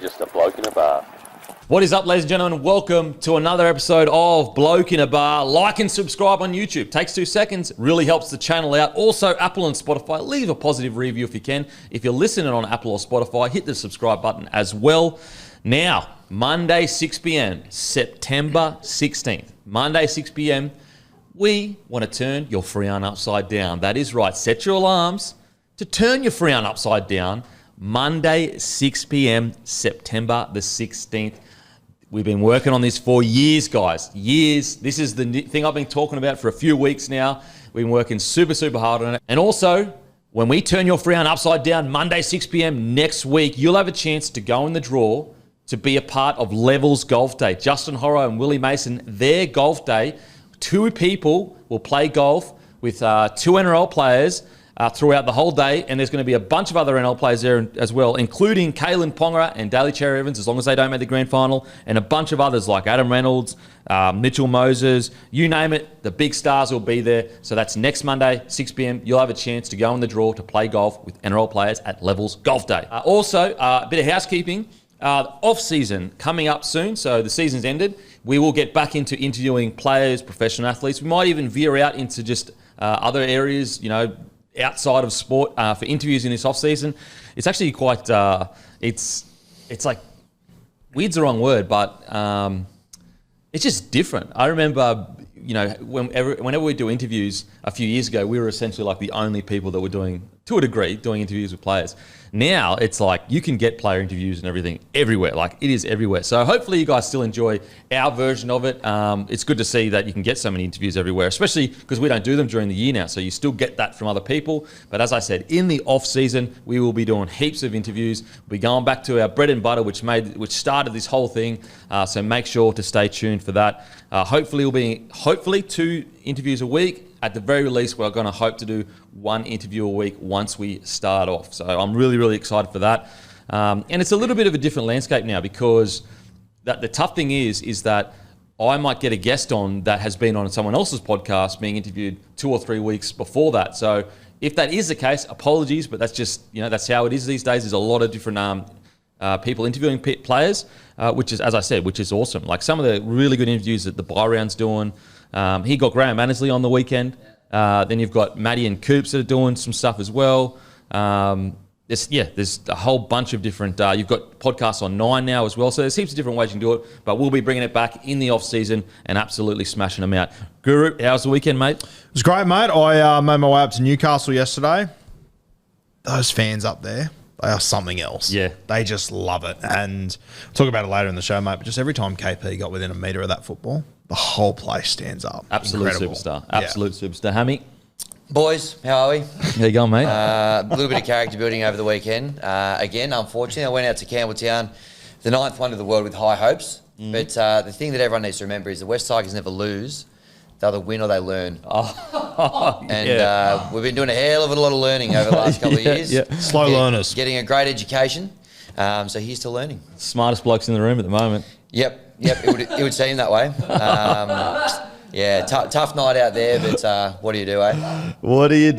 just a bloke in a bar. What is up, ladies and gentlemen? Welcome to another episode of Bloke in a Bar. Like and subscribe on YouTube. Takes 2 seconds. Really helps the channel out. Also, Apple and Spotify. Leave a positive review if you can. If you're listening on Apple or Spotify, hit the subscribe button as well. Now, Monday, 6 p.m., September 16th. Monday, 6 p.m., we want to turn your freon upside down. That is right. Set your alarms to turn your freon upside down. Monday, 6 p.m., September the 16th. We've been working on this for years, guys. Years. This is the thing I've been talking about for a few weeks now. We've been working super hard on it. And also, when we turn your freon upside down, Monday, 6 p.m. next week, you'll have a chance to go in the draw to be a part of Levels Golf Day. Justin Horro and Willie Mason, their golf day. 2 people will play golf with 2 NRL players throughout the whole day, and there's going to be a bunch of other NRL players there as well, including Kalen Ponga and Daly Cherry Evans, as long as they don't make the grand final, and a bunch of others like Adam Reynolds, Mitchell Moses, you name it, the big stars will be there. So that's next Monday, 6 p.m. You'll have a chance to go in the draw to play golf with NRL players at Levels Golf Day. Also, a bit of housekeeping. Off-season coming up soon, so the season's ended. We will get back into interviewing players, professional athletes. We might even veer out into just other areas, you know, outside of sport for interviews in this off-season. It's actually quite, it's like, weird's the wrong word, but it's just different. I remember, you know, whenever we do interviews a few years ago, we were essentially like the only people that were doing, to a degree, doing interviews with players. Now it's like you can get player interviews and everything everywhere. Like it is everywhere. So hopefully you guys still enjoy our version of it. It's good to see that you can get so many interviews everywhere, especially because we don't do them during the year now. So you still get that from other people. But as I said, in the off season, we will be doing heaps of interviews. We'll be going back to our bread and butter, which started this whole thing. So make sure to stay tuned for that. Hopefully it'll be 2 interviews a week. At the very least, we're going to hope to do 1 interview a week once we start off. So I'm really excited for that. And it's a little bit of a different landscape now, because the tough thing is that I might get a guest on that has been on someone else's podcast being interviewed 2 or 3 weeks before that. So if that is the case, apologies, but that's just, you know, that's how it is these days. There's a lot of different people interviewing players, which is, as I said, which is awesome. Like some of the really good interviews that the Buy Round's doing. He got Graham Annesley on the weekend. Then you've got Matty and Coops that are doing some stuff as well. There's a whole bunch of different, you've got podcasts on 9 now as well. So there's heaps of different ways you can do it, but we'll be bringing it back in the off season and absolutely smashing them out. Guru, how's the weekend, mate? It was great, mate. I made my way up to Newcastle yesterday. Those fans up there, they are something else. Yeah. They just love it. And we'll talk about it later in the show, mate, but just every time KP got within a metre of that football, the whole place stands up. Absolute Incredible. superstar. Absolute superstar. Hammy? Boys, how are we? How you going, mate? A little bit of character building over the weekend. Again, unfortunately, I went out to Campbelltown, the 9th wonder of the world, with high hopes. But the thing that everyone needs to remember is the West Tigers never lose. They either win or they learn. We've been doing a hell of a lot of learning over the last couple of years. Yeah. Slow learners. Getting a great education. So here's to learning. Smartest blokes in the room at the moment. Yep. It would seem that way. Tough night out there, but what do you do, eh? What do you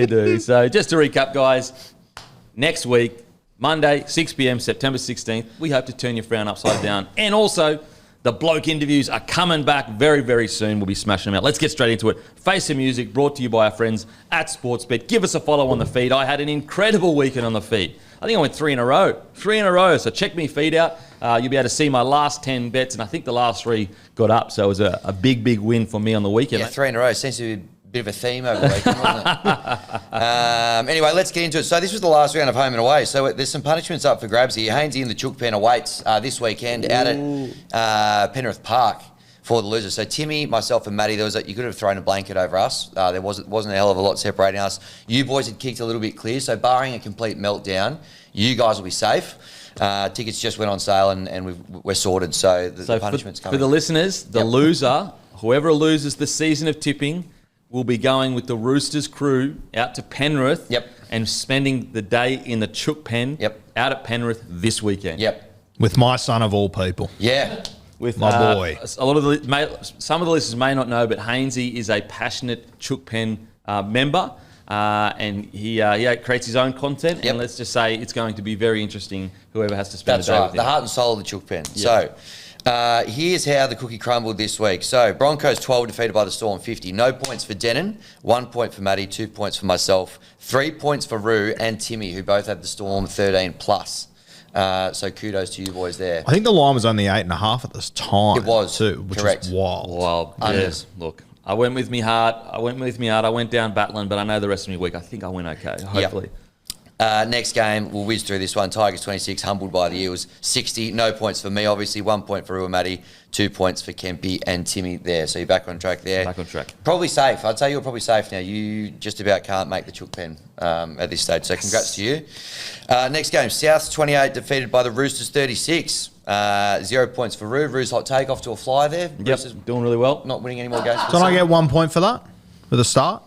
do? So just to recap, guys, next week, Monday, 6 p.m, September 16th, we hope to turn your frown upside down. And also, the bloke interviews are coming back very soon. We'll be smashing them out. Let's get straight into it. Face the Music, brought to you by our friends at Sportsbet. Give us a follow on the feed. I had an incredible weekend on the feed. I think I went 3 in a row. So check me feed out. You'll be able to see my last 10 bets, and I think the last 3 got up. So it was a big win for me on the weekend. Yeah, 3 in a row. Seems to be a bit of a theme over the weekend, wasn't it? Anyway, let's get into it. So this was the last round of home and away. So there's some punishments up for grabs here. Hainesy in the Chook Pen awaits this weekend out at Penrith Park for the losers. So Timmy, myself and Matty, you could have thrown a blanket over us. There wasn't a hell of a lot separating us. You boys had kicked a little bit clear. So barring a complete meltdown, you guys will be safe. Tickets just went on sale and we're sorted. So the punishment's coming. For the listeners, loser, whoever loses the season of tipping, will be going with the Roosters crew out to Penrith and spending the day in the Chook Pen out at Penrith this weekend. With my son of all people. Yeah. With my boy. Some of the listeners may not know, but Hainesy is a passionate Chook Pen member. and he creates his own content. Yep. And let's just say it's going to be very interesting, whoever has to spend That's the day right. with him. The heart and soul of the Chook Pen. So here's how the cookie crumbled this week. So Broncos 12 defeated by the Storm 50. No points for Denon, 1 point for Matty, 2 points for myself, 3 points for Roo and Timmy, who both had the Storm 13 plus. So kudos to you boys there. I think the line was only 8.5 at this time. It was, too, which correct. is wild. Well, Unders. yeah, look, I went with me hard. I went down battling, but I know the rest of my week, I think I went okay, hopefully. Next game, we'll whiz through this one. Tigers 26, humbled by the Eels 60. No points for me, obviously. 1 point for Roo and Matty, 2 points for Kempy and Timmy there. So you're back on track there. Back on track. Probably safe. I'd say you're probably safe now. You just about can't make the Chook Pen at this stage. So congrats to you. Next game, South 28, defeated by the Roosters 36. 0 points for Roo. Roo's hot take off to a fly there. Yep, Roosters doing really well. not winning any more games. Don't I get 1 point for that? For the start?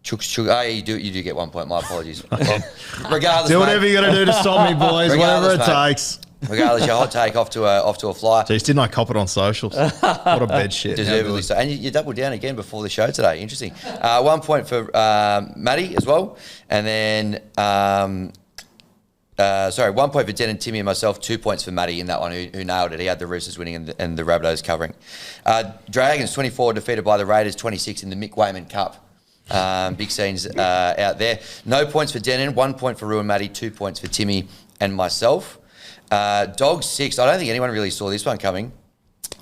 Chook. Oh, yeah, you do get 1 point. My apologies. Well, regardless, Do mate, whatever you got to do to stop me, boys. Whatever Regardless, it mate. takes. regardless, your hot take off to a fly. Jeez, didn't I cop it on socials? What a bed shit. Deservedly so. And you doubled down again before the show today. Interesting. 1 point for Matty as well. And then, 1 point for Den and Timmy and myself, 2 points for Matty in that one who nailed it. He had the Roosters winning and the Rabbitohs covering. Dragons 24 defeated by the Raiders 26 in the Mick Wayman Cup. Big scenes out there. No points for Denon, 1 point for Roo and Matty, 2 points for Timmy and myself. Dogs 6, I don't think anyone really saw this one coming.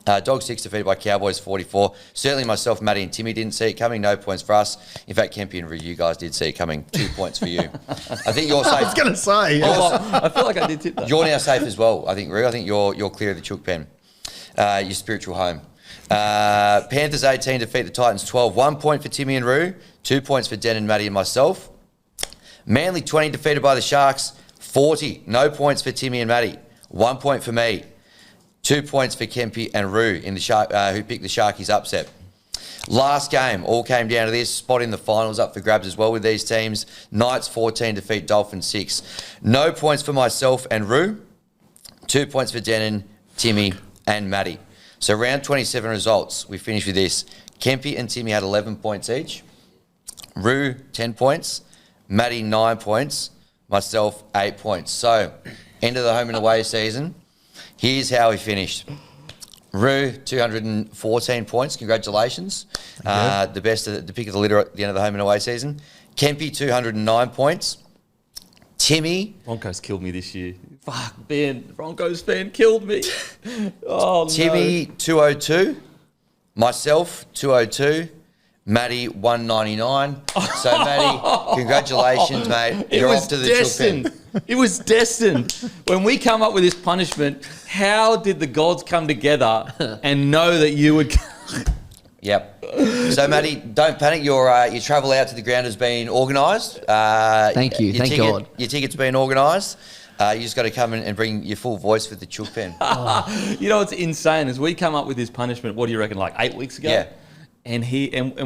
Dogs 6 defeated by Cowboys 44. Certainly myself, Matty and Timmy didn't see it coming. No points for us. In fact, Kempy and Roo, you guys did see it coming. 2 points for you. I think you're safe. I was going to say. I feel like I did tip that. You're now safe as well, I think, Roo. I think you're clear of the Chook Pen. Your spiritual home. Panthers 18 defeat the Titans 12. 1 point for Timmy and Roo. 2 points for Den and Matty and myself. Manly 20 defeated by the Sharks 40. No points for Timmy and Matty. 1 point for me. 2 points for Kempy and Roo in the who picked the Sharkies upset. Last game, all came down to this. Spot in the finals up for grabs as well with these teams. Knights 14 defeat Dolphins 6. No points for myself and Roo. 2 points for Denon, Timmy and Matty. So round 27 results, we finished with this. Kempy and Timmy had 11 points each. Roo 10 points. Matty 9 points. Myself 8 points. So end of the home and away season. Here's how we finished. Roo, 214 points. Congratulations. The best, the pick of the litter at the end of the home and away season. Kempy, 209 points. Timmy. Broncos killed me this year. Fuck, Ben. Broncos fan killed me. Oh, Timmy, 202. Myself, 202. Matty, 199. So, Matty, congratulations, mate. It You're was off to the destined. Chook Pen. It was destined. When we come up with this punishment, how did the gods come together and know that you would... Yep. So, Matty, don't panic. Your travel out to the ground has been organised. Thank you. Thank God. Your ticket's been organised. You just got to come in and bring your full voice with the Chook Pen. You know what's insane is we come up with this punishment, what do you reckon, like 8 weeks ago? Yeah. And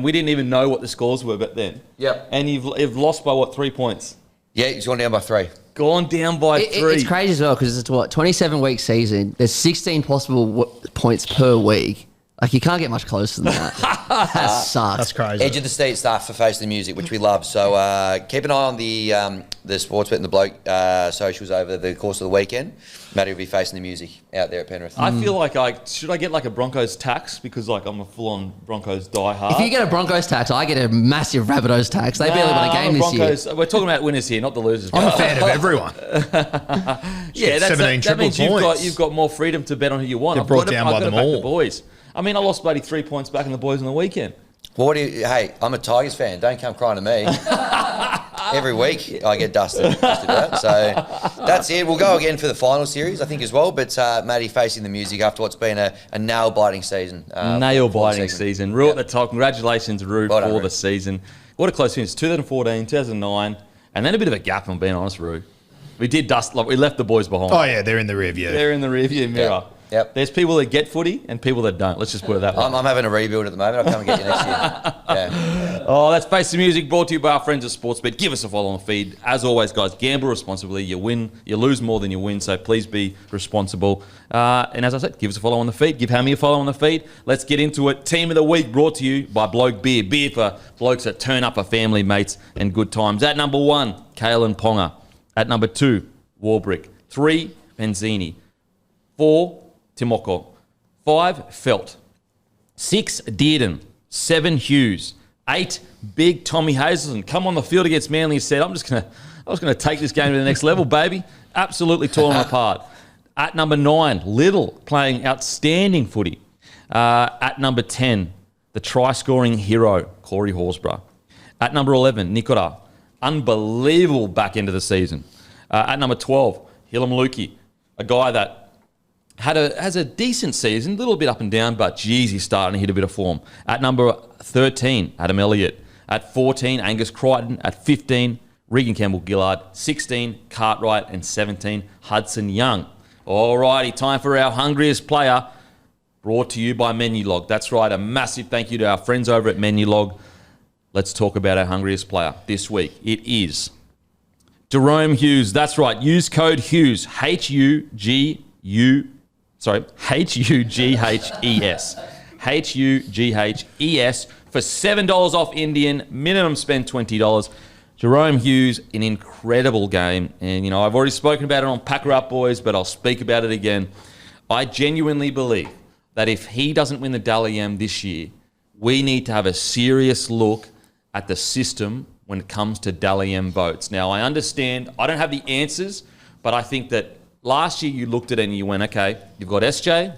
we didn't even know what the scores were back then. Yep. And you've lost by, what, 3 points? Yeah, he's gone down by 3. Gone down by 3. It's crazy as well because it's 27-week season. There's 16 possible points per week. Like, you can't get much closer than that. That sucks. That's crazy. Edge of the seat stuff for Face the Music, which we love. So keep an eye on the Sports Bet and the Bloke socials over the course of the weekend. Matty will be facing the music out there at Penrith. I feel like should I get like a Broncos tax because like I'm a full-on Broncos diehard. If you get a Broncos tax, I get a massive Rabbitohs tax. They barely won a game this year. We're talking about winners here, not the losers. I'm a fan of everyone. Yeah, 17 that means points. you've got more freedom to bet on who you want. Get brought down by them back all. the boys. I mean, I lost bloody 3 points back in the boys on the weekend. Well, hey, I'm a Tigers fan. Don't come crying to me. Every week I get dusted about. So that's it. We'll go again for the final series, I think, as well. But Matty facing the music after what's been a nail-biting season. Nail-biting season. Roo at the top. Congratulations, Roo, Well done, for Roo. the season. What a close finish. 2014, 2009, and then a bit of a gap, if I'm being honest, Roo. We did dust, like we left the boys behind. Oh, yeah, they're in the rear view. They're in the rearview mirror. Yep. There's people that get footy and people that don't. Let's just put it that way. I'm having a rebuild at the moment. I'll come and get you next year. Yeah. Oh, that's Face the Music, brought to you by our friends at Sportsbet. Give us a follow on the feed. As always, guys, gamble responsibly. You lose more than you win, so please be responsible. And as I said, give us a follow on the feed. Give Hammy a follow on the feed. Let's get into it. Team of the Week brought to you by Bloke Beer. Beer for blokes that turn up for family, mates, and good times. At number 1, Kalen Ponga. At number 2, Warbrick. 3, Benzini. 4, Timoko. 5, Felt. 6, Dearden. 7, Hughes. 8, Big Tommy Hazelton. Come on the field against Manly and said, I was gonna take this game to the next level, baby. Absolutely tore them apart. At number 9, Little, playing outstanding footy. At number 10, the try-scoring hero, Corey Horsburgh. At number 11, Nikora. Unbelievable back end of the season. At number 12, Hillam Lukey, a guy that has a decent season, a little bit up and down, but geez, he's starting to hit a bit of form. At number 13, Adam Elliott. At 14, Angus Crichton. At 15, Regan Campbell-Gillard. 16, Cartwright. And 17, Hudson Young. Alrighty, time for our hungriest player, brought to you by Menulog. That's right, a massive thank you to our friends over at Menulog. Let's talk about our hungriest player this week. It is Jerome Hughes. That's right, use code Hughes, H-U-G-H-E-S. H-U-G-H-E-S for $7 off Indian, minimum spend $20. Jerome Hughes, an incredible game. And, you know, I've already spoken about it on Packer Up Boys, but I'll speak about it again. I genuinely believe that if he doesn't win the Dally M this year, we need to have a serious look at the system when it comes to Dally M votes. Now, I understand, I don't have the answers, but I think that last year you looked at it and you went, okay, you've got SJ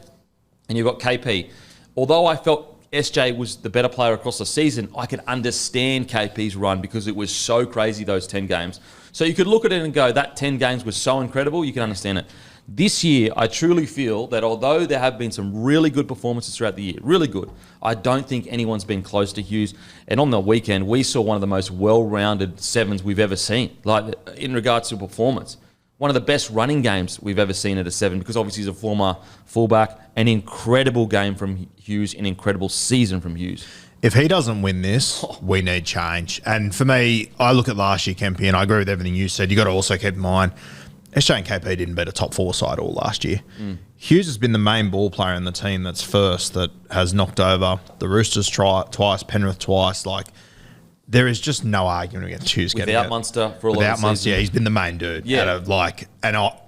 and you've got KP. Although I felt SJ was the better player across the season, I could understand KP's run because it was so crazy, those 10 games. So you could look at it and go, that 10 games was so incredible, you can understand it. This year, I truly feel that although there have been some really good performances throughout the year, really good, I don't think anyone's been close to Hughes. And on the weekend, we saw one of the most well-rounded sevens we've ever seen, like in regards to performance. One of the best running games we've ever seen at a 7 because obviously he's a former fullback. An incredible game from Hughes, an incredible season from Hughes. If he doesn't win this, we need change. And for me, I look at last year, Kempy, and I agree with everything you said. You got to also keep in mind, SJ and KP didn't beat a top 4 side all last year. Hughes has been the main ball player in the team that's first, that has knocked over the Roosters twice, Penrith twice. Like, there is just no argument against Hughes getting it. Without Munster for a lot of the season. Yeah, he's been the main dude. Yeah.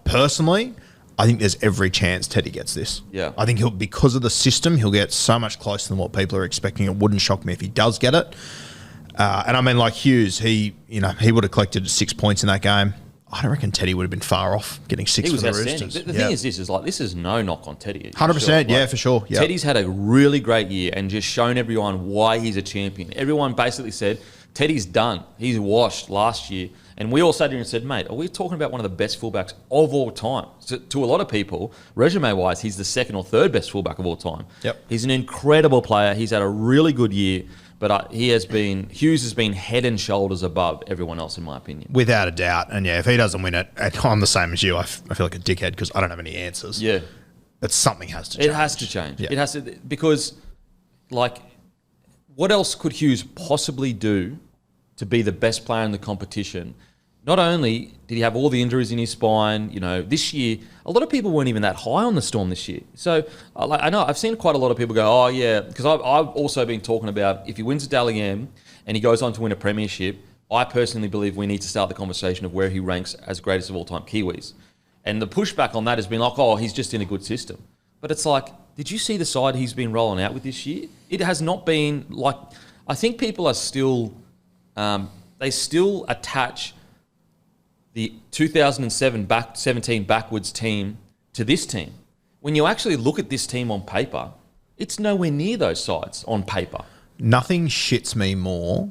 Personally, I think there's every chance Teddy gets this. Yeah. I think because of the system, he'll get so much closer than what people are expecting. It wouldn't shock me if he does get it. And I mean, like Hughes, he would have collected 6 points in that game. I don't reckon Teddy would have been far off getting 6 for the Roosters. The thing is, this is no knock on Teddy. 100%, for sure. Yep. Teddy's had a really great year and just shown everyone why he's a champion. Everyone basically said, Teddy's done. He's washed last year. And we all sat here and said, mate, are we talking about one of the best fullbacks of all time? So, to a lot of people, resume-wise, he's the 2nd or 3rd best fullback of all time. Yep. He's an incredible player. He's had a really good year. But Hughes has been head and shoulders above everyone else, in my opinion. Without a doubt. And yeah, if he doesn't win it, I'm the same as you. I feel like a dickhead because I don't have any answers. Yeah. But something has to change. It has to change. Yeah. It has to, because, like, what else could Hughes possibly do to be the best player in the competition? Not only did he have all the injuries in his spine, this year, a lot of people weren't even that high on the Storm this year. So, I know I've seen quite a lot of people go, oh, yeah, because I've also been talking about if he wins a Dally M and he goes on to win a premiership, I personally believe we need to start the conversation of where he ranks as greatest of all time Kiwis. And the pushback on that has been like, oh, he's just in a good system. But it's like, did you see the side he's been rolling out with this year? It has not been like, I think people are still, they still attach the 2017 backwards team to this team. When you actually look at this team on paper, it's nowhere near those sides on paper. Nothing shits me more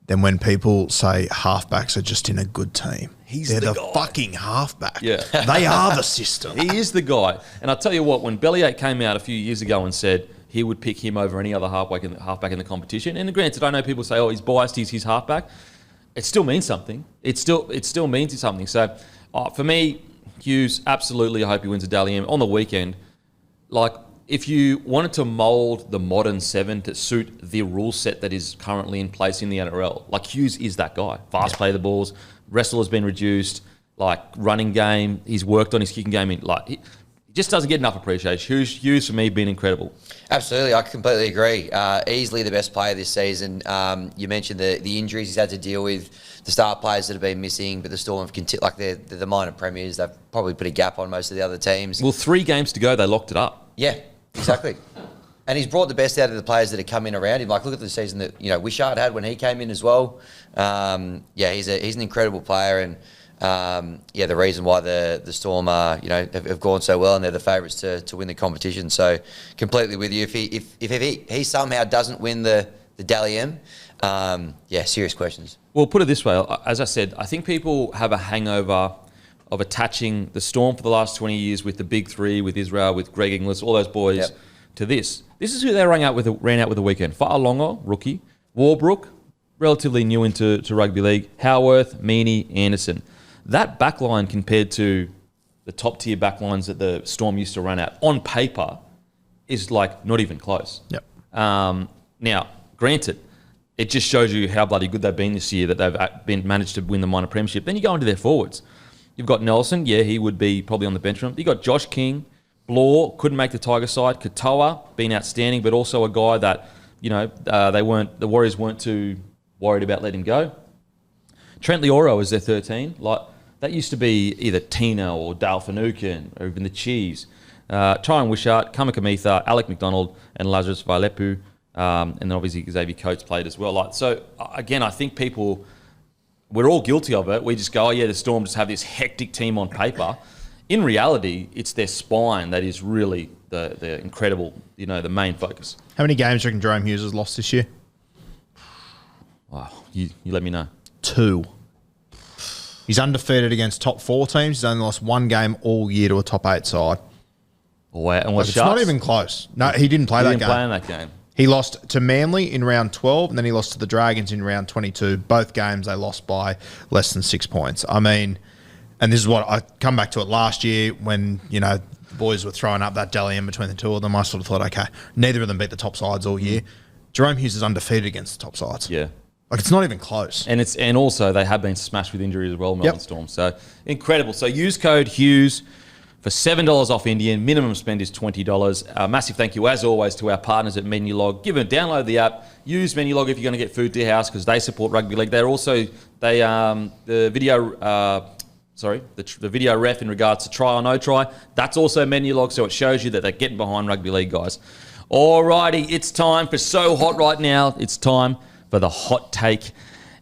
than when people say halfbacks are just in a good team. They're the fucking halfback. Yeah. They are the system. He is the guy. And I tell you what, when Bellyache came out a few years ago and said he would pick him over any other halfback in the competition, and granted, I know people say, oh, he's biased, he's his halfback. It still means something. It still means something. So, for me, Hughes, absolutely, I hope he wins a Dally M. On the weekend, like, if you wanted to mould the modern 7 to suit the rule set that is currently in place in the NRL, like Hughes is that guy. Fast play the balls, wrestle has been reduced, like running game, he's worked on his kicking game. He just doesn't get enough appreciation. Hughes for me, been incredible. Absolutely, I completely agree. Easily the best player this season. You mentioned the injuries he's had to deal with, the star players that have been missing, but the Storm have like they're the minor premiers. They've probably put a gap on most of the other teams. Well, 3 games to go, they locked it up. Yeah, exactly. And he's brought the best out of the players that have come in around him. Like, look at the season that Wishart had when he came in as well. He's an incredible player, and the reason why the Storm have gone so well, and they're the favourites to win the competition. So completely with you. If he somehow doesn't win the Dally M, serious questions. Well, put it this way. As I said, I think people have a hangover of attaching the Storm for the last 20 years with the big 3, with Israel, with Greg Inglis, all those boys, to this. This is who they ran out with the weekend. Fa'alongo, rookie. Warbrook, relatively new into rugby league. Howarth, Meaney, Anderson. That backline compared to the top-tier backlines that the Storm used to run at, on paper, is like not even close. Yep. Now, granted, it just shows you how bloody good they've been this year, that they've managed to win the minor premiership. Then you go into their forwards. You've got Nelson, he would be probably on the bench room. You've got Josh King, Blore, couldn't make the Tiger side. Katoa, been outstanding, but also a guy that, the Warriors weren't too worried about letting go. Trent Leoro is their 13. Like, that used to be either Tina or Dale Finucane or even the Cheese. Tyron Wishart, Kamakamitha, Alec McDonald, and Lazarus Vailepu. And then obviously Xavier Coates played as well. Again, I think we're all guilty of it. We just go, the Storm just have this hectic team on paper. In reality, it's their spine that is really the incredible, the main focus. How many games do you reckon Jerome Hughes has lost this year? Wow, you let me know. 2. He's undefeated against top 4 teams. He's only lost 1 game all year to a top 8 side. Wow, and It's not even close. No, he didn't play that game. He didn't play in that game. He lost to Manly in round 12, and then he lost to the Dragons in round 22. Both games they lost by less than 6 points. I mean, and this is what I come back to it last year when, the boys were throwing up that Dally M between the two of them. I sort of thought, okay, neither of them beat the top sides all year. Jerome Hughes is undefeated against the top sides. Yeah. Like, it's not even close. And also they have been smashed with injuries as well, Melbourne Storm. So incredible. So use code Hughes for $7 off Indian. Minimum spend is $20. Massive thank you, as always, to our partners at Menulog. Download the app. Use Menulog if you're going to get food to your house, because they support rugby league. They're also the video ref in regards to try or no try. That's also Menulog, so it shows you that they're getting behind rugby league guys. Alrighty, it's time for So Hot right now. It's time for the hot take,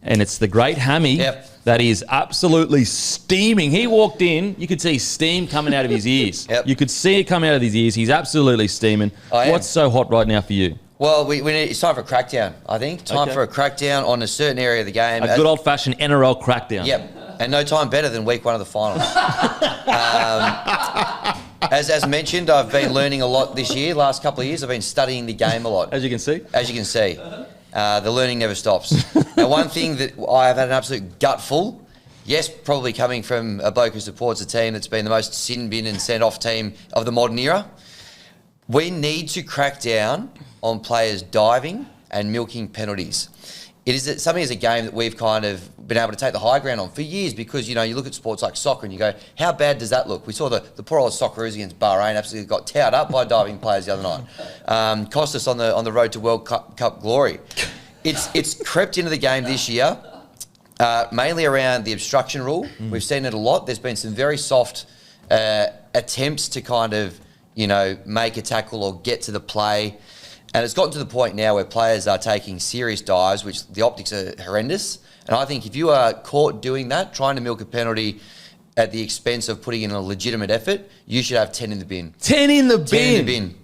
and it's the great Hammy. That is absolutely steaming. He walked in, you could see steam coming out of his ears. You could see it coming out of his ears. He's absolutely steaming. What's so hot right now for you? Well, it's time for a crackdown, I think. Time for a crackdown on a certain area of the game. A good old-fashioned NRL crackdown. Yep, and no time better than week 1 of the finals. As mentioned, I've been learning a lot this year. Last couple of years, I've been studying the game a lot. As you can see. The learning never stops. Now, one thing that I have had an absolute gutful, yes, probably coming from a bloke who supports a team that's been the most sin bin and sent off team of the modern era, we need to crack down on players diving and milking penalties. It is something as a game that we've kind of been able to take the high ground on for years, because, you look at sports like soccer and you go, how bad does that look? We saw the poor old Socceroos against Bahrain absolutely got towed up by diving players the other night. Cost us on the road to World Cup glory. It's crept into the game this year, mainly around the obstruction rule. We've seen it a lot. There's been some very soft attempts to kind of, make a tackle or get to the play. And it's gotten to the point now where players are taking serious dives, which the optics are horrendous. And I think if you are caught doing that, trying to milk a penalty at the expense of putting in a legitimate effort, you should have 10 in the bin. 10 in the bin? 10 in the bin.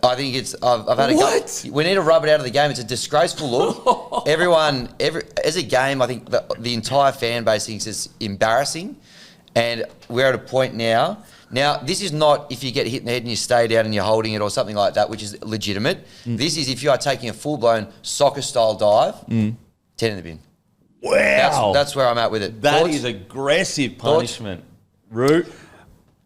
I think I've had what? We need to rub it out of the game. It's a disgraceful look. As a game, I think the entire fan base thinks it's embarrassing. And we're at a point now. Now, this is not if you get hit in the head and you stay down and you're holding it or something like that, which is legitimate. This is if you are taking a full-blown soccer-style dive, 10 in the bin. Wow. That's where I'm at with it. That is aggressive punishment. Root.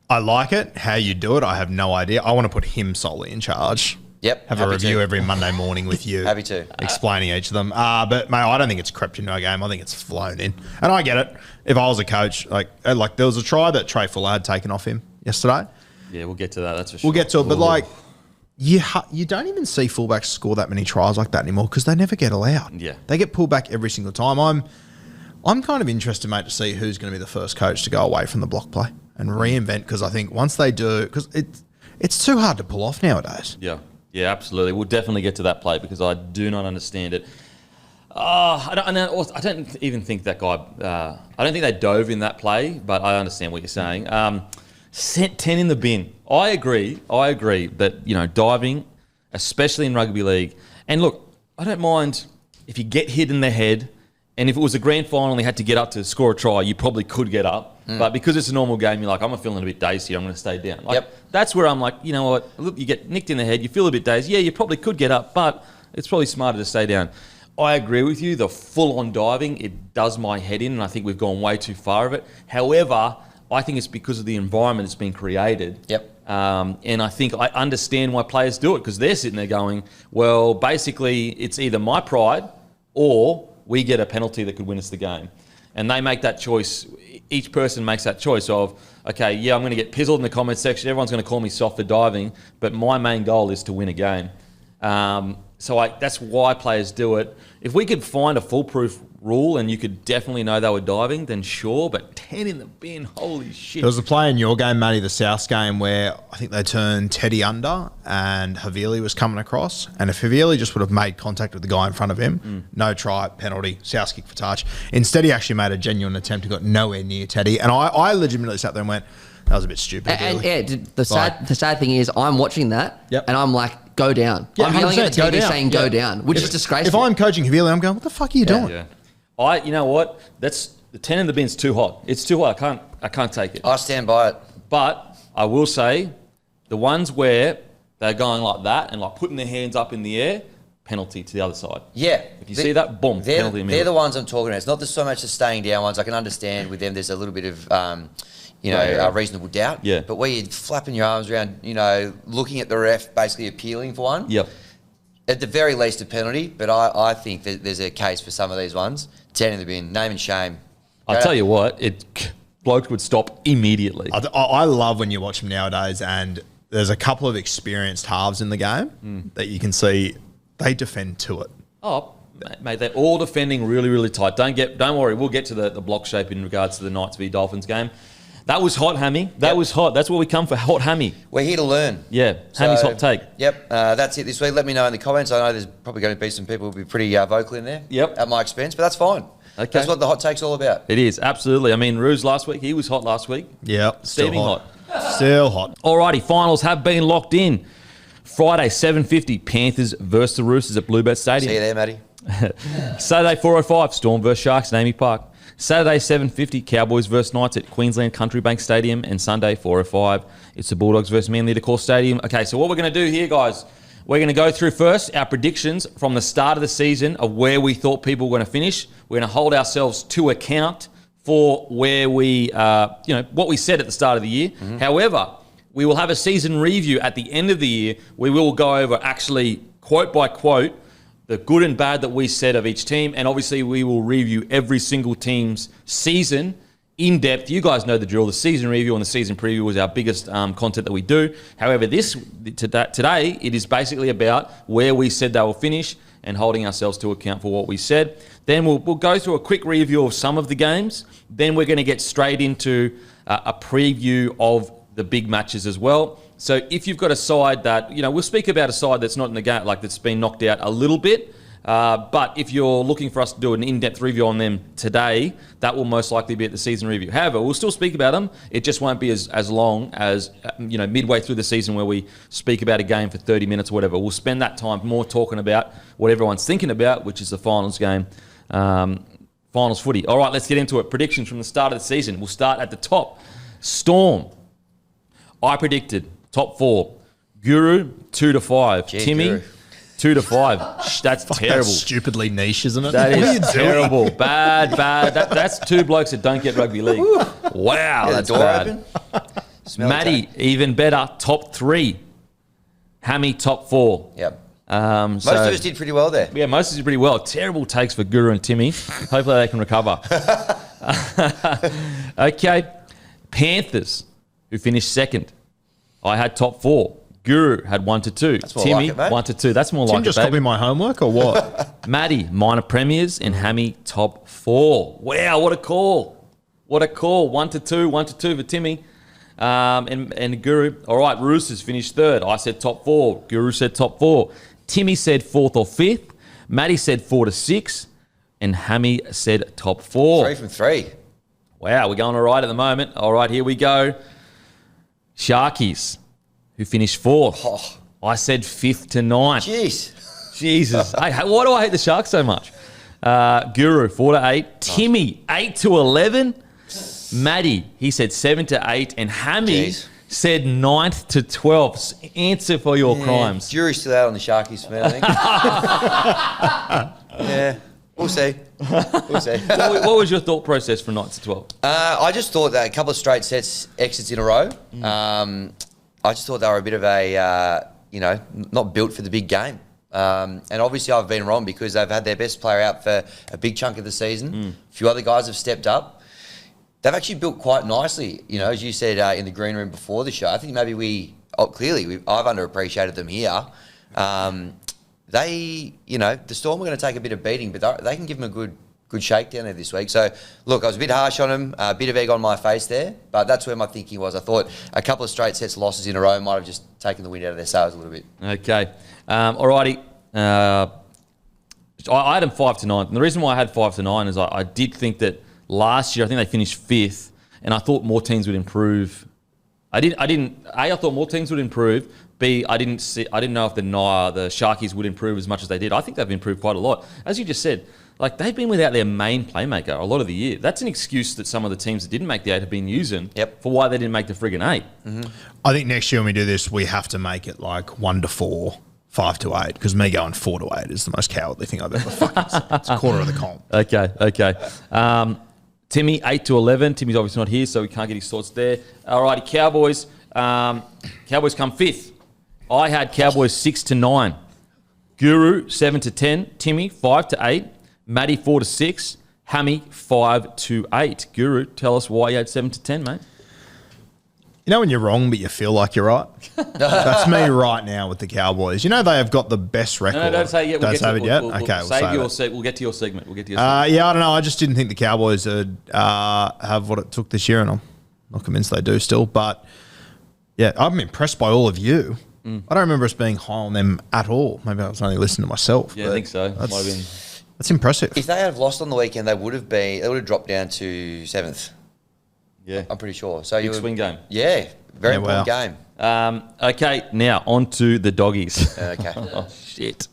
I like it. How you do it, I have no idea. I want to put him solely in charge. Yep. Have a review every Monday morning with you. Happy to. Explaining each of them. But, mate, I don't think it's crept into our game. I think it's flown in. And I get it. If I was a coach, like there was a try that Trey Fuller had taken off him yesterday. Yeah, we'll get to that. That's for sure. We'll get to it. But, like, you don't even see fullbacks score that many tries like that anymore because they never get allowed. Yeah. They get pulled back every single time. I'm kind of interested, mate, to see who's going to be the first coach to go away from the block play and reinvent, because I think once they do, because it's too hard to pull off nowadays. Yeah, absolutely. We'll definitely get to that play because I do not understand it. I don't even think that guy. I don't think they dove in that play, but I understand what you're saying. Sent 10 in the bin. I agree that diving, especially in rugby league, and look, I don't mind if you get hit in the head. And if it was a grand final and they had to get up to score a try, you probably could get up. But because it's a normal game, you're like, I'm feeling a bit dazed here. I'm going to stay down. That's where I'm like, you know what? Look, you get nicked in the head. You feel a bit dazed. Yeah, you probably could get up, but it's probably smarter to stay down. I agree with you. The full-on diving, it does my head in, and I think we've gone way too far of it. However, I think it's because of the environment that's been created. And I think I understand why players do it, because they're sitting there going, well, basically, it's either my pride or we get a penalty that could win us the game. And they make that choice. Each person makes that choice of, okay, yeah, I'm going to get pizzled in the comments section. Everyone's going to call me soft for diving, but my main goal is to win a game. So that's why players do it. If we could find a foolproof rule and you could definitely know they were diving, then sure, but 10 in the bin, holy shit. There was a play in your game, Matty, the South game, where I think they turned Teddy under and Havili was coming across. And if Havili just would have made contact with the guy in front of him, no try, penalty, South kick for touch. Instead, he actually made a genuine attempt and got nowhere near Teddy. And I legitimately sat there and went, that was a bit stupid. And the sad thing is, I'm watching that and I'm like, go down. Yeah, I'm yelling at the TV saying go Yeah. down, which is disgraceful. If I'm coaching Havili, I'm going, what the fuck are you doing? Yeah. You know what? That's the 10 in the bin's too hot. It's too hot. I can't take it. I stand by it. But I will say, the ones where they're going like that and like putting their hands up in the air, penalty to the other side. Yeah. If you see that, boom, penalty. They're the ones I'm talking about. It's not so much the staying down ones. I can understand with them. There's a little bit of reasonable doubt. Yeah. But where you're flapping your arms around, looking at the ref, basically appealing for one. Yep. At the very least, a penalty. But I think that there's a case for some of these ones. 10 in the bin, name and shame. I'll tell you what, bloke would stop immediately. I love when you watch them nowadays, and there's a couple of experienced halves in the game that you can see they defend to it. Oh, mate, they're all defending really, really tight. Don't worry, we'll get to the block shape in regards to the Knights v Dolphins game. That was hot, Hammy. That was hot. That's where we come for, hot Hammy. We're here to learn. Yeah, Hammy's hot take. Yep, that's it this week. Let me know in the comments. I know there's probably going to be some people who will be pretty vocal in there. Yep. At my expense, but that's fine. Okay. That's what the hot take's all about. It is, absolutely. I mean, Ruse last week, he was hot last week. Yep. Steaming hot. Still hot. Alrighty, finals have been locked in. Friday, 7:50, Panthers versus the Roosters at Bluebet Stadium. See you there, Matty. Saturday, 4:05, Storm versus Sharks at Amy Park. Saturday, 7:50, Cowboys versus Knights at Queensland Country Bank Stadium. And Sunday, 4:05, it's the Bulldogs versus Manly Decor Stadium. Okay, so what we're going to do here, guys, we're going to go through first our predictions from the start of the season of where we thought people were going to finish. We're going to hold ourselves to account for where we, what we said at the start of the year. Mm-hmm. However, we will have a season review at the end of the year. We will go over actually quote by quote the good and bad that we said of each team. And obviously we will review every single team's season in depth. You guys know the drill. The season review and the season preview was our biggest content that we do. However, today, it is basically about where we said they will finish and holding ourselves to account for what we said. Then we'll go through a quick review of some of the games. Then we're going to get straight into a preview of the big matches as well. So if you've got a side that, we'll speak about a side that's not in the game, like that's been knocked out a little bit. But if you're looking for us to do an in-depth review on them today, that will most likely be at the season review. However, we'll still speak about them. It just won't be as long as, midway through the season where we speak about a game for 30 minutes or whatever. We'll spend that time more talking about what everyone's thinking about, which is the finals game, finals footy. All right, let's get into it. Predictions from the start of the season. We'll start at the top. Storm. I predicted top 4. Guru, 2-5. Timmy, Guru. 2-5. That's terrible. That's stupidly niche, isn't it? That is terrible. Bad. That's two blokes that don't get rugby league. Wow, Yeah, that's the door bad. open. Smelly Matty, tank. even better, top 3. Hammy, top 4. Yep. Most of us did pretty well there. Yeah, most of us did pretty well. Terrible takes for Guru and Timmy. Hopefully they can recover. Okay. Panthers, who finished second. I had top 4. Guru had 1 to 2. That's more Timmy, like it, mate. 1 to 2. That's more Tim like it, just baby. copied my homework or what? Matty, minor premiers, and Hammy, top 4. Wow, what a call. What a call. 1 to 2, 1 to 2 for Timmy. And Guru. All right, Roosters finished third. I said top 4. Guru said top 4. Timmy said 4th or 5th. Matty said 4 to 6. And Hammy said top 4. 3 from 3. Wow, we're going all right at the moment. All right, here we go. Sharkies, who finished 4th. Oh. I said 5th to 9th. Jeez. Jesus. Hey, why do I hate the Sharks so much? Guru, 4 to 8. Timmy, 8 to 11. Matty, he said 7 to 8. And Hammy Jeez. said 9th to 12th. Answer for your crimes. Jury's still out on the Sharkies for me, I think. Yeah. We'll see. We'll see. What was your thought process from 9 to 12? I just thought that a couple of straight sets exits in a row. I just thought they were a bit of a, not built for the big game. And obviously I've been wrong because they've had their best player out for a big chunk of the season. A few other guys have stepped up. They've actually built quite nicely, as you said in the green room before the show. I think maybe I've underappreciated them here. The Storm are going to take a bit of beating, but they can give them a good shakedown there this week. So, look, I was a bit harsh on them, a bit of egg on my face there, but that's where my thinking was. I thought a couple of straight sets losses in a row might have just taken the wind out of their sails a little bit. Okay. Alrighty. I had them 5 to 9. And the reason why I had 5 to 9 is I did think that last year, I think they finished 5th, and I thought more teams would improve. I thought more teams would improve. B, I didn't know if the Sharkies would improve as much as they did. I think they've improved quite a lot. As you just said, like they've been without their main playmaker a lot of the year. That's an excuse that some of the teams that didn't make the 8 have been using for why they didn't make the friggin' 8. Mm-hmm. I think next year when we do this, we have to make it like 1 to 4, 5 to 8, because me going 4 to 8 is the most cowardly thing I've ever fucking said. It's a quarter of the comp. Okay. Timmy, 8 to 11. Timmy's obviously not here, so we can't get his thoughts there. Alrighty, Cowboys. Cowboys come 5th. I had Cowboys 6 to 9. Guru, 7 to 10. Timmy, 5 to 8. Matty, 4 to 6. Hammy, 5 to 8. Guru, tell us why you had 7 to 10, mate. You know when you're wrong, but you feel like you're right? That's me right now with the Cowboys. You know they have got the best record. No, don't say it yet. Don't say it yet? We'll Okay, we'll save your say it. We'll get to your segment. Yeah, I don't know. I just didn't think the Cowboys would have what it took this year, and I'm not convinced they do still. But, yeah, I'm impressed by all of you. I don't remember us being high on them at all. Maybe I was only listening to myself. Yeah, I think so. That's, Might have been. That's impressive. If they had lost on the weekend, they would have dropped down to 7th. Yeah. I'm pretty sure. So Big swing game. Yeah, very important game. Okay, now on to the doggies. Okay. Oh, shit.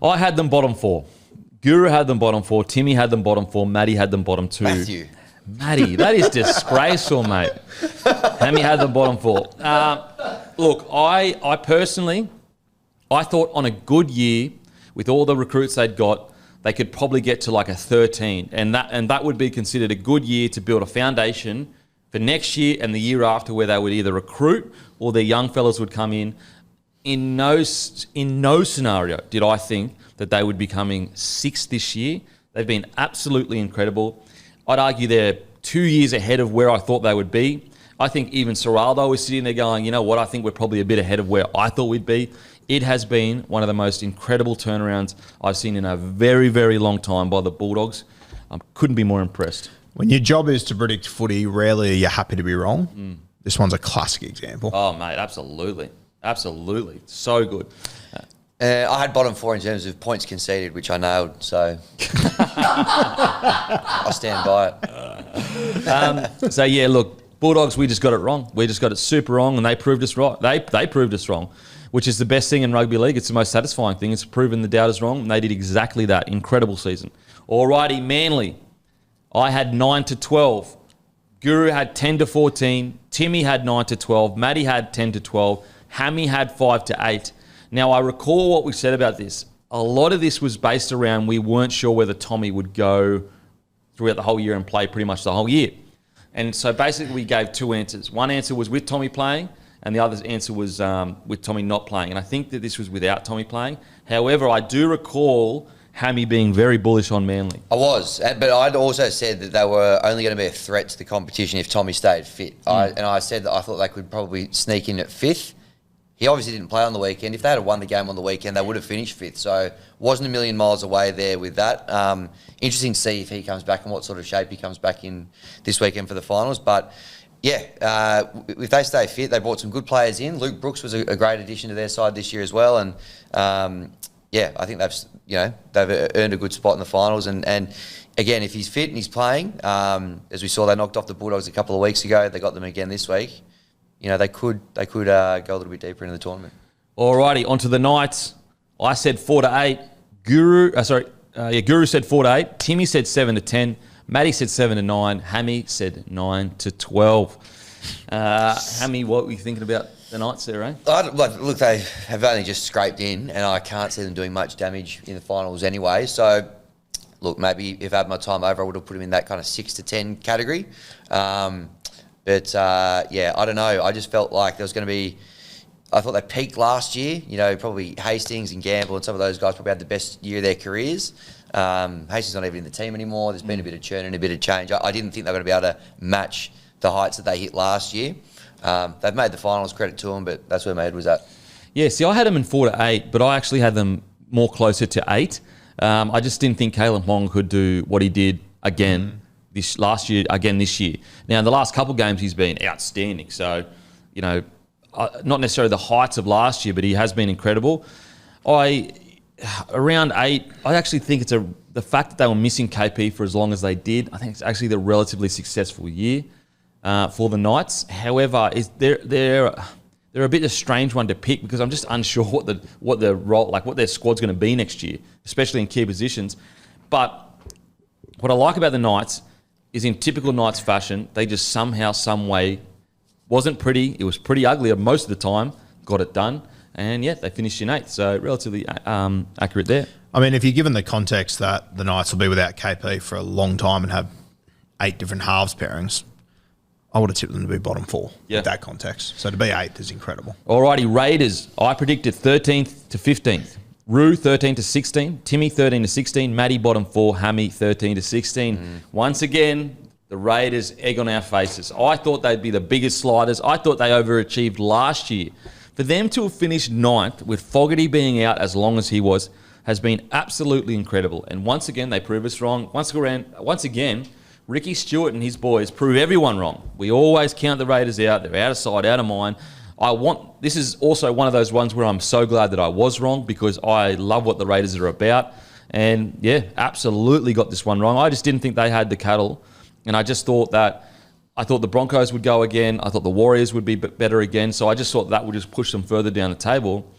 I had them bottom 4. Guru had them bottom 4. Timmy had them bottom 4. Matty had them bottom 2. Matty, that is disgraceful, mate. Hammy had them bottom 4. Look, I personally, I thought on a good year, with all the recruits they'd got, they could probably get to like a 13. And that would be considered a good year to build a foundation for next year and the year after, where they would either recruit or their young fellas would come in. In no scenario did I think that they would be coming 6th this year. They've been absolutely incredible. I'd argue they're 2 years ahead of where I thought they would be. I think even Serraldo is sitting there going, you know what, I think we're probably a bit ahead of where I thought we'd be. It has been one of the most incredible turnarounds I've seen in a very, very long time by the Bulldogs. Couldn't be more impressed. When your job is to predict footy, rarely are you happy to be wrong. This one's a classic example. Oh, mate, absolutely. Absolutely. So good. I had bottom 4 in terms of points conceded, which I nailed, so I'll stand by it. So, yeah, look, Bulldogs, we just got it wrong. We just got it super wrong, and they proved us right. They proved us wrong, which is the best thing in rugby league. It's the most satisfying thing. It's proven the doubters wrong, and they did exactly that. Incredible season. Alrighty, Manly. I had 9 to 12. Guru had 10 to 14. Timmy had 9 to 12. Matty had 10 to 12. Hammy had 5 to 8. Now, I recall what we said about this. A lot of this was based around we weren't sure whether Tommy would go throughout the whole year and play pretty much the whole year. And so basically we gave two answers. One answer was with Tommy playing, and the other answer was with Tommy not playing. And I think that this was without Tommy playing. However, I do recall Hammy being very bullish on Manly. I was, but I'd also said that they were only going to be a threat to the competition if Tommy stayed fit. And I said that I thought they could probably sneak in at fifth. He obviously didn't play on the weekend. If they had won the game on the weekend, they would have finished fifth. So wasn't a million miles away there with that. Interesting to see if he comes back and what sort of shape he comes back in this weekend for the finals. But yeah, if they stay fit, they brought some good players in. Luke Brooks was a great addition to their side this year as well. And yeah, I think they've earned a good spot in the finals. And again, if he's fit and he's playing, as we saw, they knocked off the Bulldogs a couple of weeks ago. They got them again this week. They could go a little bit deeper into the tournament. Alrighty, on to the Knights. I said 4-8. Guru said 4-8. Timmy said 7-10. Matty said 7-9. Hammy said 9-12. Hammy, what were you thinking about the Knights there, eh? Look, they have only just scraped in, and I can't see them doing much damage in the finals anyway. So, look, maybe if I had my time over, I would have put them in that kind of 6-10 category. But I don't know. I just felt like there was going to be... I thought they peaked last year. Probably Hastings and Gamble and some of those guys probably had the best year of their careers. Hastings not even in the team anymore. There's been a bit of churn and a bit of change. I didn't think they were going to be able to match the heights that they hit last year. They've made the finals, credit to them, but that's where my head was at. Yeah, see, I had them in 4-8, but I actually had them more closer to 8. I just didn't think Caleb Hong could do what he did again this year. Now, in the last couple of games, he's been outstanding. So, not necessarily the heights of last year, but he has been incredible. Around 8, I actually think it's the fact that they were missing KP for as long as they did. I think it's actually the relatively successful year for the Knights. However, they're a bit of a strange one to pick because I'm just unsure what their role, like what their squad's going to be next year, especially in key positions. But what I like about the Knights is in typical Knights fashion, they just somehow, some way, wasn't pretty. It was pretty ugly most of the time. Got it done. And yeah, they finished in 8th. So relatively accurate there. I mean, if you're given the context that the Knights will be without KP for a long time and have 8 different halves pairings, I would have tipped them to be bottom 4 with that context. So to be 8th is incredible. Alrighty, Raiders. I predicted 13th to 15th. Rue 13 to 16, Timmy 13 to 16, Matty bottom 4, Hammy 13 to 16. Once again, the Raiders egg on our faces. I thought they'd be the biggest sliders. I thought they overachieved last year. For them to have finished 9th with Fogarty being out as long as he was has been absolutely incredible. And once again, they prove us wrong. Once again, Ricky Stewart and his boys prove everyone wrong. We always count the Raiders out. They're out of sight, out of mind. This is also one of those ones where I'm so glad that I was wrong because I love what the Raiders are about. And yeah, absolutely got this one wrong. I just didn't think they had the cattle. And I thought the Broncos would go again. I thought the Warriors would be better again. So I just thought that would just push them further down the table.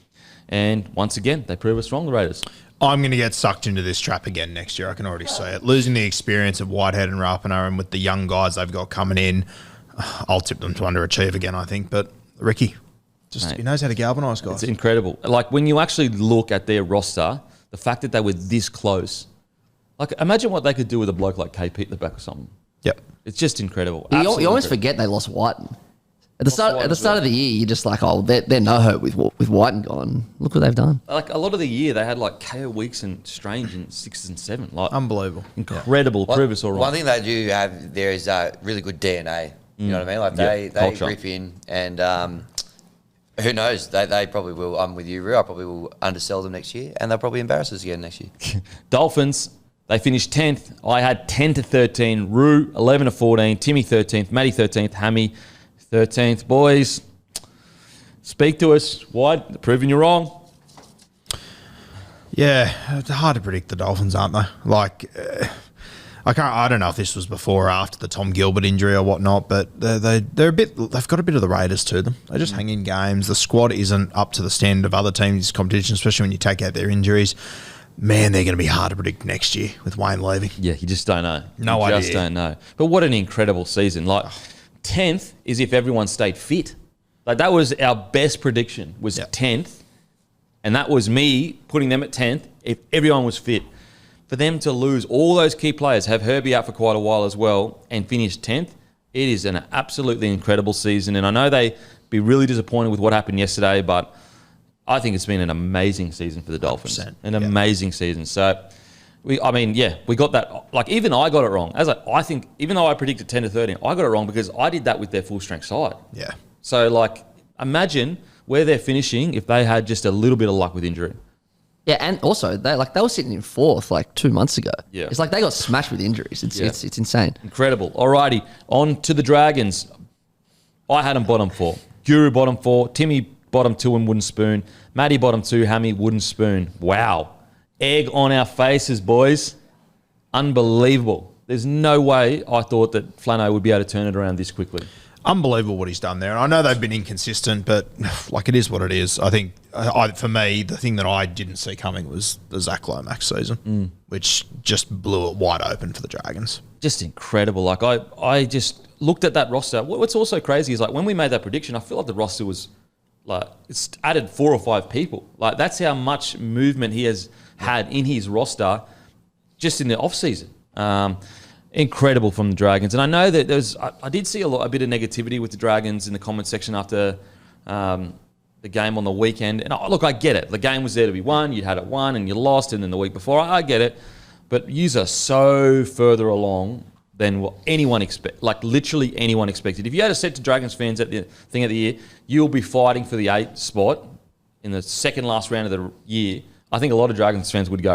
And once again, they prove us wrong, the Raiders. I'm going to get sucked into this trap again next year. I can already see it. Losing the experience of Whitehead and Rapinoe and with the young guys they've got coming in, I'll tip them to underachieve again, I think. But Ricky, he knows how to galvanise guys. It's incredible. Like when you actually look at their roster, the fact that they were this close, like imagine what they could do with a bloke like KP at the back or something. Yep. It's just incredible. You always forget they lost Whiten. At the start of the year, you're just like, oh, they're no hope with Whiten gone. Look what they've done. Like a lot of the year, they had like KO Weeks and Strange in 6s and 7. Like unbelievable, incredible. Yeah. Prove us all right. One thing they do have there is really good DNA. You know what I mean? Like they rip in, and who knows? They probably will. I'm with you, Roo. I probably will undersell them next year, and they'll probably embarrass us again next year. Dolphins. They finished 10th. I had 10 to 13. Roo 11 to 14. Timmy 13th. Matty 13th. Hammy 13th. Boys, speak to us. Why? Proving you're wrong. Yeah, it's hard to predict the Dolphins, aren't they? Like, I don't know if this was before or after the Tom Gilbert injury or whatnot, but they're a bit. They've got a bit of the Raiders to them. They just hang in games. The squad isn't up to the standard of other teams' in this competition, especially when you take out their injuries. Man, they're going to be hard to predict next year with Wayne leaving. Yeah, you just don't know. No idea. You just don't know. But what an incredible season. Like, 10th is if everyone stayed fit. Like, that was our best prediction, was 10th. And that was me putting them at 10th if everyone was fit. For them to lose all those key players, have Herbie out for quite a while as well, and finish 10th, It is an absolutely incredible season, and I know they be really disappointed with what happened yesterday, but I think it's been an amazing season for the Dolphins. 100%. An amazing season. So, we got that. Like, even I got it wrong. I think, even though I predicted 10 to 13, I got it wrong because I did that with their full-strength side. Yeah. So, like, imagine where they're finishing if they had just a little bit of luck with injury. Yeah, and also they were sitting in fourth like 2 months ago. Yeah. It's like they got smashed with injuries. It's insane. Incredible. Alrighty, on to the Dragons. I had them bottom 4. Guru bottom 4. Timmy bottom 2 and wooden spoon. Matty bottom 2. Hammy wooden spoon. Wow. Egg on our faces, boys. Unbelievable. There's no way I thought that Flano would be able to turn it around this quickly. Unbelievable what he's done there. And I know they've been inconsistent, but like it is what it is. I think for me, the thing that I didn't see coming was the Zach Lomax season, which just blew it wide open for the Dragons. Just incredible. Like I just looked at that roster. What's also crazy is like when we made that prediction, I feel like the roster was like it's added 4 or 5 people. Like that's how much movement he has had in his roster just in the off season. Incredible from the Dragons. And I know that I did see a bit of negativity with the Dragons in the comment section after the game on the weekend. And look, I get it. The game was there to be won. You'd had it won and you lost. And then the week before, I get it. But yous are so further along than what anyone expect. Like literally anyone expected. If you had said to Dragons fans at the thing of the year, you'll be fighting for the 8th spot in the second last round of the year, I think a lot of Dragons fans would go,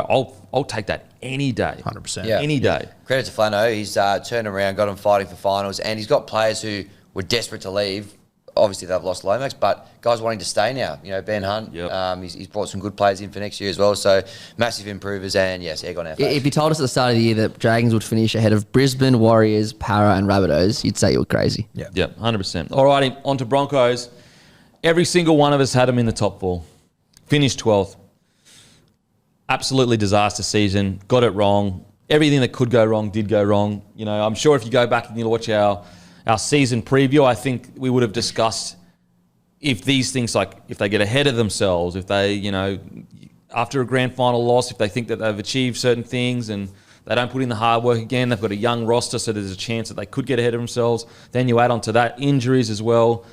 I'll take that any day. 100%. Yeah. Any day. Credit to Flano. He's turned around, got them fighting for finals, and he's got players who were desperate to leave. Obviously, they've lost Lomax, but guys wanting to stay now. You know, Ben Hunt, he's brought some good players in for next year as well. So, massive improvers, and yes, egg on our face. If you told us at the start of the year that Dragons would finish ahead of Brisbane, Warriors, Para and Rabbitohs, you'd say you were crazy. Yeah, 100%. All righty, on to Broncos. Every single one of us had them in the top 4. Finished 12th. Absolutely disaster season. Got it wrong. Everything that could go wrong did go wrong. You know, I'm sure if you go back and you watch our season preview, I think we would have discussed if these things, like if they get ahead of themselves, if they, you know, after a grand final loss, if they think that they've achieved certain things and they don't put in the hard work again, they've got a young roster, so there's a chance that they could get ahead of themselves. Then you add on to that injuries as well.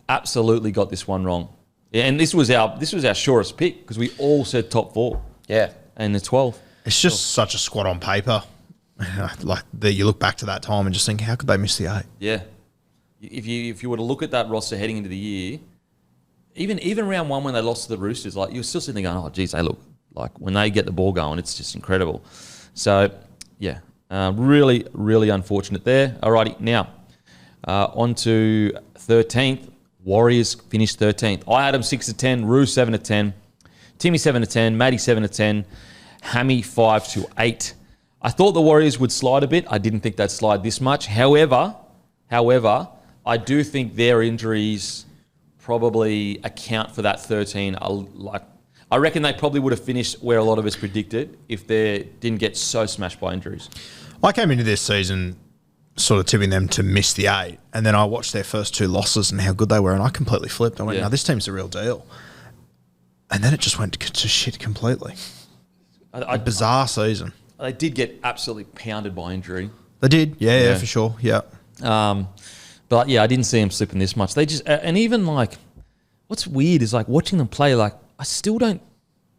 Absolutely got this one wrong. Yeah, and this was our surest pick because we all said top 4. Yeah. And the 12th. It's just such a squad on paper. Like you look back to that time and just think, how could they miss the 8? Yeah. If you were to look at that roster heading into the year, even round 1 when they lost to the Roosters, like you're still sitting there going, oh, geez, they look like when they get the ball going, it's just incredible. So, yeah, really, really unfortunate there. Alrighty, now on to 13th. Warriors finished 13th. I had them 6 to 10, Roo 7 to 10. Timmy 7 to 10, Matty 7 to 10, Hammy 5 to 8. I thought the Warriors would slide a bit. I didn't think they'd slide this much. However, I do think their injuries probably account for that 13. I reckon they probably would have finished where a lot of us predicted if they didn't get so smashed by injuries. I came into this season sort of tipping them to miss the 8, and then I watched their first 2 losses and how good they were, and I completely flipped. I went, no, this team's the real deal. And then it just went to shit completely. A bizarre season. They did get absolutely pounded by injury. They did, yeah, for sure, yeah. But yeah, I didn't see them slipping this much. They just, and even like, what's weird is like watching them play. Like, I still don't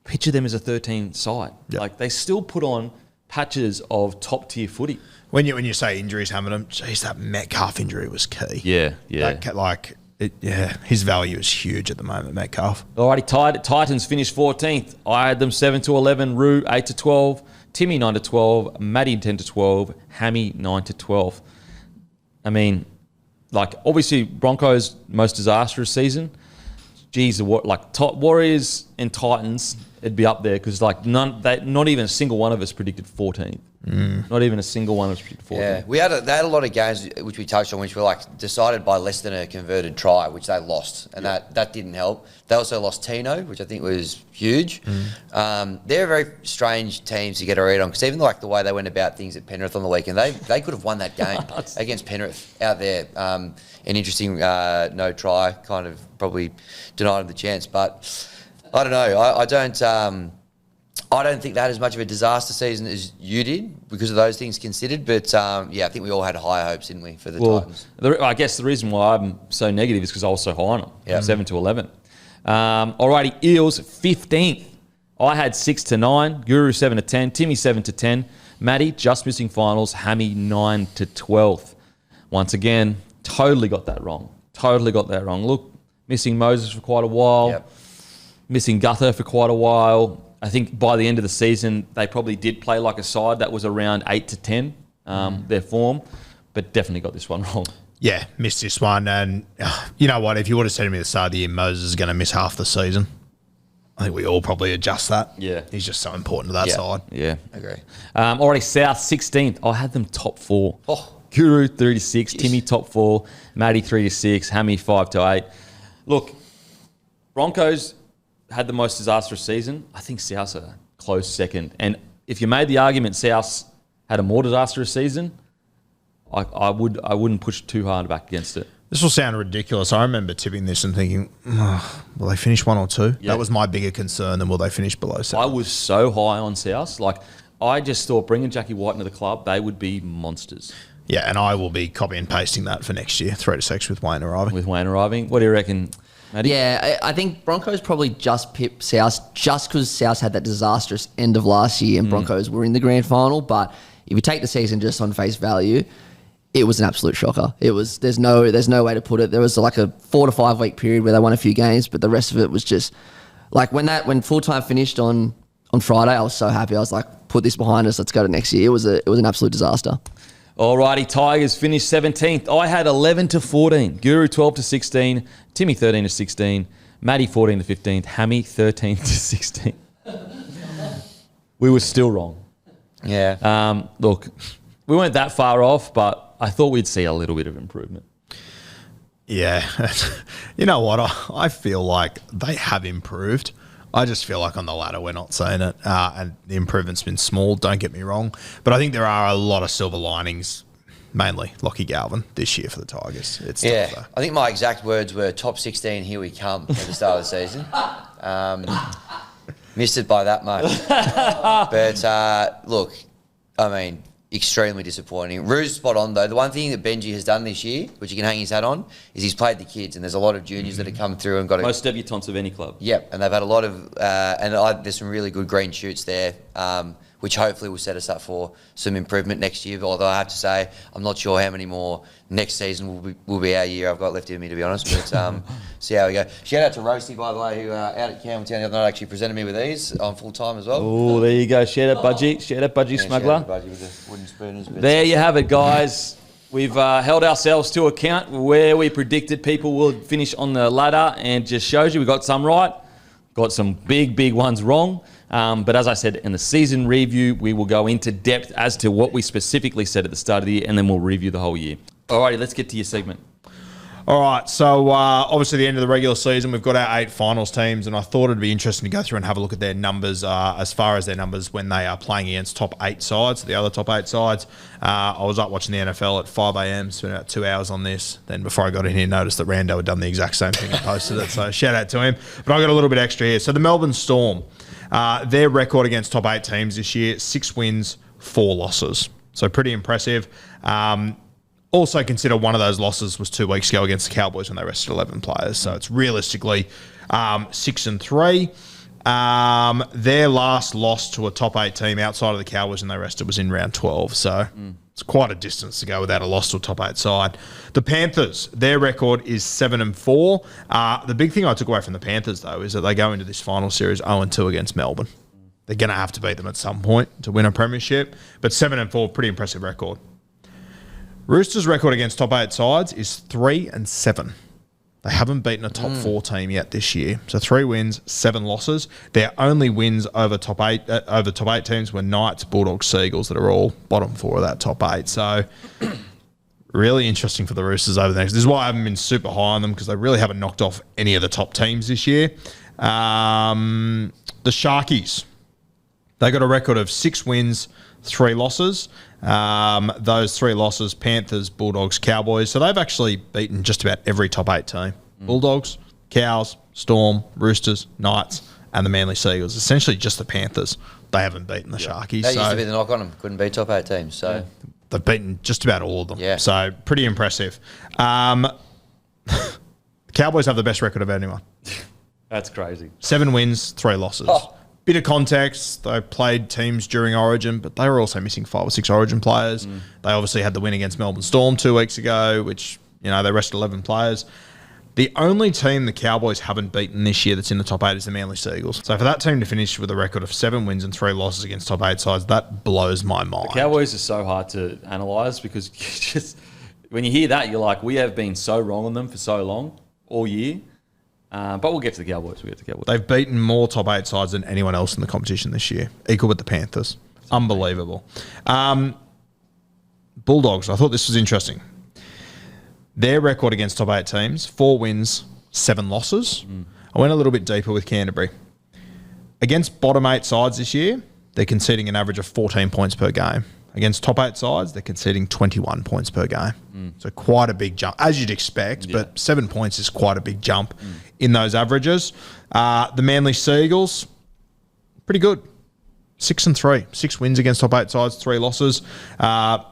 picture them as a 13 side. Yep. Like, they still put on patches of top tier footy. When you say injuries, Hamilton, geez, that Metcalf injury was key. Yeah. His value is huge at the moment, Metcalf. Alrighty, Titans finished 14th. I had them 7 to 11, Roo 8 to 12, Timmy 9 to 12, Matty 10 to 12, Hammy 9 to 12. I mean, like, obviously Broncos most disastrous season. Geez, Warriors and Titans, it'd be up there because like not even a single one of us predicted 14th. Not even a single one of us predicted 14th. Yeah, they had a lot of games which we touched on, which were like decided by less than a converted try, which they lost, and that didn't help. They also lost Tino, which I think was huge. They're very strange teams to get a read on because even like the way they went about things at Penrith on the weekend, they could have won that game against Penrith out there. An interesting no try, kind of probably denied them the chance, but I don't know. I don't. I don't think they had as much of a disaster season as you did because of those things considered. But, I think we all had high hopes, didn't we, for the Titans? I guess the reason why I'm so negative is because I was so high on them, 7 to 11. Alrighty, Eels, 15th. I had 6 to 9, Guru 7 to 10, Timmy 7 to 10, Matty just missing finals, Hammy 9 to 12th. Once again, totally got that wrong. Look, missing Moses for quite a while, missing Guther for quite a while. I think by the end of the season, they probably did play like a side that was around 8 to 10, their form, but definitely got this one wrong. Yeah, missed this one. And you know what? If you would have said to me at the start of the year, Moses is going to miss half the season, I think we all probably adjust that. Yeah. He's just so important to that side. Yeah. Agree. Already South, 16th. I had them top 4. Guru, 3 to 6. Timmy, top 4. Matty, 3 to 6. Hammy, 5 to 8. Look, Broncos had the most disastrous season. I think South's a close second. And if you made the argument South had a more disastrous season, I wouldn't push too hard back against it. This will sound ridiculous. I remember tipping this and thinking, will they finish 1 or 2? Yeah. That was my bigger concern than will they finish below 7. I was so high on South. Like, I just thought bringing Jackie White into the club, they would be monsters. Yeah, and I will be copy and pasting that for next year, 3 to 6 with Wayne arriving. What do you reckon, Matty? Yeah, I think Broncos probably just pipped South just because South had that disastrous end of last year and Broncos were in the grand final. But if you take the season just on face value, it was an absolute shocker. It was there's no way to put it. There was like a 4 to 5 week period where they won a few games, but the rest of it was just like when full time finished on Friday, I was so happy. I was like, put this behind us. Let's go to next year. It was an absolute disaster. Alrighty, Tigers finished 17th. I had 11 to 14. Guru 12 to 16. Timmy 13 to 16. Matty 14 to 15. Hammy 13 to 16. We were still wrong. Yeah. Look, we weren't that far off, but I thought we'd see a little bit of improvement. Yeah. You know what? I feel like they have improved. I just feel like on the ladder we're not seeing it. And the improvement's been small, don't get me wrong. But I think there are a lot of silver linings, mainly Lockie Galvin this year for the Tigers. It's tough, though. I think my exact words were top 16, here we come at the start of the season. Missed it by that much. But look, I mean, extremely disappointing. Rue's spot on, though. The one thing that Benji has done this year, which he can hang his hat on, is he's played the kids, and there's a lot of juniors that have come through and got most debutants of any club. Yep, and they've had a lot of, there's some really good green shoots there, which hopefully will set us up for some improvement next year. But although I have to say, I'm not sure how many more next season will be our year I've got left in me, to be honest. But see how we go. Shout out to Roasty, by the way, who out at Campbelltown the other night actually presented me with these on full time as well. Oh, there you go. Shout out Budgie. Shout out Budgie Smuggler. Shout out to Budgie with the wooden spooners. There you have it, guys. We've held ourselves to account where we predicted people would finish on the ladder, and just shows you we got some right, got some big ones wrong. But as I said, in the season review, we will go into depth as to what we specifically said at the start of the year, and then we'll review the whole year. Alrighty, let's get to your segment. All right, so obviously the end of the regular season, we've got our 8 finals teams, and I thought it'd be interesting to go through and have a look at their numbers as far as their numbers when they are playing against top 8 sides, the other top 8 sides. I was up watching the NFL at 5 a.m, spent about 2 hours on this. Then before I got in here, noticed that Rando had done the exact same thing and posted it, so shout out to him. But I got a little bit extra here. So the Melbourne Storm, their record against top 8 teams this year, 6 wins, 4 losses. So pretty impressive. Also consider one of those losses was 2 weeks ago against the Cowboys when they rested 11 players. So it's realistically 6-3. Their last loss to a top 8 team outside of the Cowboys when they rested was in round 12. So it's quite a distance to go without a loss to a top 8 side. The Panthers, their record is 7-4. The big thing I took away from the Panthers, though, is that they go into this final series 0-2 against Melbourne. They're going to have to beat them at some point to win a premiership. But 7-4, pretty impressive record. Roosters' record against top 8 sides is 3-7. They haven't beaten a top 4 team yet this year. So 3 wins, 7 losses. Their only wins over top 8 teams were Knights, Bulldogs, Seagulls, that are all bottom 4 of that top 8. So really interesting for the Roosters over the next. This is why I haven't been super high on them, because they really haven't knocked off any of the top teams this year. The Sharkies, they got a record of 6 wins, 3 losses. Those 3 losses, Panthers, Bulldogs, Cowboys. So they've actually beaten just about every top 8 team. Bulldogs, Cows, Storm, Roosters, Knights, and the Manly Seagulls. Essentially just the Panthers. They haven't beaten the Sharkies. That used to be the knock on them. Couldn't beat top 8 teams. So they've beaten just about all of them. Yeah. So pretty impressive. The Cowboys have the best record of anyone. That's crazy. 7 wins, 3 losses. Oh. Bit of context, they played teams during Origin, but they were also missing 5 or 6 Origin players. They obviously had the win against Melbourne Storm 2 weeks ago, which, they rested 11 players. The only team the Cowboys haven't beaten this year that's in the top 8 is the Manly Seagulls. So for that team to finish with a record of 7 wins and 3 losses against top 8 sides, that blows my mind. Cowboys are so hard to analyse because when you hear that, you're like, we have been so wrong on them for so long, all year. But we'll get to the Cowboys. They've beaten more top 8 sides than anyone else in the competition this year, equal with the Panthers. Unbelievable. Bulldogs, I thought this was interesting. Their record against top 8 teams, 4 wins, 7 losses. I went a little bit deeper with Canterbury. Against bottom 8 sides this year, they're conceding an average of 14 points per game. Against top 8 sides, they're conceding 21 points per game. So quite a big jump, as you'd expect, but 7 points is quite a big jump in those averages. The Manly Seagulls, pretty good. 6-3. 6 wins against top 8 sides, 3 losses. They've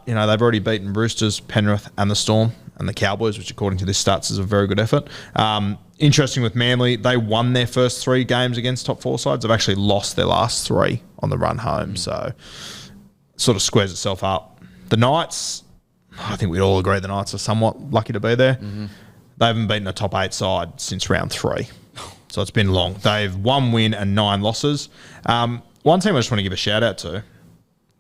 already beaten Roosters, Penrith and the Storm and the Cowboys, which according to this stats is a very good effort. Interesting with Manly, they won their first 3 games against top 4 sides. They've actually lost their last 3 on the run home. So sort of squares itself up. The Knights, I think we'd all agree the Knights are somewhat lucky to be there. They haven't beaten a top 8 side since round 3. So it's been long. They've 1 win and 9 losses. One team I just want to give a shout out to,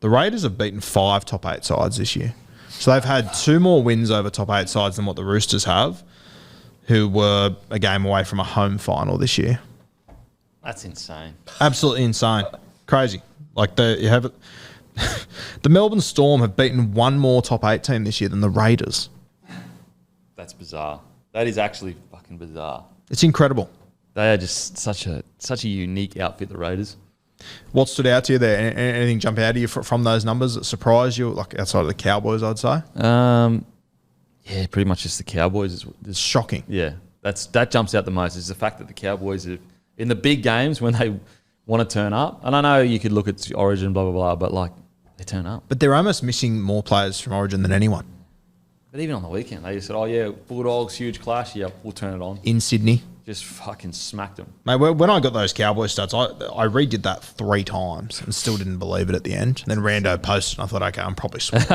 the Raiders have beaten 5 top 8 sides this year. So they've had 2 more wins over top 8 sides than what the Roosters have, who were a game away from a home final this year. That's insane. Absolutely insane. Crazy. The Melbourne Storm have beaten 1 more top 8 team this year than the Raiders. That's bizarre. That is actually fucking bizarre. It's incredible. They are just such a unique outfit, the Raiders. What stood out to you there? Anything jump out at you from those numbers that surprised you, like outside of the Cowboys, I'd say? Yeah, pretty much just the Cowboys. It's shocking. Yeah, that jumps out the most is the fact that the Cowboys are in the big games when they want to turn up. And I know you could look at Origin, blah, blah, blah, but they turn up. But they're almost missing more players from Origin than anyone. But even on the weekend, they just said, oh, yeah, Bulldogs, huge clash. Yeah, we'll turn it on. In Sydney. Just fucking smacked them. Mate, when I got those Cowboys stats, I redid that 3 times and still didn't believe it at the end. And then Rando posted and I thought, okay, I'm probably sweet.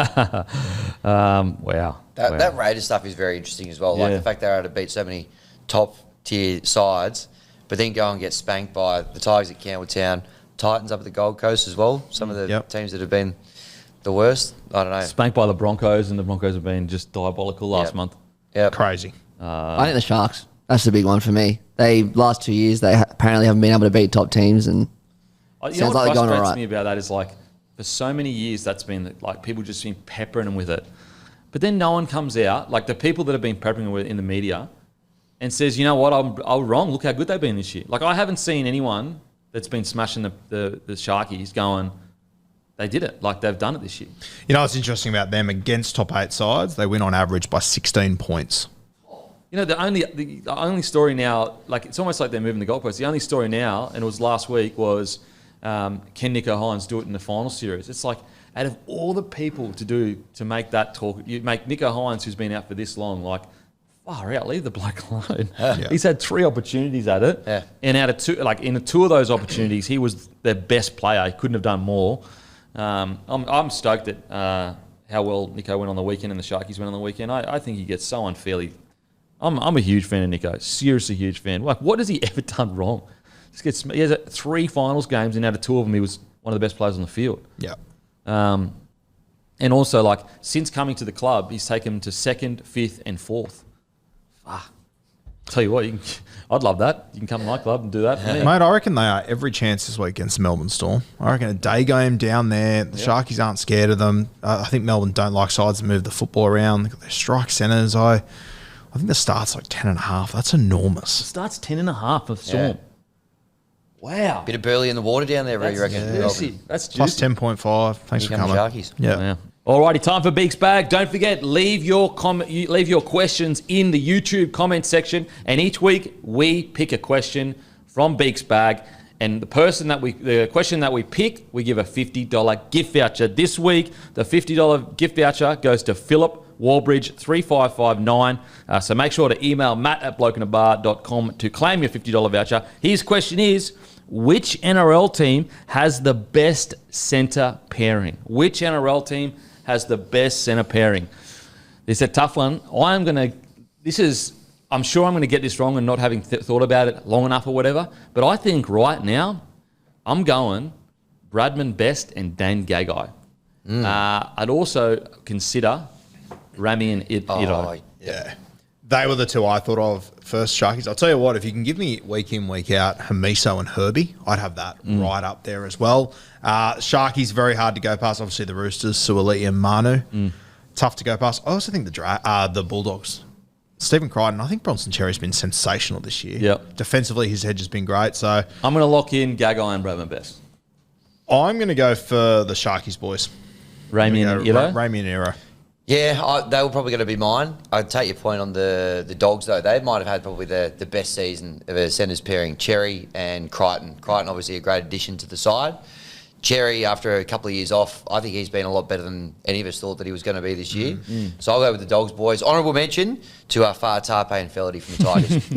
Wow. That Raiders stuff is very interesting as well. Like the fact they're able to beat so many top tier sides, but then go and get spanked by the Tigers at Campbelltown, Titans up at the Gold Coast as well. Some of the teams that have been the worst. I don't know. Spanked by the Broncos, and the Broncos have been just diabolical last month. Yeah, Crazy. I think the Sharks. That's the big one for me. Last 2 years, they apparently haven't been able to beat top teams, and You sounds know what like they're going all frustrates right. me about that is for so many years that's been people just been peppering them with it, but then no one comes out the people that have been peppering them with in the media and says, you know what, I'm wrong. Look how good they've been this year. I haven't seen anyone that's been smashing the Sharkies going, they did it. They've done it this year. You know what's interesting about them against top 8 sides? They win on average by 16 points. You know, the only story now, it's almost like they're moving the goalposts. The only story now, and it was last week, was can Nico Hines do it in the final series? It's out of all the people to make that talk, you make Nico Hines, who's been out for this long, far out, leave the bloke alone. Yeah. He's had 3 opportunities at it, and out of 2, in 2 of those opportunities, he was their best player. He couldn't have done more. I'm stoked at how well Nico went on the weekend and the Sharkies went on the weekend. I think he gets so unfairly. I'm a huge fan of Nico. Seriously huge fan. What has he ever done wrong? He has 3 finals games, and out of 2 of them, he was one of the best players on the field. Yeah. And also, since coming to the club, he's taken them to 2nd, 5th, and 4th. Tell you what, I'd love that. You can come to my club and do that for me. Mate, I reckon they are every chance this week against the Melbourne Storm. I reckon a day game down there. The Sharkies aren't scared of them. I think Melbourne don't like sides to move the football around. They've got their strike centres. I think the start's 10.5. That's enormous. Starts 10.5 for Storm. Yeah. Wow. Bit of burley in the water down there, you reckon? Juicy. That's juicy. Plus 10.5. Thanks Here for come coming. the Sharkies. Yeah. Alrighty, time for Beak's Bag. Don't forget, leave your questions in the YouTube comment section, and each week we pick a question from Beak's Bag And the question that we pick, we give a $50 gift voucher. This week, the $50 gift voucher goes to Philip Warbridge 3559. So make sure to email matt@blokeinabar.com to claim your $50 voucher. His question is, which NRL team has the best centre pairing? Which NRL team has the best centre pairing? This is a tough one. I'm sure I'm going to get this wrong and not having thought about it long enough or whatever. But I think right now, I'm going Bradman Best and Dan Gagai. I'd also consider Rami and Iro. Yeah. They were the two I thought of first, Sharkies. I'll tell you what, if you can give me week in, week out, Hamiso and Herbie, I'd have that right up there as well. Sharkies, very hard to go past. Obviously, the Roosters, Suoliti and Manu. Tough to go past. I also think the Bulldogs. Stephen Crichton, I think Bronson Cherry's been sensational this year. Yep. Defensively, his hedge has been great. So I'm going to lock in Gagai and Bradman Best. I'm going to go for the Sharkies boys. Rami and Iro? Rami and Iro. Yeah, they were probably going to be mine. I'd take your point on the Dogs, though. They might have had probably the best season of a centres pairing, Cherry and Crichton. Crichton, obviously, a great addition to the side. Cherry, after a couple of years off, I think he's been a lot better than any of us thought that he was going to be this year. So I'll go with the Dogs, boys. Honourable mention to Far Tarpe and Felity from the Tigers.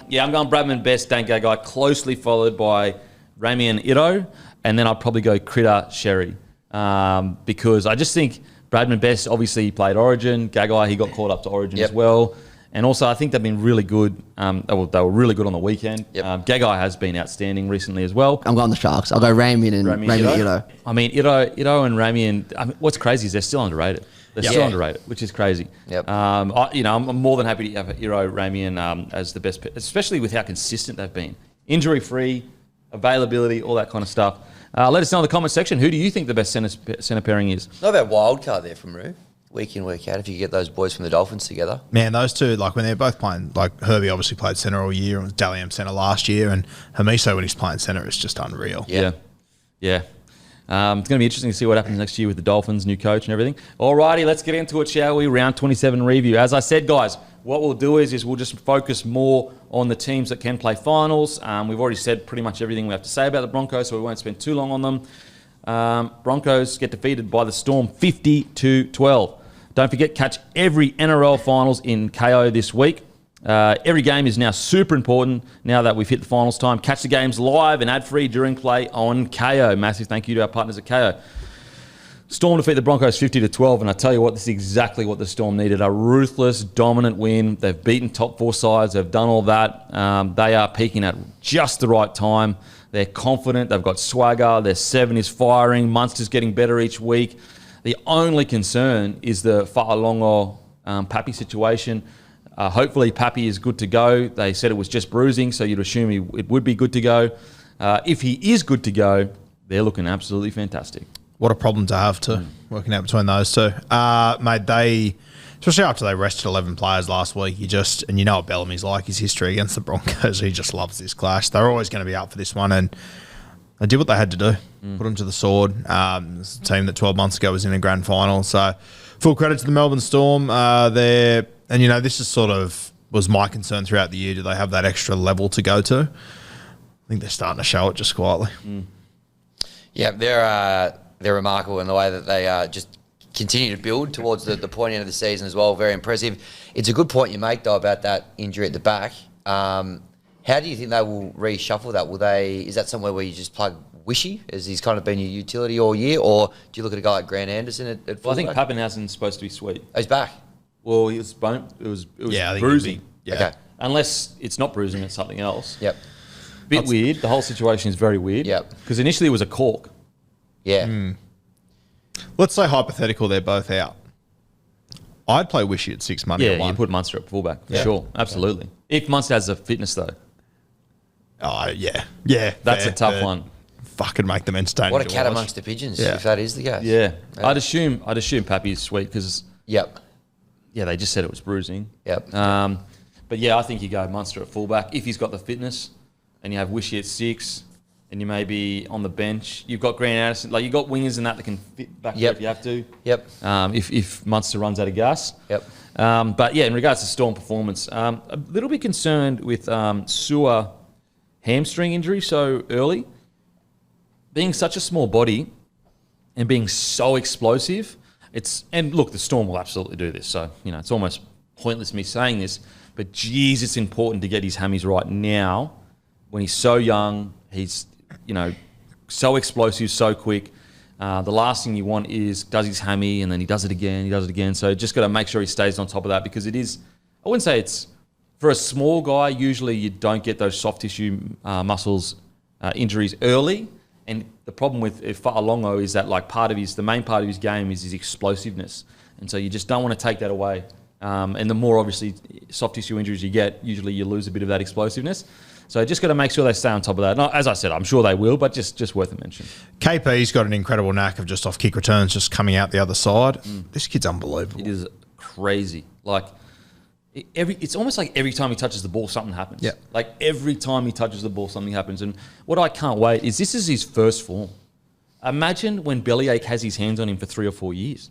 Yeah, I'm going Bradman Best, Dan Gagai, closely followed by Rami and Iro, and then I'd probably go Critter, Sherry, because I just think Bradman Best, obviously, he played Origin. Gagai, he got called up to Origin as well. And also, I think they've been really good. They were really good on the weekend. Gagai has been outstanding recently as well. I'm going the Sharks. I'll go Rami and Iro. I mean, Iro and Rami, and what's crazy is they're still underrated. They're still underrated, which is crazy. I'm more than happy to have Iro, Rami, and as the best, especially with how consistent they've been. Injury-free, availability, all that kind of stuff. Let us know in the comment section, who do you think the best centre pairing is? Not a bad wild card there from Roo. Week in, week out, if you get those boys from the Dolphins together. Man, those two, like when they're both playing, like Herbie obviously played centre all year and was Dally M centre last year, and Hamiso when he's playing centre is just unreal. Yeah. It's going to be interesting to see what happens next year with the Dolphins, new coach and everything. Alrighty, let's get into it, shall we? Round 27 review. As I said, guys, what we'll do is we'll just focus more on the teams that can play finals. We've already said pretty much everything we have to say about the Broncos, so we won't spend too long on them. Broncos get defeated by the Storm 50-12. Don't forget, catch every NRL finals in KO this week. Every game is now super important now that we've hit the finals time. Catch the games live and ad-free during play on KO. Massive thank you to our partners at KO. Storm defeat the Broncos 50-12, and I tell you what, this is exactly what the Storm needed. A ruthless, dominant win. They've beaten top four sides. They've done all that. They are peaking at just the right time. They're confident. They've got swagger. Their 7 is firing. Munster's getting better each week. The only concern is the Fa'alongo Pappy situation. Hopefully Pappy is good to go. They said it was just bruising, so you'd assume it would be good to go. If he is good to go, they're looking absolutely fantastic. What a problem to have too, working out between those two. Mate, especially after they rested 11 players last week, and you know what Bellamy's like, his history against the Broncos, he just loves this clash. They're always going to be up for this one, and they did what they had to do, put them to the sword. It's a team that 12 months ago was in a grand final, so full credit to the Melbourne Storm. This is sort of was my concern throughout the year. Do they have that extra level to go to? I think they're starting to show it just quietly. Yeah, they're remarkable in the way that they just continue to build towards the point end of the season as well. Very impressive. It's a good point you make, though, about that injury at the back. How do you think they will reshuffle that? Is that somewhere where you just plug Wishy, as he's kind of been your utility all year, or do you look at a guy like Grant Anderson at fullback? Well, I think Pappenhausen's supposed to be sweet. Oh, he's back. Well, it was bruising. Yeah. Okay. Unless it's not bruising, it's something else. Yep. Bit weird. The whole situation is very weird. Yep. Because initially it was a cork. Yeah. Let's say hypothetical, they're both out. I'd play Wishy at 6 money. Yeah, you put Munster at fullback. For sure. Absolutely. If Munster has the fitness, though. Oh, yeah. Yeah. That's a tough one. Fucking make them entertaining. What a cat amongst the pigeons, if that is the case. Yeah. I'd assume Pappy is sweet because... Yep. Yeah, they just said it was bruising. Yep. But yeah, I think you go Munster at fullback if he's got the fitness, and you have Wishy at 6, and you may be on the bench. You've got Grant Anderson, like you've got wingers and that can fit back there if you have to. Yep. If Munster runs out of gas. Yep. But yeah, in regards to Storm performance, a little bit concerned with Sewer hamstring injury so early. Being such a small body and being so explosive, and look, the Storm will absolutely do this. So, it's almost pointless me saying this, but geez, it's important to get his hammies right now when he's so young. He's, so explosive, so quick. The last thing you want is does his hammy and then he does it again. So just got to make sure he stays on top of that, because it is, I wouldn't say it's, for a small guy, usually you don't get those soft tissue muscles injuries early. And the problem with Fa'alongo is that the main part of his game is his explosiveness. And so you just don't want to take that away. And the more obviously soft tissue injuries you get, usually you lose a bit of that explosiveness. So just got to make sure they stay on top of that. Now, as I said, I'm sure they will, but just worth a mention. KP's got an incredible knack of just off kick returns, just coming out the other side. This kid's unbelievable. It is crazy. It's almost like every time he touches the ball, something happens. Yeah. Every time he touches the ball, something happens. And what I can't wait is this is his first form. Imagine when Bellyache has his hands on him for 3 or 4 years.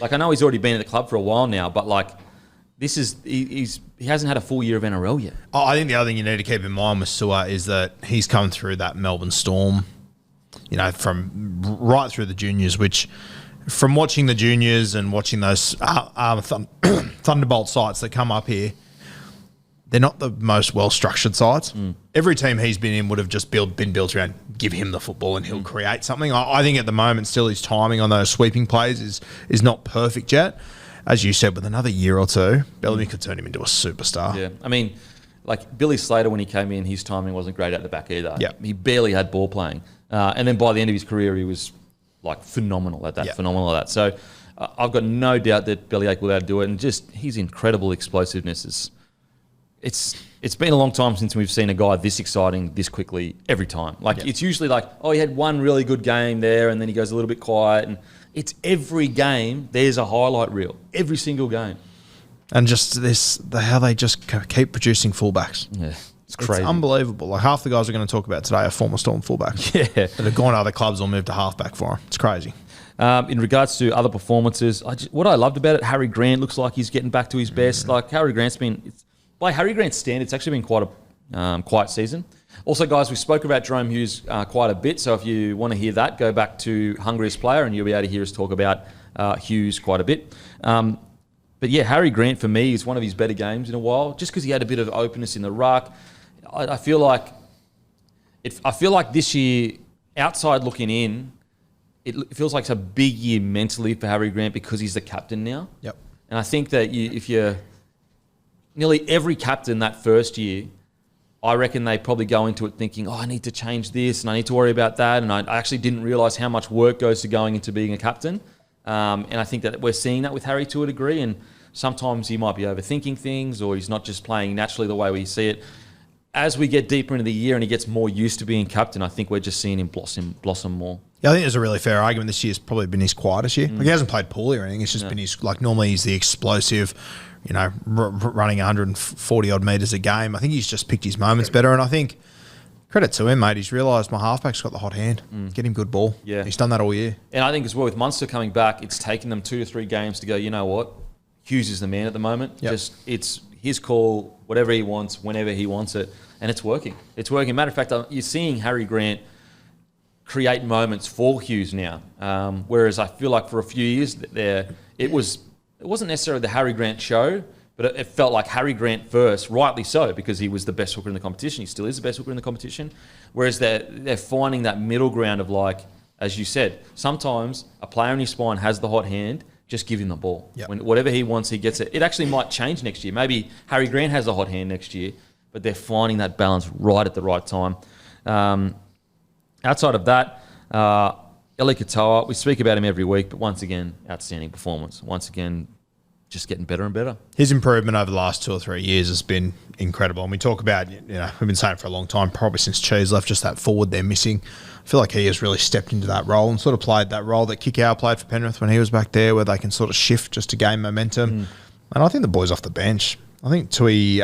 I know he's already been at the club for a while now, but this is he hasn't had a full year of NRL yet. I think the other thing you need to keep in mind with Sua is that he's come through that Melbourne Storm, from right through the juniors, which from watching the juniors and watching those Thunderbolt sites that come up here, they're not the most well-structured sides. Every team he's been in would have just been built around give him the football and he'll create something. I think at the moment still his timing on those sweeping plays is not perfect yet. As you said, with another year or two, Bellamy could turn him into a superstar. Yeah, I mean, Billy Slater, when he came in, his timing wasn't great at the back either. Yeah. He barely had ball playing. And then by the end of his career, he was phenomenal at that. So I've got no doubt that Bellyache will be able to do it. And just his incredible explosiveness it's been a long time since we've seen a guy this exciting this quickly every time. It's usually he had one really good game there and then he goes a little bit quiet. And it's every game, there's a highlight reel. Every single game. And just how they just keep producing fullbacks. Yeah. It's crazy. It's unbelievable. Half the guys we're going to talk about today are former Storm fullbacks. Yeah. That have gone to other clubs or moved to halfback for them. It's crazy. In regards to other performances, what I loved about it, Harry Grant looks like he's getting back to his best. Harry Grant's by Harry Grant's standard, it's actually been quite a quiet season. Also, guys, we spoke about Jerome Hughes quite a bit, so if you want to hear that, go back to Hungriest Player and you'll be able to hear us talk about Hughes quite a bit. But yeah, Harry Grant for me is one of his better games in a while, just because he had a bit of openness in the ruck. I feel like this year, outside looking in, it feels like it's a big year mentally for Harry Grant because he's the captain now. Yep. And I think that if you're nearly every captain that first year, I reckon they probably go into it thinking, I need to change this and I need to worry about that. And I actually didn't realise how much work goes to going into being a captain. And I think that we're seeing that with Harry to a degree. And sometimes he might be overthinking things or he's not just playing naturally the way we see it. As we get deeper into the year and he gets more used to being captain, I think we're just seeing him blossom more. Yeah, I think there's a really fair argument. This year's probably been his quietest year. He hasn't played poorly or anything. It's just been his, normally he's the explosive, running 140 odd metres a game. I think he's just picked his moments better. And I think, credit to him, mate, he's realised my halfback's got the hot hand. Get him good ball. Yeah. He's done that all year. And I think as well, with Munster coming back, it's taken them 2 to 3 games to go, you know what? Hughes is the man at the moment. Yep. It's his call, whatever he wants, whenever he wants it. And it's working. It's working. Matter of fact, you're seeing Harry Grant create moments for Hughes now. Whereas I feel like for a few years it wasn't necessarily the Harry Grant show, but it felt like Harry Grant first, rightly so, because he was the best hooker in the competition. He still is the best hooker in the competition. Whereas they're finding that middle ground of as you said, sometimes a player in your spine has the hot hand, just give him the ball. Yep. Whatever he wants, he gets it. It actually might change next year. Maybe Harry Grant has a hot hand next year, but they're finding that balance right at the right time. Outside of that, Eli Katoa, we speak about him every week, but once again, outstanding performance. Once again, just getting better and better. His improvement over the last 2 or 3 years has been incredible. And we talk about, we've been saying for a long time, probably since Cheese left, just that forward they're missing. I feel like he has really stepped into that role and sort of played that role that Kikau played for Penrith when he was back there, where they can sort of shift just to gain momentum. And I think the boys off the bench, I think Tui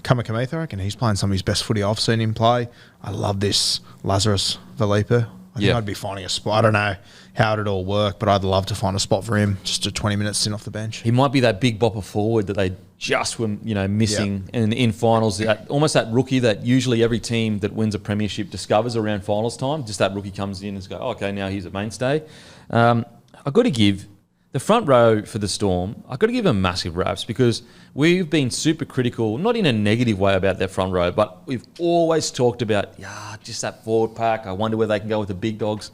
Kamakamitha, I reckon he's playing some of his best footy I've seen him play. I love this Lazarus Valipa. I think I'd be finding a spot. I don't know how it'd all work, but I'd love to find a spot for him, just a 20 minutes in off the bench. He might be that big bopper forward that they just were, missing in finals. Almost that rookie that usually every team that wins a premiership discovers around finals time. Just that rookie comes in and goes, okay, now he's a mainstay. I've got to give the front row for the Storm, I've got to give them massive raps because we've been super critical, not in a negative way about their front row, but we've always talked about, just that forward pack. I wonder where they can go with the big dogs.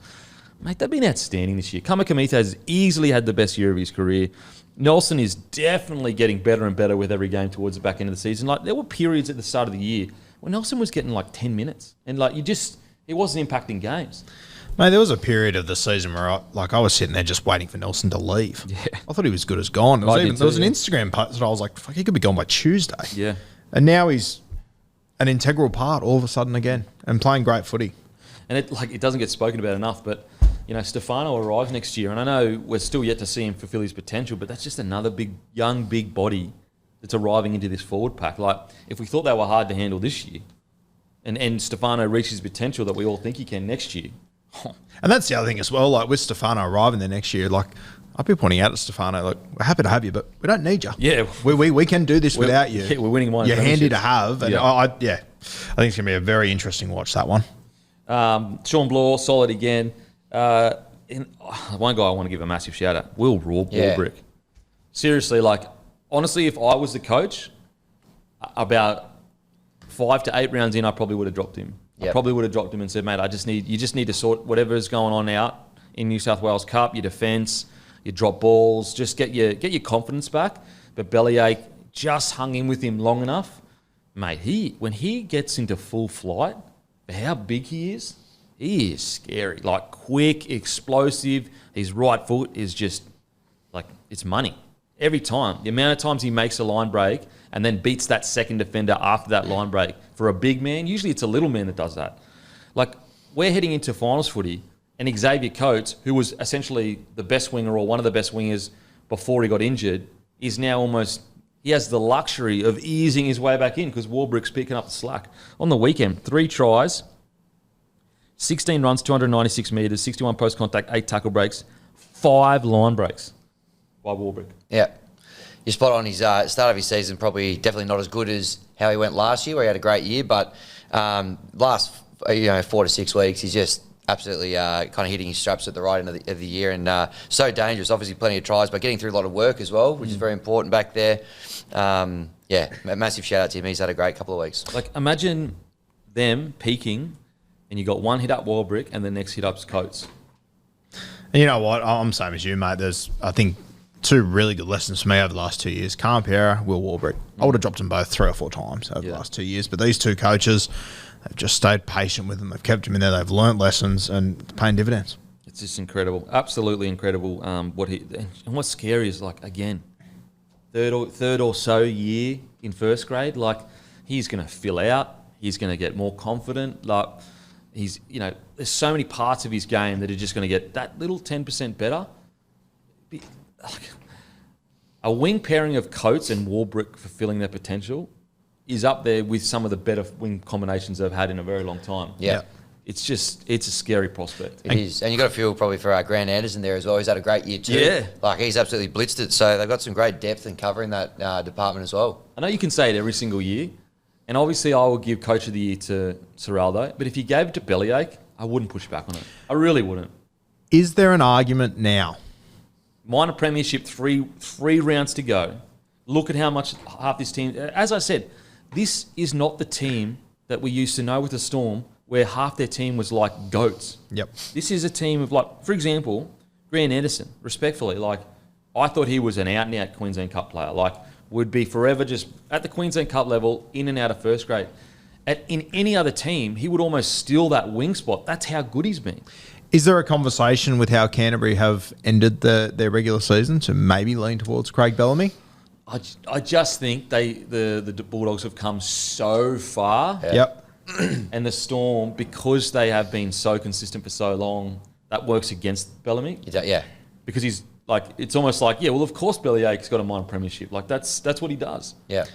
Mate, they've been outstanding this year. Kamikamica has easily had the best year of his career. Nelson is definitely getting better and better with every game towards the back end of the season. Like, there were periods at the start of the year when Nelson was getting like 10 minutes and it wasn't impacting games. Mate, there was a period of the season where I was sitting there just waiting for Nelson to leave. Yeah. I thought he was good as gone. There was an Instagram post that I was like, fuck, he could be gone by Tuesday. Yeah. And now he's an integral part all of a sudden again and playing great footy. And it doesn't get spoken about enough, but Stefano arrives next year, and I know we're still yet to see him fulfill his potential, but that's just another big body that's arriving into this forward pack. Like, if we thought they were hard to handle this year, and Stefano reaches potential that we all think he can next year. And that's the other thing as well, like with Stefano arriving there next year, like I've been pointing out to Stefano, like, we're happy to have you, but we don't need you. Yeah. We can do this without you. Yeah, we're winning one. You're handy to have. And I think it's going to be a very interesting watch, that one. Sean Bloor, solid again. One guy I want to give a massive shout out, Will Warbrick. Seriously, honestly, if I was the coach, about 5 to 8 rounds in, I probably would have dropped him. Yep. I probably would have dropped him and said, mate, you just need to sort whatever is going on out in New South Wales Cup, your defence, your drop balls, just get your confidence back. But Bellyache just hung in with him long enough. Mate, when he gets into full flight, how big he is scary. Like, quick, explosive. His right foot is just, it's money. Every time. The amount of times he makes a line break and then beats that second defender after that line break. For a big man, usually it's a little man that does that. We're heading into finals footy, and Xavier Coates, who was essentially the best winger or one of the best wingers before he got injured, is now he has the luxury of easing his way back in because Warbrick's picking up the slack. On the weekend, 3 tries, 16 runs, 296 metres, 61 post-contact, 8 tackle breaks, 5 line breaks by Warbrick. Yeah. You're spot on. His start of his season probably definitely not as good as how he went last year, where he had a great year. But last 4 to 6 weeks, he's just absolutely kind of hitting his straps at the right end of the year, and so dangerous. Obviously, plenty of tries, but getting through a lot of work as well, which is very important back there. Massive shout out to him. He's had a great couple of weeks. Imagine them peaking, and you got one hit up Warbrick, and the next hit up's Coates. And you know what? I'm the same as you, mate. There's, I think, 2 really good lessons for me over the last 2 years. Carmpiera, Will Warbrick. I would have dropped them both 3 or 4 times over the last 2 years. But these 2 coaches, they've just stayed patient with them. They've kept them in there. They've learnt lessons and it's paying dividends. It's just incredible. Absolutely incredible. And what's scary is, again, third or so year in first grade, he's going to fill out. He's going to get more confident. There's so many parts of his game that are just going to get that little 10% better. A wing pairing of Coates and Warbrick fulfilling their potential is up there with some of the better wing combinations they've had in a very long time. Yeah. It's a scary prospect. It is. And you've got to feel probably for Grant Anderson there as well. He's had a great year too. Yeah. He's absolutely blitzed it. So they've got some great depth and cover in that department as well. I know you can say it every single year, and obviously I will give Coach of the Year to Serraldo, but if you gave it to Bellyache, I wouldn't push back on it. I really wouldn't. Is there an argument now? Minor premiership, three rounds to go. Look at how much half this team... As I said, this is not the team that we used to know with the Storm where half their team was like goats. Yep. This is a team of for example, Grant Anderson, respectfully, I thought he was an out-and-out Queensland Cup player. Would be forever just at the Queensland Cup level, in and out of first grade. In any other team, he would almost steal that wing spot. That's how good he's been. Is there a conversation with how Canterbury have ended their regular season to maybe lean towards Craig Bellamy? I just think the Bulldogs have come so far. Yeah. Yep. And the Storm, because they have been so consistent for so long, that works against Bellamy. Yeah. Because he's it's almost of course Bellyache's got a minor premiership. That's what he does. Yeah.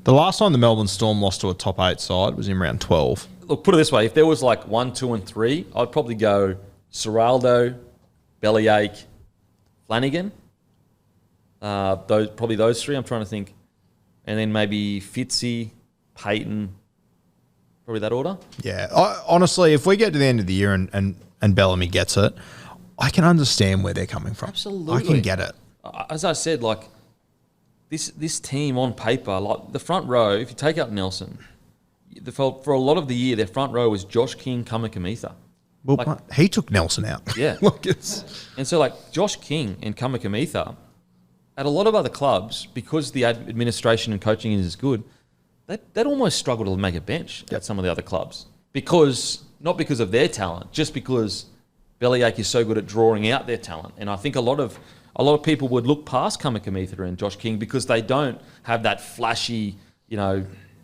The last time the Melbourne Storm lost to a top 8 side was in round 12. Look, put it this way: if there was 1, 2, and 3, I'd probably go Serraldo, Bellyache, Flanagan. Those three. I'm trying to think. And then maybe Fitzy, Payton. Probably that order. Yeah. Honestly, if we get to the end of the year and Bellamy gets it, I can understand where they're coming from. Absolutely. I can get it. As I said, like, this team on paper, like the front row, if you take out Nelson, for a lot of the year, their front row was Josh King, Kamikamitha. Well, he took Nelson out. Yeah. And so, like, Josh King and Kamikamitha, at a lot of other clubs, because the administration and coaching is good, they'd almost struggle to make a bench at some of the other clubs. Not because of their talent, just because Bellyache is so good at drawing out their talent. And I think a lot of people would look past Kamikamitha and Josh King because they don't have that flashy,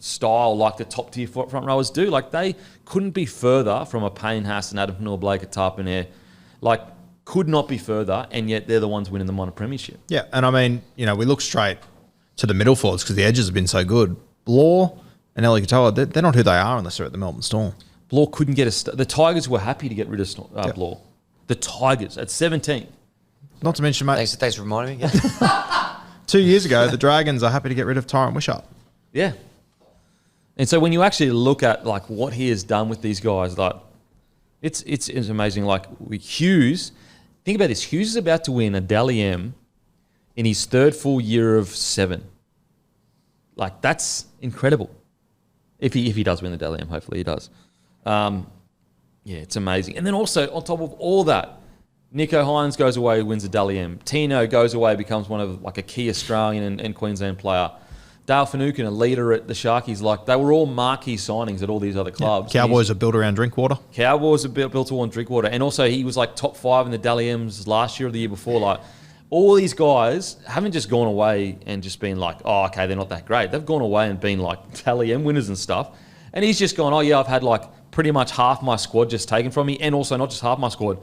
style like the top tier front rowers do. Like, they couldn't be further from a Payne Haas and Adam Fanua-Blake at Tarpon. Like, could not be further, and yet they're the ones winning the minor premiership. Yeah, and I mean, we look straight to the middle forwards because the edges have been so good. Blore and Eli Katoa, they're not who they are unless they're at the Melbourne Storm. Blore couldn't get the Tigers were happy to get rid of Blore. The Tigers at 17. Not to mention, mate. Thanks for reminding me. Yeah. 2 years ago, the Dragons are happy to get rid of Tyrant Wishart. Yeah. And so when you actually look at like what he has done with these guys, like it's amazing. Like with Hughes, think about this. Hughes is about to win a Dally M in his third full year of 7. Like, that's incredible. If he does win the Dally M, hopefully he does. Yeah, it's amazing. And then also on top of all that, Nico Hines goes away, wins the Dally M. Tino goes away, becomes one of like a key Australian and Queensland player. Dale Finucane, a leader at the Sharkies, like they were all marquee signings at all these other clubs. Yeah. Cowboys are built around Drinkwater. Cowboys are built around Drinkwater. And also he was like top 5 in the Dally M's last year or the year before. Like, all these guys haven't just gone away and just been like, oh, okay, they're not that great. They've gone away and been like Dally M winners and stuff. And he's just gone, oh yeah, I've had like pretty much half my squad just taken from me, and also not just half my squad,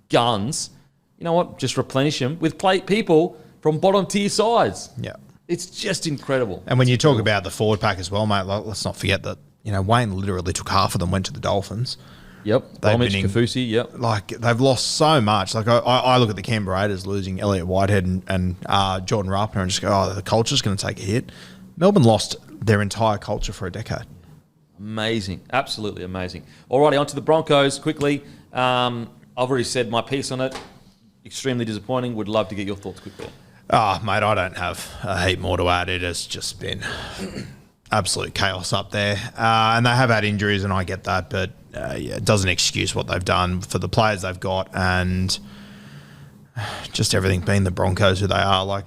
guns. You know what? Just replenish them with people from bottom tier sides. Yeah. It's just incredible. And when you talk about the forward pack as well, mate, let's not forget that, Wayne literally took half of them, went to the Dolphins. Yep. Bromwich, Kafusi, yep. Like, they've lost so much. Like, I look at the Canberra Raiders losing Elliot Whitehead and Jordan Rapiner and just go, oh, the culture's going to take a hit. Melbourne lost their entire culture for a decade. Amazing. Absolutely amazing. Alrighty, on to the Broncos quickly. I've already said my piece on it. Extremely disappointing. Would love to get your thoughts quickly. Oh, mate, I don't have a heap more to add. It has just been absolute chaos up there. And they have had injuries, and I get that, but it doesn't excuse what they've done for the players they've got and just everything being the Broncos who they are. Like,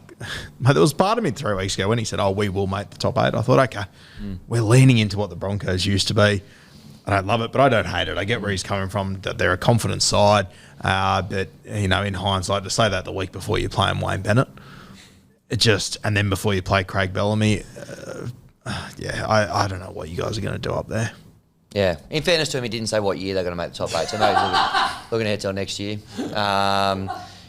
mate, there was part of me 3 weeks ago when he said, oh, we will make the top 8. I thought, okay, we're leaning into what the Broncos used to be. I don't love it, but I don't hate it. I get where he's coming from, that they're a confident side. But, in hindsight, to say that the week before you're playing Wayne Bennett, and then before you play Craig Bellamy, I don't know what you guys are going to do up there. Yeah. In fairness to him, he didn't say what year they're going to make the top 8, so no, he's looking ahead till next year.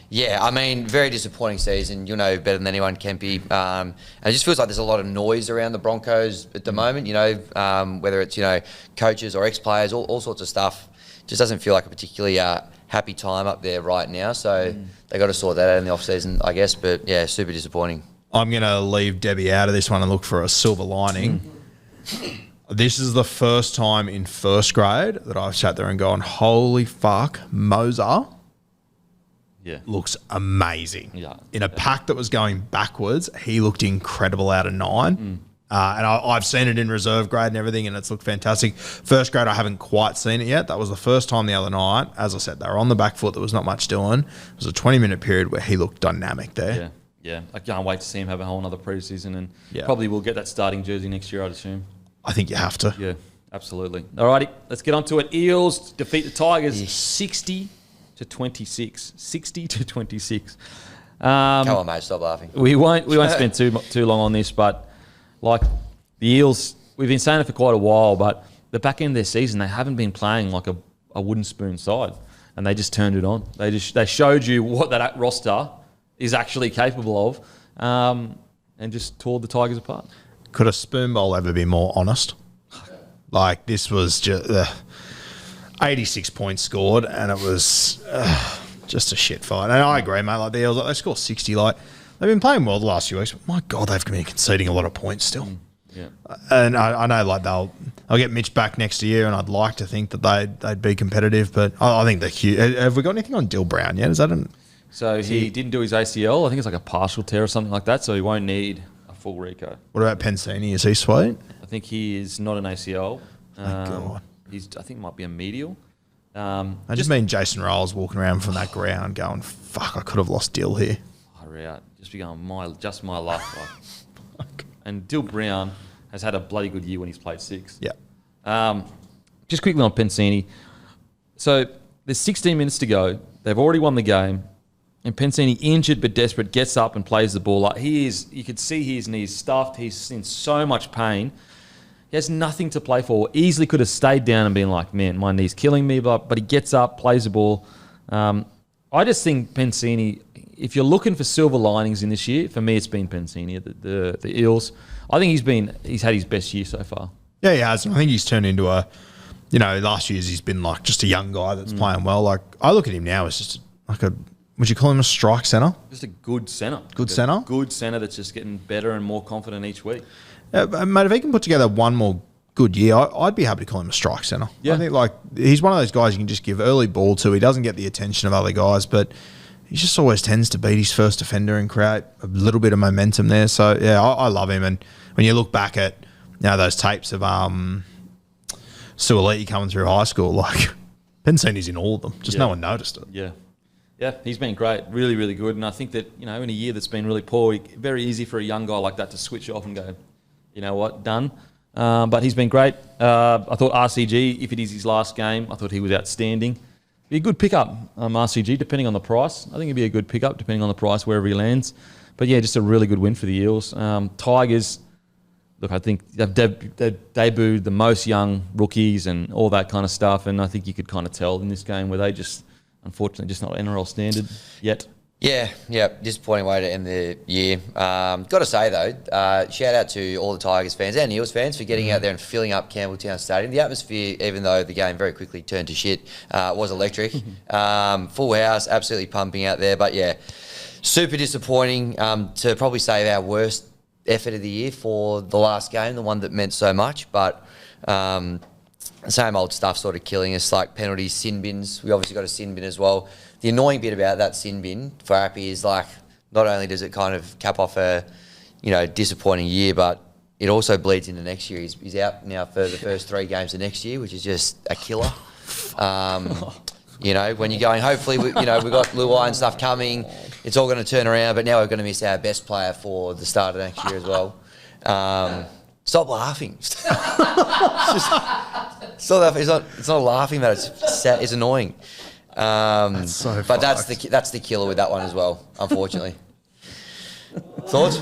Very disappointing season. You'll know better than anyone, Kempy. And it just feels like there's a lot of noise around the Broncos at the moment, whether it's, coaches or ex-players, all sorts of stuff. Just doesn't feel like a particularly happy time up there right now. So they got to sort that out in the off-season, I guess. But, yeah, super disappointing. I'm going to leave Debbie out of this one and look for a silver lining. This is the first time in first grade that I've sat there and gone, holy fuck, Moser looks amazing. Yeah, in a pack that was going backwards, he looked incredible out of 9. And I've seen it in reserve grade and everything, and it's looked fantastic. First grade, I haven't quite seen it yet. That was the first time the other night. As I said, they were on the back foot. There was not much doing. It was a 20-minute period where he looked dynamic there. Yeah. I can't wait to see him have a whole another preseason, and probably will get that starting jersey next year, I'd assume. I think you have to. Yeah, absolutely. Alrighty, let's get on to it. Eels defeat the Tigers 60-26. 60-26. Come on, mate, stop laughing. We won't spend too long on this, but like the Eels, we've been saying it for quite a while, but the back end of their season, they haven't been playing like a wooden spoon side, and they just turned it on. They showed you what that roster is actually capable of, and just tore the Tigers apart. Could a spoon bowl ever be more honest? Like, this was just... 86 points scored, and it was just a shit fight. And I agree, mate. Like the Eels, they score 60. Like they've been playing well the last few weeks, but my God, they've been conceding a lot of points still. Yeah. And I know like they'll get Mitch back next year, and I'd like to think that they'd be competitive. But I think they're huge. Have we got anything on Dill Brown yet? Is that So he didn't do his ACL. I think it's like a partial tear or something like that. So he won't need a full reco. What about Pensini? Is he sweet? I think he is not an ACL. God. I think it might be a medial. I just mean Jason Rolls walking around from that ground going, fuck, I could have lost Dill here. Far out. Just be going, just my luck. Like. And Dill Brown has had a bloody good year when he's played 6. Yeah. Just quickly on Pensini. So there's 16 minutes to go. They've already won the game. And Pensini, injured but desperate, gets up and plays the ball. Like you could see his knees stuffed. He's in so much pain. He has nothing to play for. Easily could have stayed down and been like, man, my knee's killing me. But he gets up, plays the ball. I just think Pensini, if you're looking for silver linings in this year, for me it's been Pensini, the Eels. I think he's had his best year so far. Yeah, he has. I think he's turned into last year's he's been like just a young guy that's playing well. Like I look at him now as just like would you call him a strike centre? Just a good centre. Good centre? Good centre that's just getting better and more confident each week. Mate, if he can put together one more good year, I'd be happy to call him a strike centre. Yeah. I think like he's one of those guys you can just give early ball to. He doesn't get the attention of other guys, but he just always tends to beat his first defender and create a little bit of momentum there. So, yeah, I love him. And when you look back at those tapes of Suoliti coming through high school, like Pensini's in all of them. Just no one noticed it. Yeah. Yeah, he's been great. Really, really good. And I think that, in a year that's been really poor, very easy for a young guy like that to switch off and go, you know what, done. But he's been great. I thought RCG, if it is his last game, I thought he was outstanding. Be a good pickup, RCG, depending on the price. I think it'd be a good pickup, depending on the price, wherever he lands. But yeah, just a really good win for the Eels. Tigers, look, I think they've debuted the most young rookies and all that kind of stuff. And I think you could kind of tell in this game where they just, unfortunately, just not NRL standard yet. Yeah, disappointing way to end the year. Got to say, though, shout out to all the Tigers fans and Eels fans for getting out there and filling up Campbelltown Stadium. The atmosphere, even though the game very quickly turned to shit, was electric. Full house, absolutely pumping out there. But, yeah, super disappointing to probably say our worst effort of the year for the last game, the one that meant so much. But same old stuff sort of killing us, like penalties, sin bins. We obviously got a sin bin as well. The annoying bit about that sin bin for Appy is like, not only does it kind of cap off a, disappointing year, but it also bleeds into next year. He's out now for the first 3 games of next year, which is just a killer. When you're going, hopefully, we've got Luai and stuff coming. It's all going to turn around, but now we're going to miss our best player for the start of next year as well. Stop laughing. It's not laughing, but it's sad, it's annoying. That's so but that's the killer with that one as well, unfortunately. Thoughts?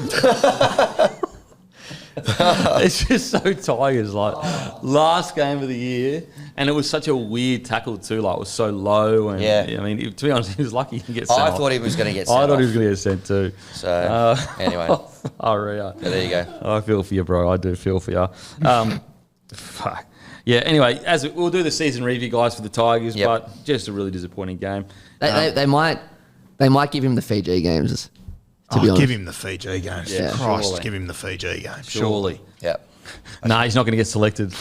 It's just so Tigers, like last game of the year, and it was such a weird tackle too. Like it was so low, and I mean, to be honest, he was lucky he can get sent. I thought he was going to get sent. I thought he was going to get sent too. So anyway, there you go. I feel for you, bro. I do feel for you. Fuck. Yeah. Anyway, we'll do the season review, guys, for the Tigers, but just a really disappointing game. They might give him the Fiji games. To be honest. Give him the Fiji games. Yeah, Christ, surely. give him the Fiji games. Surely. Yep. Nah, he's not going to get selected.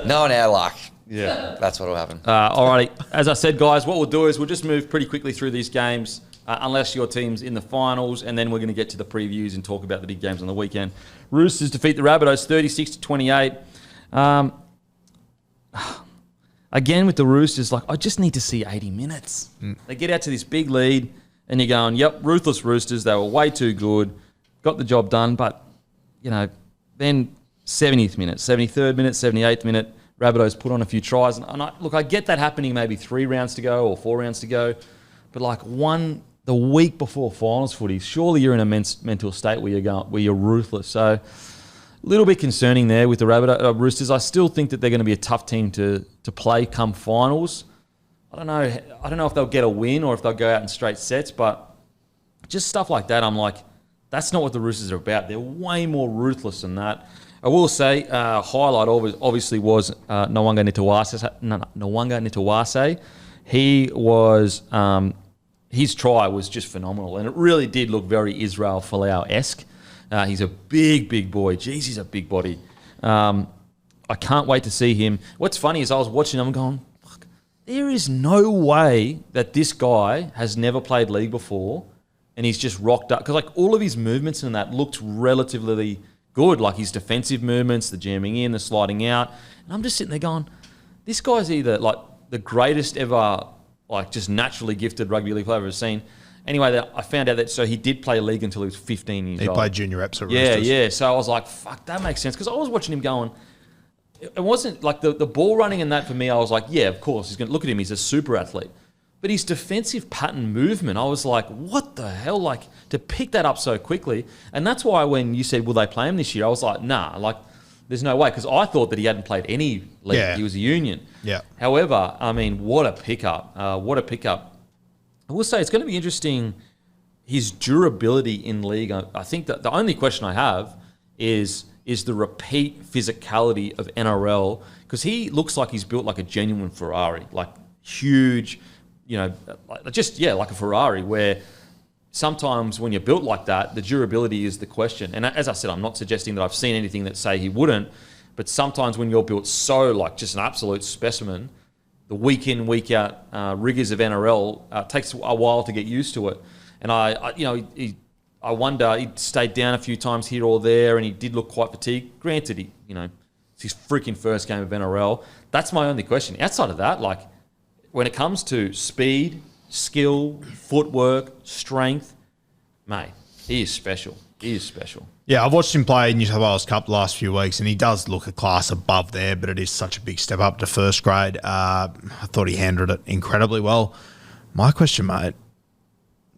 Knowing our luck. Yeah. That's what will happen. Alrighty. As I said, guys, what we'll do is we'll just move pretty quickly through these games, unless your team's in the finals, and then we're going to get to the previews and talk about the big games on the weekend. Roosters defeat the Rabbitohs 36-28. Again, with the Roosters, like, I just need to see 80 minutes. They get out to this big lead, and you're going, yep, ruthless Roosters. They were way too good. Got the job done, but, then 70th minute, 73rd minute, 78th minute, Rabbitohs put on a few tries. And I get that happening maybe 3 rounds to go or 4 rounds to go. But, like, the week before finals footy, surely you're in a mental state where you're ruthless. So, a little bit concerning there with the Roosters. I still think that they're going to be a tough team to play come finals. I don't know if they'll get a win or if they'll go out in straight sets, but just stuff like that, I'm like, that's not what the Roosters are about. They're way more ruthless than that. I will say, highlight obviously was Nwanga Nitawase. He was, his try was just phenomenal, and it really did look very Israel Folau-esque. He's a big boy. Jeez, he's a big body. I can't wait to see him. What's funny is I was watching him going, fuck, there is no way that this guy has never played league before and he's just rocked up. Because like all of his movements and that looked relatively good, like his defensive movements, the jamming in, the sliding out. And I'm just sitting there going, this guy's either like the greatest ever, like just naturally gifted rugby league player I've ever seen. Anyway, I found out that so he did play league until he was 15 years old. He played junior reps at Roosters. Yeah. So I was like, fuck, that makes sense. Because I was watching him going, it wasn't like the ball running and that for me, I was like, yeah, of course. He's going to look at him, he's a super athlete. But his defensive pattern movement, I was like, what the hell? Like, to pick that up so quickly. And that's why when you said, will they play him this year? I was like, nah, like, there's no way. Because I thought that he hadn't played any league. Yeah. He was a union. Yeah. However, I mean, what a pickup. What a pickup. I will say it's going to be interesting, his durability in league. I think that the only question I have is the repeat physicality of NRL. Because he looks like he's built like a genuine Ferrari. Like, huge... you know, like a Ferrari, where sometimes when you're built like that, the durability is the question. And as I said, I'm not suggesting that I've seen anything that say he wouldn't, but sometimes when you're built so like just an absolute specimen, the week in, week out rigours of NRL takes a while to get used to it. And I wonder, he stayed down a few times here or there, and he did look quite fatigued. Granted, it's his freaking first game of NRL. That's my only question. Outside of that, like, when it comes to speed, skill, footwork, strength, mate, he is special. He is special. Yeah, I've watched him play New South Wales Cup the last few weeks, and he does look a class above there, but it is such a big step up to first grade. I thought he handled it incredibly well. My question, mate,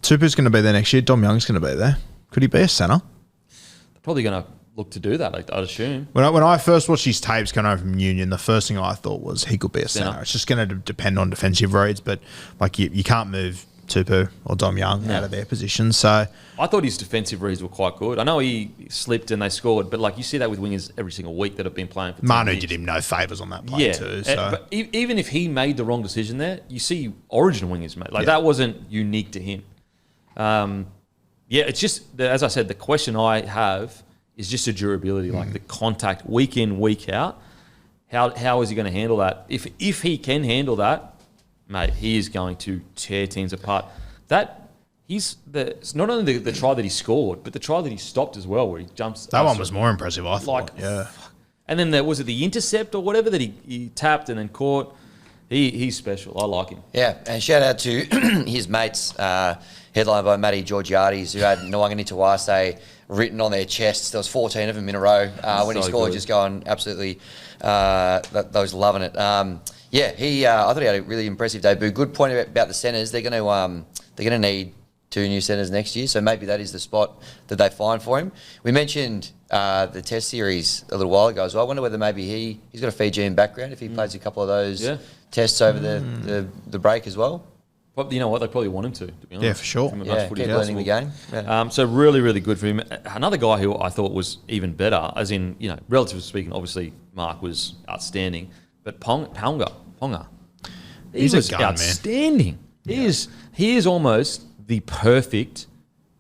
Tupu's going to be there next year. Dom Young's going to be there. Could he be a centre? They're probably going to look to do that, I'd assume. When I first watched his tapes coming over from Union, the first thing I thought was he could be a centre. It's just going to depend on defensive reads, but like you can't move Tupu or Dom Young out of their position. So I thought his defensive reads were quite good. I know he slipped and they scored, but like you see that with wingers every single week that have been playing for Manu years. did him no favours on that play too. So. But even if he made the wrong decision there, you see Origin wingers, mate. Like that wasn't unique to him. It's just, as I said, the question I have is just a durability, like the contact week in, week out. How is he going to handle that? If he can handle that, mate, he is going to tear teams apart. It's not only the try that he scored, but the try that he stopped as well, where he jumps. That one was more impressive, I thought. And then was it the intercept or whatever that he tapped and then caught? He's special. I like him. Yeah, and shout out to his mates, headlined by Matty Georgiades, who had Nwanga Nitawase written on their chests. There was 14 of them in a row when he scored, just going absolutely, those loving it. I thought he had a really impressive debut. Good point about the centres. They're going to need 2 new centres next year, so maybe that is the spot that they find for him. We mentioned the Test series a little while ago as well. I wonder whether maybe he's got a Fijian background if he plays a couple of those tests over the break as well. But you know what? They probably want him to be honest. Yeah, for sure. Keep learning the game. Yeah. So really, really good for him. Another guy who I thought was even better, as in, relatively speaking, obviously Mark was outstanding, but Ponga, he was outstanding. Man. He is almost the perfect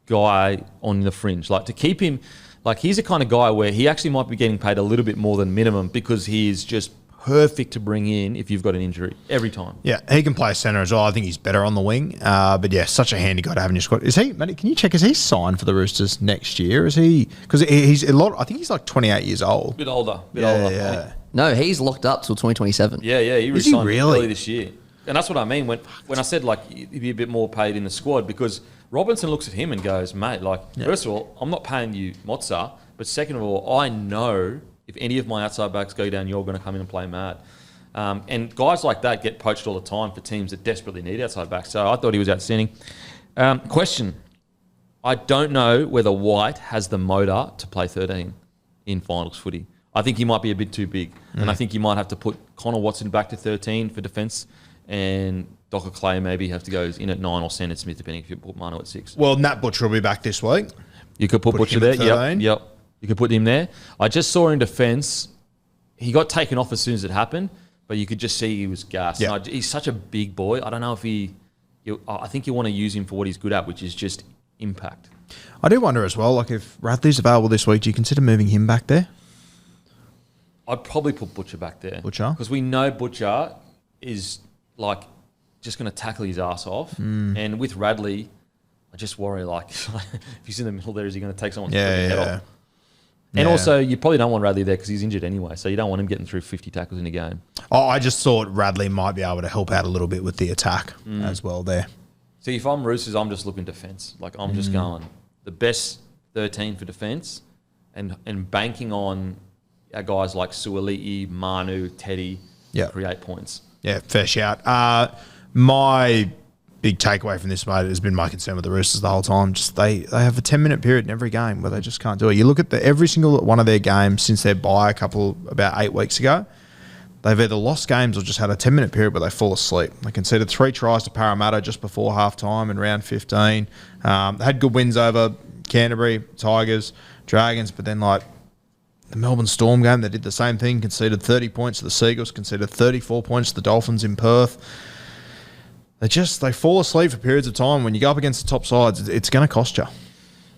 guy on the fringe. Like to keep him, like he's the kind of guy where he actually might be getting paid a little bit more than minimum because he is just perfect to bring in if you've got an injury every time. Yeah, he can play centre as well. I think he's better on the wing. But yeah, such a handy guy to have in your squad. Is he, Matty, can you check, is he signed for the Roosters next year? Is he, because he's a lot, I think he's like 28 years old. Bit older. Yeah. No, he's locked up till 2027. Yeah, he Is he resigned really? early this year. And that's what I mean when I said like he'd be a bit more paid in the squad, because Robinson looks at him and goes, mate, first of all, I'm not paying you Mozza, but second of all, I know if any of my outside backs go down, you're going to come in and play mad. And guys like that get poached all the time for teams that desperately need outside backs. So I thought he was outstanding. Question. I don't know whether White has the motor to play 13 in finals footy. I think he might be a bit too big. And I think you might have to put Connor Watson back to 13 for defence, and Docker Clay maybe have to go in at 9 or Sandon Smith, depending if you put Manu at 6. Well, Nat Butcher will be back this week. You could put Butcher him there. at 13. Yep. You could put him there. I just saw in defence, he got taken off as soon as it happened, but you could just see he was gassed. Yeah. He's such a big boy. I don't know if I think you want to use him for what he's good at, which is just impact. I do wonder as well, like if Radley's available this week, do you consider moving him back there? I'd probably put Butcher back there. Butcher? Because we know Butcher is like just going to tackle his ass off. And with Radley, I just worry like if he's in the middle there, is he going to take someone's head off? And also, you probably don't want Radley there because he's injured anyway, so you don't want him getting through 50 tackles in a game. Oh, I just thought Radley might be able to help out a little bit with the attack as well there. See, if I'm Roosters, I'm just looking defence. Like, I'm just going the best 13 for defence and banking on our guys like Suoli'i, Manu, Teddy to create points. Yeah, fair shout. My big takeaway from this, mate, has been my concern with the Roosters the whole time. Just they have a 10-minute period in every game where they just can't do it. You look at every single one of their games since their bye about 8 weeks ago, they've either lost games or just had a 10-minute period where they fall asleep. They conceded 3 tries to Parramatta just before half-time in round 15. They had good wins over Canterbury, Tigers, Dragons, but then like the Melbourne Storm game, they did the same thing, conceded 30 points to the Seagulls, conceded 34 points to the Dolphins in Perth. They fall asleep for periods of time. When you go up against the top sides, it's going to cost you.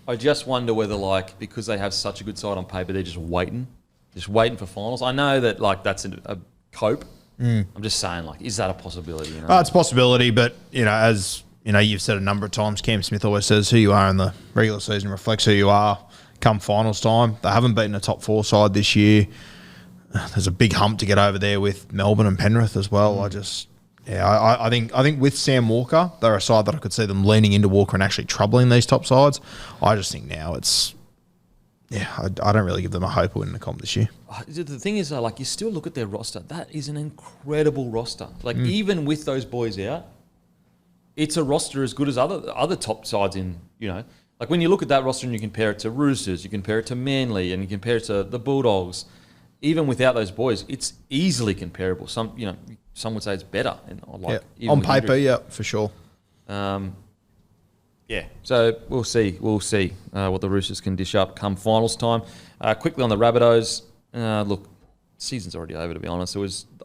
I just wonder whether, like, because they have such a good side on paper, they're just waiting for finals. I know that, like, that's a cope. I'm just saying, like, is that a possibility? You know? It's a possibility, but, as you've said a number of times, Cam Smith always says who you are in the regular season reflects who you are come finals time. They haven't beaten a top 4 side this year. There's a big hump to get over there with Melbourne and Penrith as well. I think with Sam Walker, they're a side that I could see them leaning into Walker and actually troubling these top sides. I just think now I don't really give them a hope of winning the comp this year. The thing is, like, you still look at their roster. That is an incredible roster. Like, even with those boys out, it's a roster as good as other top sides in, like when you look at that roster and you compare it to Roosters, you compare it to Manly, and you compare it to the Bulldogs. Even without those boys, it's easily comparable. Some would say it's better. And even on with paper, injuries. for sure. So we'll see what the Roosters can dish up come finals time. Quickly on the Rabbitohs, look, season's already over, to be honest.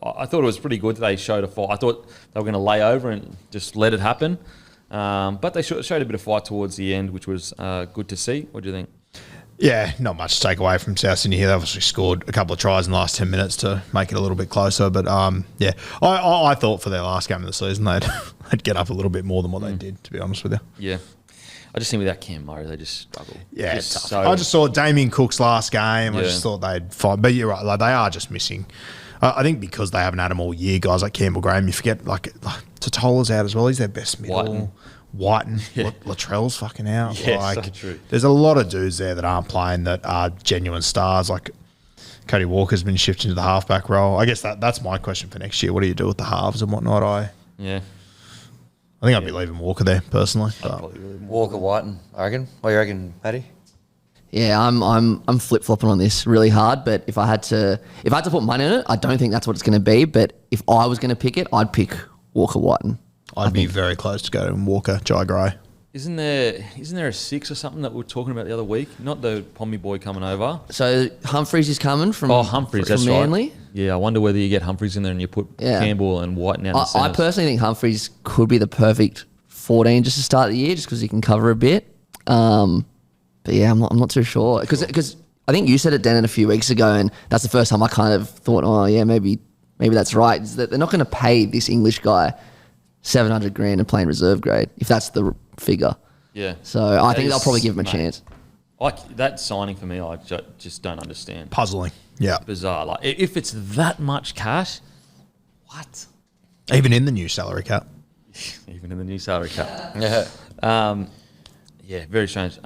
I thought it was pretty good that they showed a fight. I thought they were going to lay over and just let it happen. But they showed a bit of fight towards the end, which was good to see. What do you think? Yeah, not much to take away from South Sydney here. They obviously scored a couple of tries in the last 10 minutes to make it a little bit closer. But, I thought for their last game of the season they'd get up a little bit more than what they did, to be honest with you. Yeah. I just think without Cam Murray, they just struggle. Yeah, it's tough. I just saw Damien Cook's last game. I just thought they'd fight. But you're right, like, they are just missing. I think because they haven't had them all year, guys like Campbell Graham, you forget, like Totola's out as well. He's their best middle. Whiten, Latrell's fucking out. Yeah, so true. There's a lot of dudes there that aren't playing that are genuine stars. Like Cody Walker's been shifted to the halfback role. I guess that's my question for next year. What do you do with the halves and whatnot? I think I'd be leaving Walker there personally. Walker, Whiten, I reckon. What do you reckon, Matty? Yeah, I'm flip flopping on this really hard. But if I had to put money on it, I don't think that's what it's going to be. But if I was going to pick it, I'd pick Walker Whiten. I'd be very close to going Walker, Jai Gray. Isn't there a 6 or something that we were talking about the other week? Not the Pommy boy coming over. So Humphreys is coming from Humphreys, that's Manly. Right. Yeah, I wonder whether you get Humphreys in there and you put Campbell and White now. I personally think Humphreys could be the perfect 14 just to start the year, just because he can cover a bit. But yeah, I'm not too sure because I think you said it, Dan, a few weeks ago, and that's the first time I kind of thought, oh yeah, maybe that's right. Is that they're not going to pay this English guy $700,000 and playing reserve grade, if that's the figure. Yeah. So I think they'll probably give him a chance. Like that signing for me, I just don't understand. Puzzling. Yeah. Bizarre. Like if it's that much cash, what? Even in the new salary cap. Even in the new salary cap. Yeah. Yeah, very strange.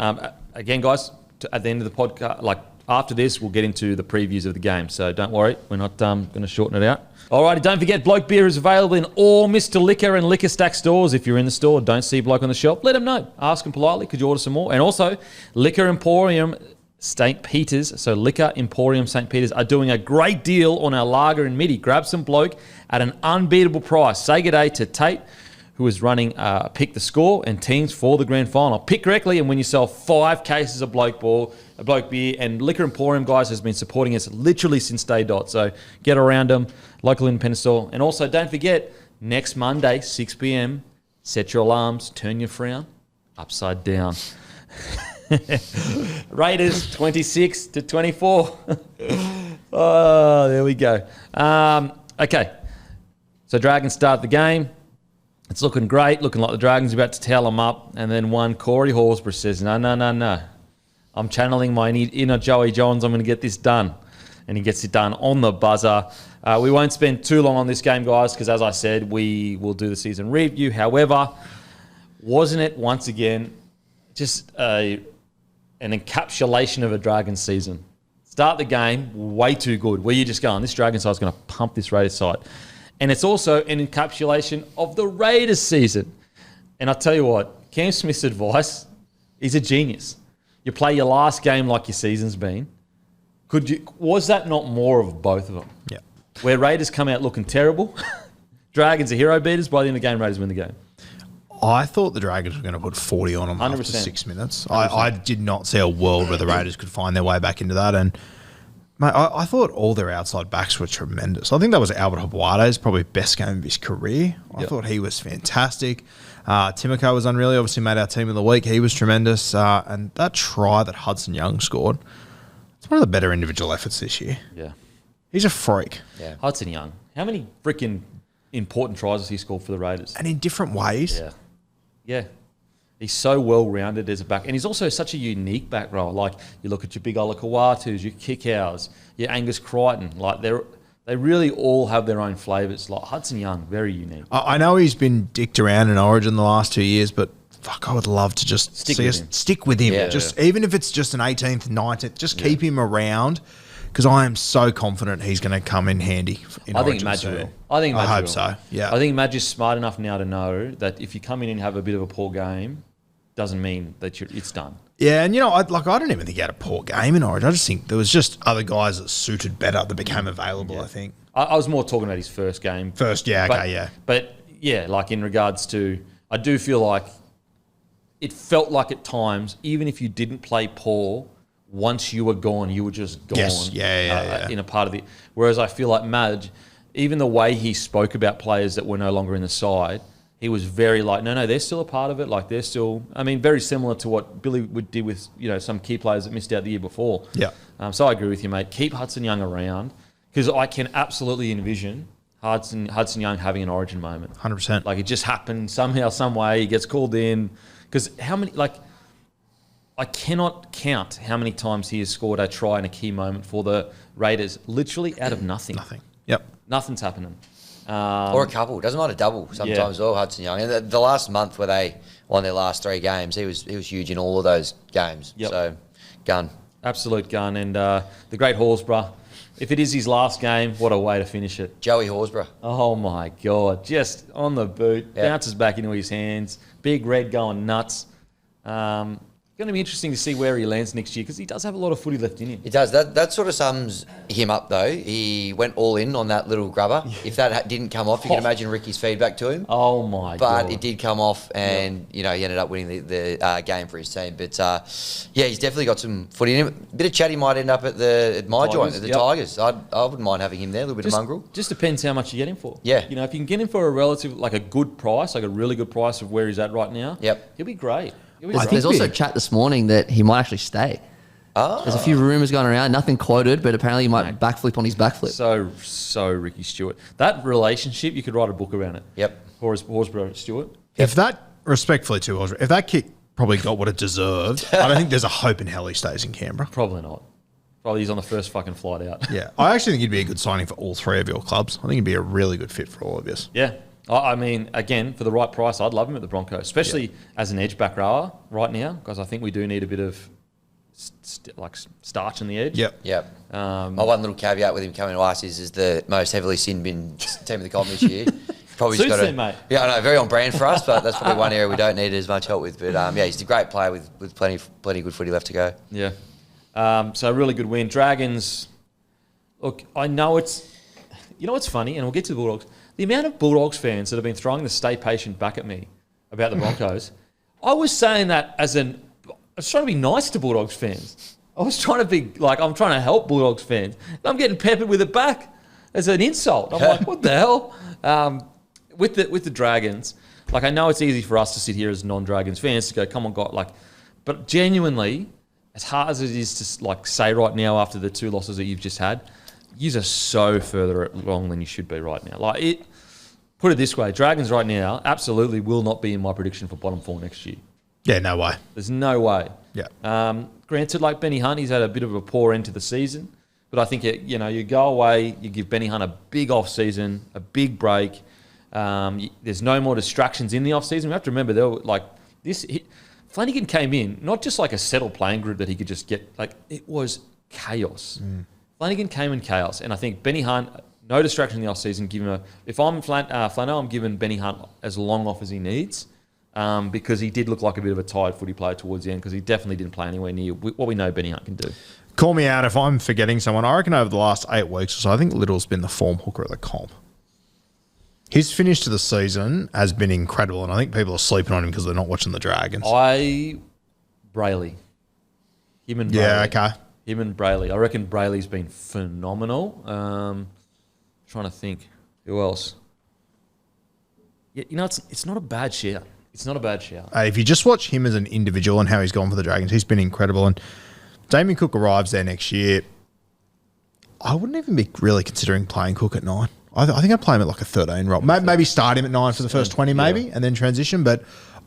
Again, guys, at the end of the podcast, like after this, we'll get into the previews of the game. So don't worry, we're not going to shorten it out. Alrighty, don't forget, Bloke Beer is available in all Mr. Liquor and Liquor Stack stores. If you're in the store, don't see Bloke on the shelf, let them know. Ask them politely, could you order some more? And also, Liquor Emporium St. Peter's, so Liquor Emporium St. Peter's are doing a great deal on our lager and midi. Grab some Bloke at an unbeatable price. Say good day to Tate, who is running Pick the Score and teams for the grand final. Pick correctly and win yourself 5 cases of Bloke beer. And Liquor Emporium, guys, has been supporting us literally since day dot. So get around them, local independent store. And also, don't forget, next Monday, 6 p.m, set your alarms, turn your frown upside down. Raiders 26-24. Oh, there we go. Okay, so Dragons start the game. It's looking great, looking like the Dragons are about to towel them up. And then one Corey Horsburgh says, no. I'm channeling my inner Joey Johns. I'm going to get this done. And he gets it done on the buzzer. We won't spend too long on this game, guys, because as I said, we will do the season review. However, wasn't it once again just an encapsulation of a Dragons season? Start the game way too good. Where you're just going, this Dragons side is going to pump this Raiders side. And it's also an encapsulation of the Raiders season. And I tell you what, Cam Smith's advice, he's a genius. You play your last game like your season's been. Was that not more of both of them? Yeah. Where Raiders come out looking terrible, Dragons are hero beaters. By the end of the game, Raiders win the game. I thought the Dragons were going to put 40 on them 100%. after 6 minutes. I did not see a world where the Raiders could find their way back into that. And mate, I thought all their outside backs were tremendous. I think that was Albert Habuade's probably best game of his career. I thought he was fantastic. Timoko was unreal. He obviously made our team of the week. He was tremendous. And that try that Hudson Young scored, it's one of the better individual efforts this year. Yeah. He's a freak. Yeah. Hudson Young. How many freaking important tries has he scored for the Raiders? And in different ways. Yeah. He's so well-rounded as a back. And he's also such a unique back rower. Like, you look at your big Olakawatus, your Kickhows, your Angus Crichton. Like, they really all have their own flavours. Like, Hudson Young, very unique. I know he's been dicked around in Origin the last 2 years, but fuck, I would love to just stick with him. Yeah. Even if it's just an 18th, 19th, just keep him around, because I am so confident he's going to come in handy. I think Madge will. I hope so. Yeah. I think Madge is smart enough now to know that if you come in and have a bit of a poor game, doesn't mean that it's done. Yeah, and I don't even think he had a poor game in Origin. I just think there was just other guys that suited better that became available. I think. I was more talking about his first game. But yeah, like in regards to, I do feel like it felt like at times, even if you didn't play poor, once you were gone, you were just gone. Yes. Yeah. In a part of it. Whereas I feel like Madge, even the way he spoke about players that were no longer in the side, he was very like, no, they're still a part of it. Like, they're still, very similar to what Billy did with, some key players that missed out the year before. Yeah. So I agree with you, mate. Keep Hudson Young around, because I can absolutely envision Hudson Young having an Origin moment. 100%. Like, it just happened somehow, some way. He gets called in. Because how many, I cannot count how many times he has scored a try in a key moment for the Raiders, literally out of nothing. Nothing. Yep. Nothing's happening. Or a couple. Doesn't mind a double sometimes. Or Hudson Young. And the last month where they won their last 3 games, he was huge in all of those games. Yep. So, gun. Absolute gun. And the great Horsburgh, if it is his last game, what a way to finish it. Joey Horsburgh. Oh, my God. Just on the boot, bounces back into his hands. Big Red going nuts. Going to be interesting to see where he lands next year, because he does have a lot of footy left in him. He does. That sort of sums him up, though. He went all in on that little grubber. Yeah. If that didn't come off, you can imagine Ricky's feedback to him. Oh, my God. But it did come off, and, he ended up winning the game for his team. But, he's definitely got some footy in him. A bit of chat he might end up at my joint, at the Tigers. I wouldn't mind having him there, a little bit of mongrel. Just depends how much you get him for. Yeah. If you can get him for a good price, like a really good price of where he's at right now, he'll be great. There's also chat this morning that he might actually stay. There's a few rumours going around, nothing quoted, but apparently he might backflip on his backflip. So Ricky Stewart. That relationship, you could write a book around it. Yep. Horsburgh Stewart. If that, respectfully to Horsburgh, if that kick probably got what it deserved, I don't think there's a hope in hell he stays in Canberra. Probably not. Probably he's on the first fucking flight out. Yeah. I actually think he'd be a good signing for all 3 of your clubs. I think he'd be a really good fit for all of us. Yeah. Again, for the right price, I'd love him at the Broncos, especially as an edge back rower right now, because I think we do need a bit of starch in the edge. Yep. My one little caveat with him coming to us is the most heavily sin-bin team of the comp this year. Probably Suits just got him, mate. Yeah, I know, very on brand for us, but that's probably one area we don't need as much help with. But he's a great player with plenty good footy left to go. Yeah. So a really good win. Dragons, look, I know it's... You know what's funny? And we'll get to the Bulldogs. the amount of Bulldogs fans that have been throwing the stay patient back at me about the Broncos, I was saying that I was trying to be nice to Bulldogs fans. I was trying to be like, I'm trying to help Bulldogs fans. And I'm getting peppered with it back as an insult. I'm like, what the hell? With the Dragons, like, I know it's easy for us to sit here as non-Dragons fans to go, come on, God, like, but genuinely, as hard as it is to like say right now after the 2 losses that you've just had, you are so further along than you should be right now. Like, put it this way, Dragons right now absolutely will not be in my prediction for bottom 4 next year. Yeah, no way. There's no way. Yeah. Granted, like Benny Hunt, he's had a bit of a poor end to the season, but I think you go away, you give Benny Hunt a big off season, a big break. There's no more distractions in the off season. We have to remember Flanagan came in not just like a settled playing group that he could just get. Like, it was chaos. Flanagan came in chaos, and I think Benny Hunt, no distraction in the off season. Give him if I'm Flano, I'm giving Benny Hunt as long off as he needs. Because he did look like a bit of a tired footy player towards the end, because he definitely didn't play anywhere near what we know Benny Hunt can do. Call me out if I'm forgetting someone. I reckon over the last 8 weeks or so, I think Little's been the form hooker of the comp. His finish to the season has been incredible, and I think people are sleeping on him because they're not watching the Dragons. Brayley. Him and Brayley. Yeah, okay. Him and Brayley. I reckon Brayley's been phenomenal. Trying to think. Who else? Yeah, it's not a bad shout. It's not a bad shout. If you just watch him as an individual and how he's gone for the Dragons, he's been incredible. And Damien Cook arrives there next year. I wouldn't even be really considering playing Cook at 9. I think I'd play him at like a 13 role. Maybe start him at 9 for the first 20 maybe, and then transition. But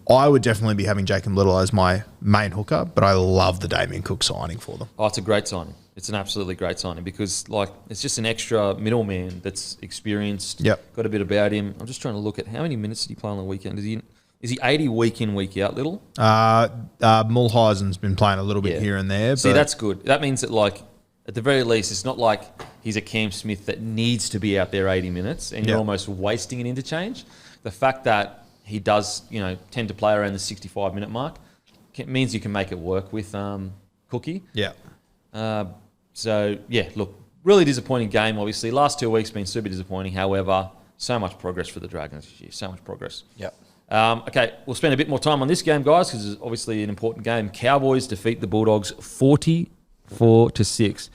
I would definitely be having Jacob Little as my main hooker, but I love the Damien Cook signing for them. Oh, it's a great signing. It's an absolutely great signing because, like, it's just an extra middleman that's experienced, got a bit about him. I'm just trying to look at how many minutes did he play on the weekend. Is he 80 week in, week out, Little? Mulheisen's been playing a little bit here and there. See, that's good. That means that, like, at the very least, it's not like he's a Cam Smith that needs to be out there 80 minutes and you're almost wasting an interchange. The fact that he does, tend to play around the 65-minute mark means you can make it work with Cookie. Yeah. Look, really disappointing game, obviously. Last 2 weeks been super disappointing. However, so much progress for the Dragons this year. So much progress. Yep. Okay, we'll spend a bit more time on this game, guys, because it's obviously an important game. Cowboys defeat the Bulldogs 44-6.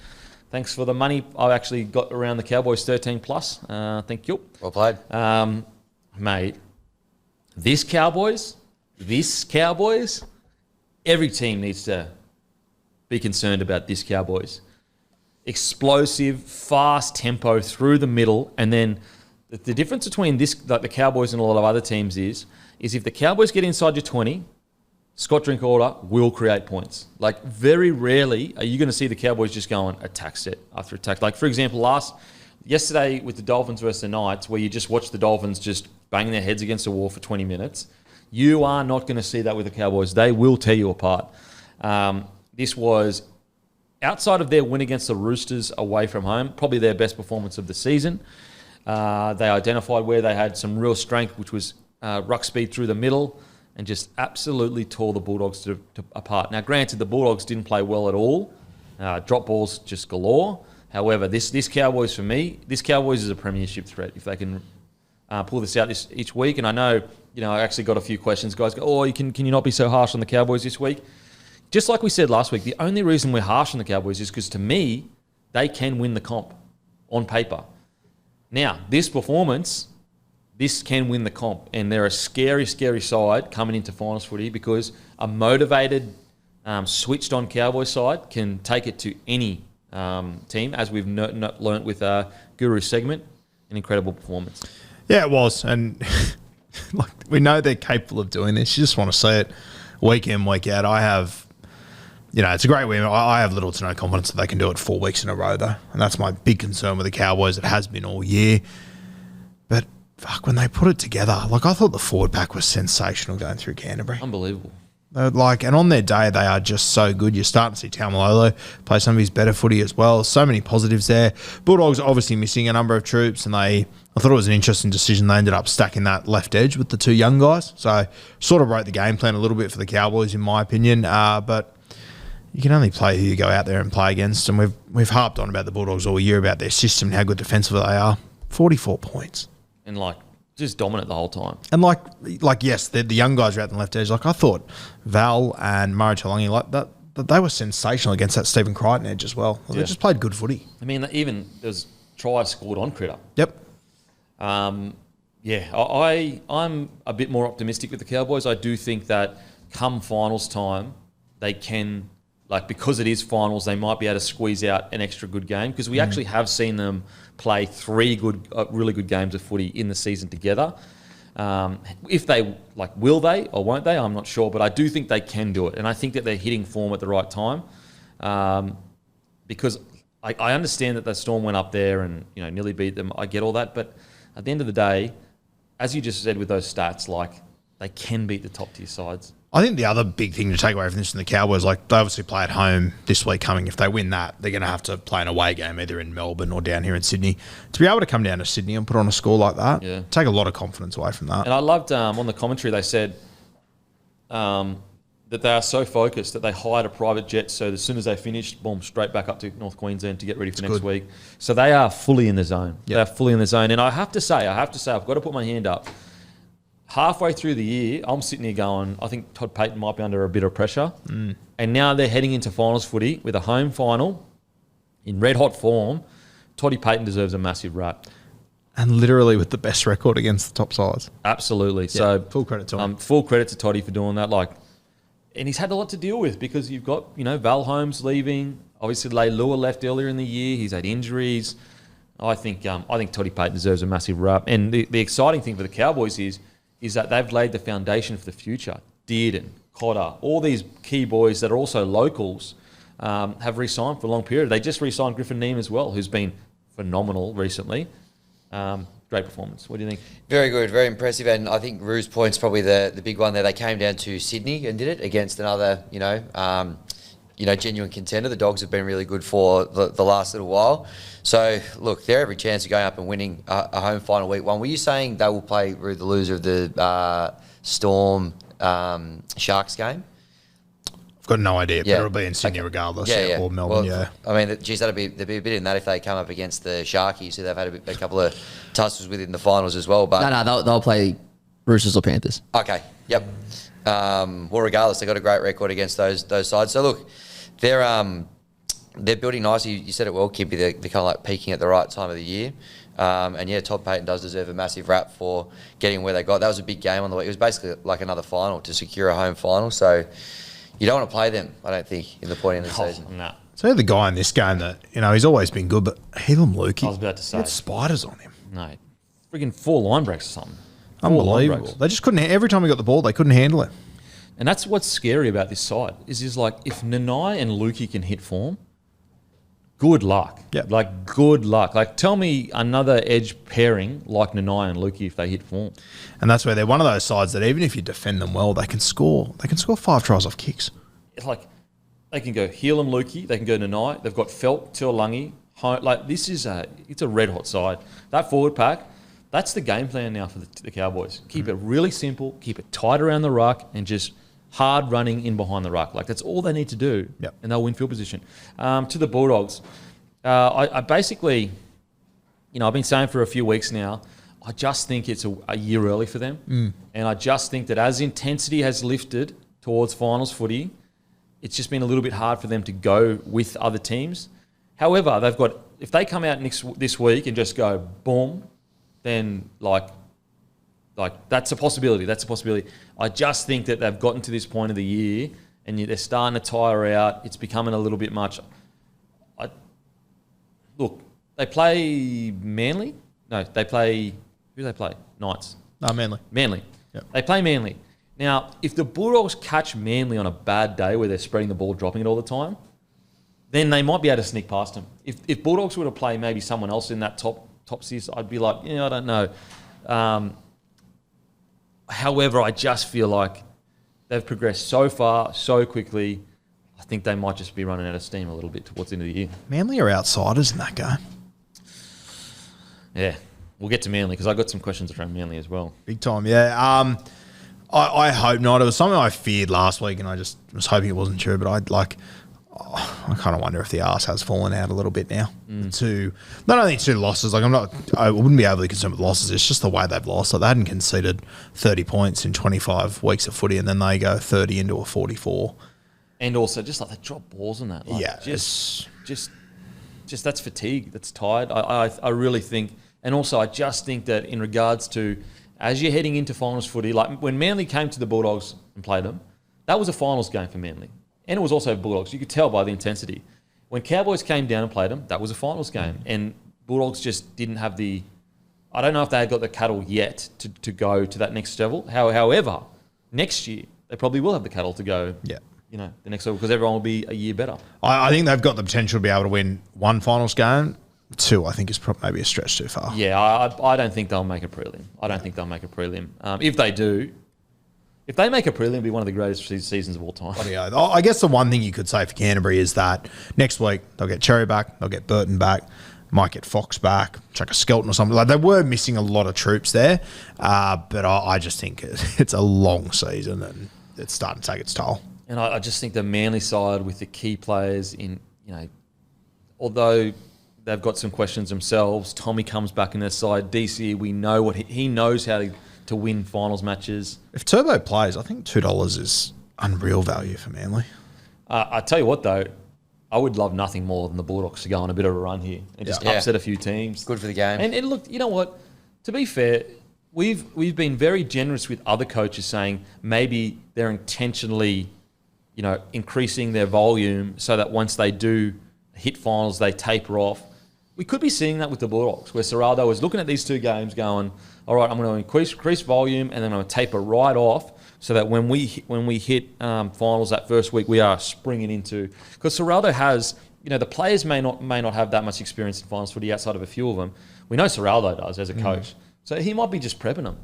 Thanks for the money I actually got around the Cowboys 13+. Thank you. Well played. Mate, this Cowboys, every team needs to be concerned about this Cowboys. Explosive, fast tempo through the middle, and then the difference between this, like the Cowboys and a lot of other teams is if the Cowboys get inside your 20, Scott Drinkwater will create points. Like, very rarely are you going to see the Cowboys just going attack set after attack. Like, for example, yesterday with the Dolphins versus the Knights, where you just watch the Dolphins just banging their heads against the wall for 20 minutes, you are not going to see that with the Cowboys. They will tear you apart. This was, outside of their win against the Roosters away from home, probably their best performance of the season. They identified where they had some real strength, which was ruck speed through the middle, and just absolutely tore the Bulldogs apart. Now, granted, the Bulldogs didn't play well at all. Drop balls just galore. However, this Cowboys, for me, this Cowboys is a premiership threat if they can pull this out each week. And I know, I actually got a few questions. Guys go, can you not be so harsh on the Cowboys this week? Just like we said last week, the only reason we're harsh on the Cowboys is because, to me, they can win the comp on paper. Now, this performance, this can win the comp, and they're a scary, scary side coming into finals footy because a motivated, switched-on Cowboys side can take it to any team, as we've learnt with Guru's segment. An incredible performance. Yeah, it was, and we know they're capable of doing this. You just want to see it week in, week out. I have... it's a great win. I have little to no confidence that they can do it 4 weeks in a row, though. And that's my big concern with the Cowboys. It has been all year. But, when they put it together, I thought the forward pack was sensational going through Canterbury. Unbelievable. And on their day, they are just so good. You're starting to see Taumalolo play some of his better footy as well. So many positives there. Bulldogs obviously missing a number of troops, and I thought it was an interesting decision. They ended up stacking that left edge with the 2 young guys. So, sort of wrote the game plan a little bit for the Cowboys, in my opinion. But you can only play who you go out there and play against. And we've harped on about the Bulldogs all year about their system and how good defensively they are. 44 points. and like just dominant the whole time. And like yes, the young guys are out on the left edge. Like I thought Val and Murray Talangi, like that they were sensational against that Stephen Crichton edge as well. They just played good footy. I mean, even there was tries scored on Critter. Yep. I'm a bit more optimistic with the Cowboys. I do think that come finals time, they can, like, because it is finals, they might be able to squeeze out an extra good game, because we actually have seen them play 3 really good games of footy in the season together. If they, like, will they or won't they, I'm not sure, but I do think they can do it, and I think that they're hitting form at the right time, because I understand that the Storm went up there and nearly beat them. I get all that, but at the end of the day, as you just said with those stats, like, they can beat the top tier sides. I think the other big thing to take away from this from the Cowboys, like they obviously play at home this week coming. If they win that, they're going to have to play an away game either in Melbourne or down here in Sydney. To be able to come down to Sydney and put on a score like that, take a lot of confidence away from that. And I loved on the commentary they said that they are so focused that they hired a private jet, so as soon as they finished, boom, straight back up to North Queensland to get ready for next week. So they are fully in the zone. Yep. They are fully in the zone. And I have to say, I've got to put my hand up. Halfway through the year, I'm sitting here going, I think Todd Payten might be under a bit of pressure. And now they're heading into finals footy with a home final in red-hot form. Toddy Payten deserves a massive rap. And literally with the best record against the top sides. Absolutely. Yeah, so full credit to him. Full credit to Toddy for doing that. And he's had a lot to deal with, because you've got, Val Holmes leaving. Obviously, Leilua left earlier in the year. He's had injuries. I think Toddy Payten deserves a massive rap. And the exciting thing for the Cowboys is that they've laid the foundation for the future. Dearden, Cotter, all these key boys that are also locals have re-signed for a long period. They just re-signed Griffin Neame as well, who's been phenomenal recently. Great performance. What do you think? Very good, very impressive. And I think Roo's Point's probably the big one there. They came down to Sydney and did it against another, genuine contender. The Dogs have been really good for the last little while. So, look, they're every chance of going up and winning a home final week 1. Were you saying they will play the loser of the Storm Sharks game? I've got no idea, but it'll be in Sydney regardless, or Melbourne, I mean, geez, there'd be a bit in that if they come up against the Sharkies, who they've had a couple of tussles with in the finals as well. But No, they'll play Roosters or Panthers. Okay, yep. Well, regardless, they've got a great record against those sides. So, look, they're building nicely. You said it well, Kimpy. They're kind of like peaking at the right time of the year. Todd Payten does deserve a massive rap for getting where they got. That was a big game on the week. It was basically like another final to secure a home final. So you don't want to play them, I don't think, in the point in the season. No. So the guy in this game that, he's always been good, but Helam Lukey. I was about to say. He had spiders on him. No. Friggin' 4 line breaks or something. Unbelievable. They just couldn't, every time he got the ball, they couldn't handle it. And that's what's scary about this side, is like, if Nanai and Lukey can hit form, good luck. Yep. Like, good luck. Like, tell me another edge pairing like Nanai and Lukey if they hit form. And that's where they're one of those sides that even if you defend them well, they can score. They can score 5 tries off kicks. It's like, they can go Helam Lukey, they can go Nanai, they've got Felt, Tuolangi. Like, it's a red-hot side. That forward pack, that's the game plan now for the Cowboys. Keep it really simple, keep it tight around the ruck, and just hard running in behind the ruck. Like, that's all they need to do, and they'll win field position. To the Bulldogs, I basically, I've been saying for a few weeks now, I just think it's a year early for them. And I just think that as intensity has lifted towards finals footy, it's just been a little bit hard for them to go with other teams. However, if they come out this week and just go boom, then like that's a possibility. That's a possibility. I just think that they've gotten to this point of the year and they're starting to tire out. It's becoming a little bit much. Look, they play Manly. No, they play. Who do they play? Knights. No, Manly. Manly. Yep. They play Manly. Now, if the Bulldogs catch Manly on a bad day where they're spreading the ball, dropping it all the time, then they might be able to sneak past them. If Bulldogs were to play maybe someone else in that top six, I'd be like, I don't know. However, I just feel like they've progressed so far, so quickly. I think they might just be running out of steam a little bit towards the end of the year. Manly are outsiders in that game. Yeah, we'll get to Manly because I got some questions around Manly as well. Big time, yeah. I hope not. It was something I feared last week, and I just was hoping it wasn't true. But I kind of wonder if the arse has fallen out a little bit now. Not only 2 losses, like I wouldn't be overly concerned with losses. It's just the way they've lost. Like they hadn't conceded 30 points in 25 weeks of footy, and then they go 30 into a 44. And also, just like they drop balls and that. Like, Yeah, just that's fatigue. That's tired. I really think, and also I just think that in regards to as you're heading into finals footy, like when Manly came to the Bulldogs and played them, that was a finals game for Manly. And it was also Bulldogs. You could tell by the intensity. When Cowboys came down and played them, that was a finals game. And Bulldogs just didn't have the... I don't know if they had got the cattle yet to go to that next level. However, next year, they probably will have the cattle to go, Yeah. the next level, because everyone will be a year better. I think they've got the potential to be able to win 1 finals game. 2, I think, is maybe a stretch too far. Yeah, I don't think they'll make a prelim. If they do... If they make a prelim, it'll be one of the greatest seasons of all time. Yeah, I guess the one thing you could say for Canterbury is that next week they'll get Cherry back, they'll get Burton back, might get Fox back, chuck a Skelton or something. Like they were missing a lot of troops there, but I just think it's a long season and it's starting to take its toll. And I just think the Manly side with the key players although they've got some questions themselves, Tommy comes back in their side. DC, we know what he knows how to win finals matches. If Turbo plays, I think $2 is unreal value for Manly. I tell you what, though, I would love nothing more than the Bulldogs to go on a bit of a run here and just upset a few teams. Good for the game. And look, you know what? To be fair, we've been very generous with other coaches saying maybe they're intentionally, increasing their volume so that once they do hit finals, they taper off. We could be seeing that with the Bulldogs, where Serraldo is looking at these 2 games going, all right, I'm going to increase volume and then I'm going to taper right off so that when we hit finals that first week, we are springing into... Because Serraldo has... the players may not have that much experience in finals footy outside of a few of them. We know Serraldo does as a coach. So he might be just prepping them.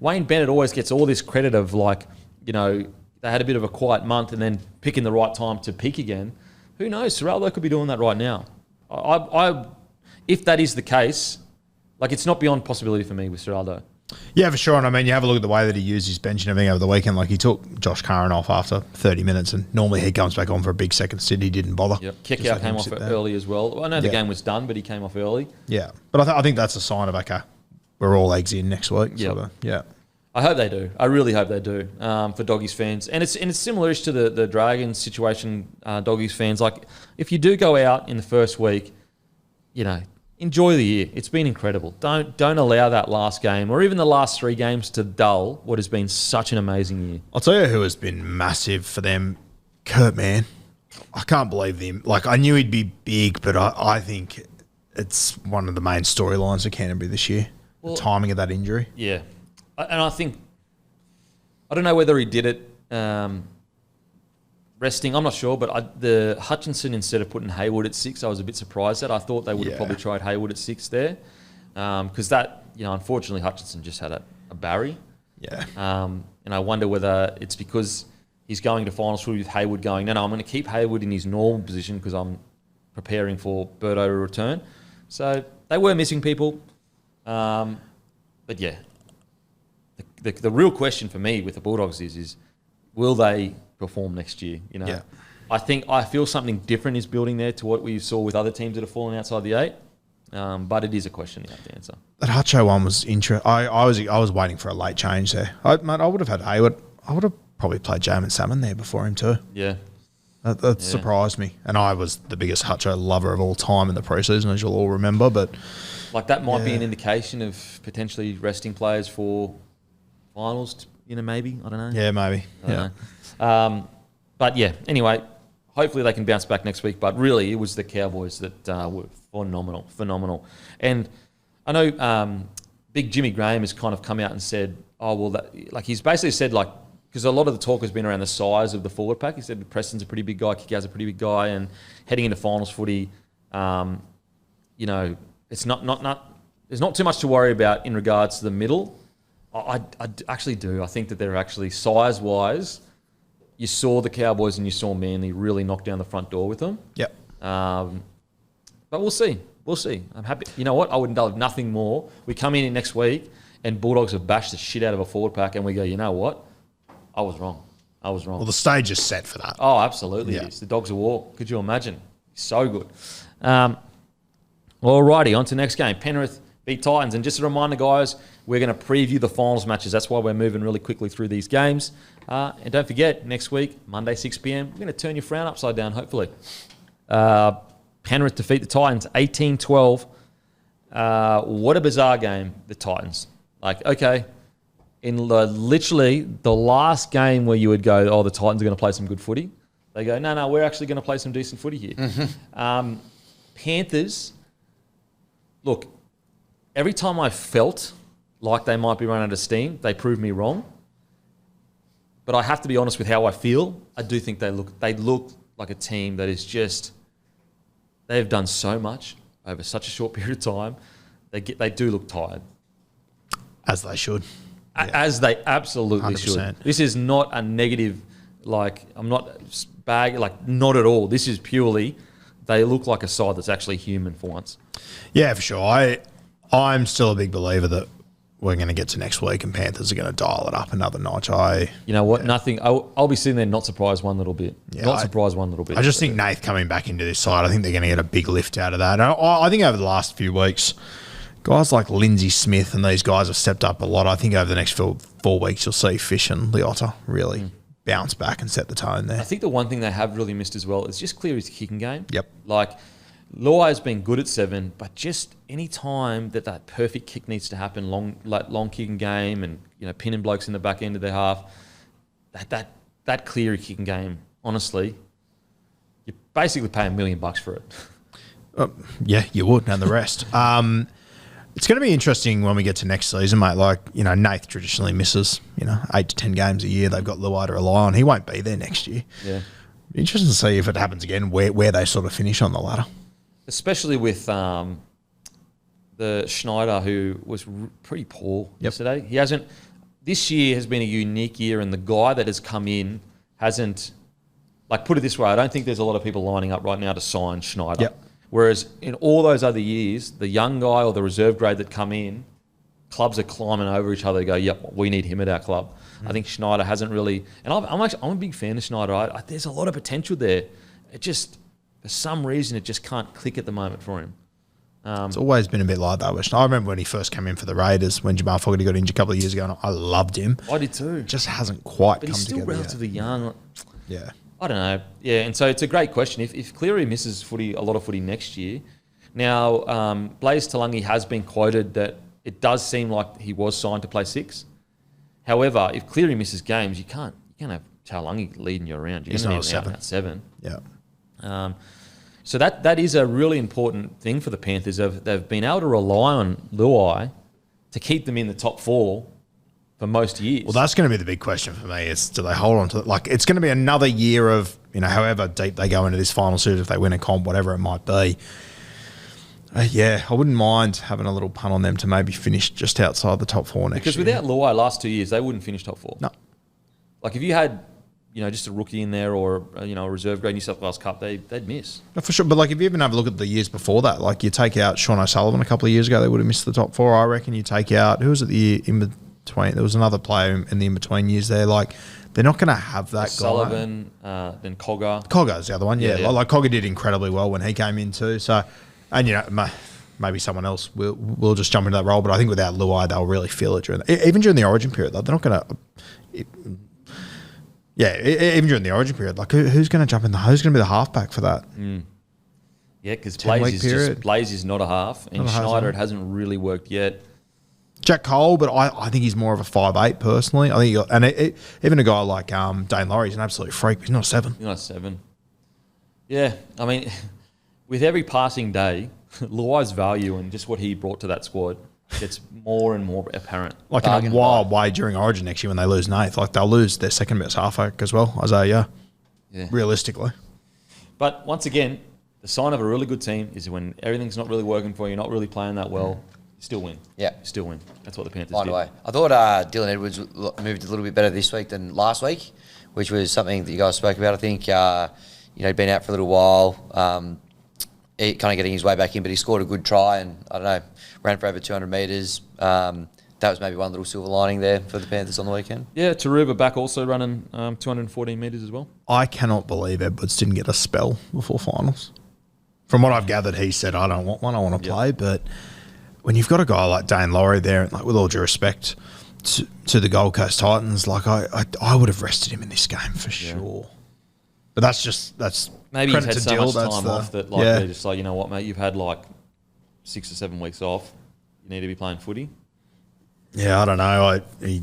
Wayne Bennett always gets all this credit of they had a bit of a quiet month and then picking the right time to peak again. Who knows? Serraldo could be doing that right now. If that is the case... it's not beyond possibility for me with Serraldo. Yeah, for sure. And I mean, you have a look at the way that he used his bench and everything over the weekend. Like he took Josh Curran off after 30 minutes and normally he comes back on for a big second stint. He didn't bother. Yep. Kickout came off early as well. I know the game was done, but he came off early. Yeah. But I think that's a sign of, okay, we're all eggs in next week. Yep. Yeah. I hope they do. I really hope they do for Doggies fans. And it's similar-ish to the Dragons situation, Doggies fans. Like, if you do go out in the first week, enjoy the year. It's been incredible. Don't allow that last game or even the last 3 games to dull what has been such an amazing year. I'll tell you who has been massive for them, Kurt Mann. I can't believe him. Like, I knew he'd be big, but I think it's one of the main storylines of Canterbury this year. The timing of that injury. Yeah. And I think, I don't know whether he did it resting, I'm not sure, but the Hutchinson, instead of putting Hayward at 6, I was a bit surprised at. I thought they would have probably tried Hayward at 6 there. Because that, unfortunately, Hutchinson just had a Barry. Yeah. And I wonder whether it's because he's going to finals with Hayward going, no, I'm going to keep Hayward in his normal position because I'm preparing for Birdo to return. So they were missing people. But yeah, the real question for me with the Bulldogs is will they perform next year? Yeah. I feel something different is building there to what we saw with other teams that have fallen outside the 8. But it is a question you have to answer. That Hutcho one was interesting. I was waiting for a late change there. I would have had Hayward. I would have probably played Jamin Salmon there before him too. Yeah. That surprised me. And I was the biggest Hutcho lover of all time in the preseason, as you'll all remember. But like that might be an indication of potentially resting players for finals, maybe. I don't know. Yeah, maybe. I don't know. But yeah, anyway, hopefully they can bounce back next week. But really, it was the Cowboys that were phenomenal. And I know Big Jimmy Graham has kind of come out and said, he's basically said because a lot of the talk has been around the size of the forward pack. He said Preston's a pretty big guy, Kikau's a pretty big guy, and heading into finals footy, it's not there's not too much to worry about in regards to the middle. I actually do. I think that they're actually size-wise, you saw the Cowboys and you saw Manly really knock down the front door with them. Yep. But we'll see. I'm happy. You know what? I wouldn't love nothing more. We come in next week and Bulldogs have bashed the shit out of a forward pack and we go, you know what? I was wrong. I was wrong. Well, the stage is set for that. Oh, absolutely Yeah. it is. The Dogs of War. Could you imagine? So good. Alrighty, on to the next game. Penrith beat Titans. And just a reminder, guys, we're going to preview the finals matches. That's why we're moving really quickly through these games. And don't forget, next week, Monday, 6 p.m., we're going to turn your frown upside down, hopefully. Penrith defeat the Titans 18-12. What a bizarre game, the Titans. Like, okay, in literally the last game where you would go, oh, the Titans are going to play some good footy. They go, no, we're actually going to play some decent footy here. Panthers, look, every time I felt like they might be running out of steam, they proved me wrong. But I have to be honest with how I feel. I do think they look like a team that is just, they've done so much over such a short period of time. They do look tired. As they should. As they absolutely 100%. should. This is not a negative, like, I'm not not at all. This is purely, they look like a side that's actually human for once. Yeah, for sure. I'm still a big believer that we're going to get to next week and Panthers are going to dial it up another notch. You know what? Nothing. I'll be sitting there not surprised one little bit. Yeah, Surprised one little bit. I just think Nath coming back into this side, I think they're going to get a big lift out of that. And I think over the last few weeks, guys like Lindsay Smith and these guys have stepped up a lot. I think over the next 4 weeks, you'll see Fish and Leota really bounce back and set the tone there. I think the one thing they have really missed as well is just Cleary's kicking game. Yep. Like, Luai's been good at 7, but just any time that perfect kick needs to happen, long kicking game, and pinning blokes in the back end of their half, that Cleary kicking game, honestly, you're basically paying $1 million for it. Yeah, you would, and the rest. It's going to be interesting when we get to next season, mate. Like, Nath traditionally misses, 8 to 10 games a year. They've got Luai to rely on. He won't be there next year. Yeah. Interesting to see if it happens again, where they sort of finish on the ladder. Especially with the Schneider, who was pretty poor yesterday. He hasn't. This year has been a unique year, and the guy that has come in hasn't. Like, put it this way, I don't think there's a lot of people lining up right now to sign Schneider. Yep. Whereas in all those other years, the young guy or the reserve grade that come in, clubs are climbing over each other to go, yep, we need him at our club. I think Schneider hasn't really, and I'm a big fan of Schneider. There's a lot of potential there. It just, for some reason, it just can't click at the moment for him. It's always been a bit like that. I remember when he first came in for the Raiders, when Jamal Fogarty got injured a couple of years ago, and I loved him. I did too. Just hasn't quite But come he's still together relatively young. Yeah. I don't know. Yeah, and so it's a great question. If Cleary misses a lot of footy next year, now Blaise Talangi has been quoted that it does seem like he was signed to play 6. However, if Cleary misses games, you can't have Talangi leading you around. You're going to need 7. Yeah. So that is a really important thing for the Panthers. They've been able to rely on Luai to keep them in the top 4 for most years. Well, that's going to be the big question for me is do they hold on to it? Like, it's going to be another year of, however deep they go into this final series, if they win a comp, whatever it might be. I wouldn't mind having a little punt on them to maybe finish just outside the top 4 next year. Because without Luai last 2 years, they wouldn't finish top 4. No. Like, if you had, just a rookie in there or, a reserve grade New South Wales Cup, they'd miss. No, for sure. But, like, if you even have a look at the years before that, like, you take out Sean O'Sullivan a couple of years ago, they would have missed the top 4, I reckon. You take out, who was it the year in between? There was another player in the in-between years there. Like, they're not going to have that Sullivan, then Cogger. Cogger's the other one, yeah. Yeah. Like, Cogger did incredibly well when he came in too. So, and, maybe someone else will just jump into that role. But I think without Luai, they'll really feel it even during the Origin period. They're not going to. Even during the Origin period, like who's going to jump in who's going to be the halfback for that? Yeah, because 10-week period. Blaise is not a half, and Schneider, it hasn't really worked yet. Jack Cole, but I think he's more of a 5'8" personally. I think, even a guy like Dane Laurie, he's an absolute freak. But he's not a 7. He's not a 7. Yeah, I mean, with every passing day, Luai's value and just what he brought to that squad gets more and more apparent. Like in a wild way during Origin next year when they lose Nath, like they'll lose their second best halfback as well, Isaiah. Yeah. Realistically. But once again, the sign of a really good team is when everything's not really working for you, not really playing that well, you still win. Yeah. You still win. That's what the Panthers By the did. way, I thought Dylan Edwards moved a little bit better this week than last week, which was something that you guys spoke about. I think, he'd been out for a little while. Kind of getting his way back in, but he scored a good try and, I don't know, ran for over 200 metres. that was maybe one little silver lining there for the Panthers on the weekend. Yeah, Taruba back also running 214 metres as well. I cannot believe Edwards didn't get a spell before finals. From what I've gathered, he said, I don't want one, I want to play. But when you've got a guy like Dane Laurie there, like with all due respect to the Gold Coast Titans, like I would have rested him in this game for sure. But that's maybe he's had so Dill, much time off that like they're just like, you know what, mate, you've had like 6 or 7 weeks off. You need to be playing footy. Yeah, I don't know. He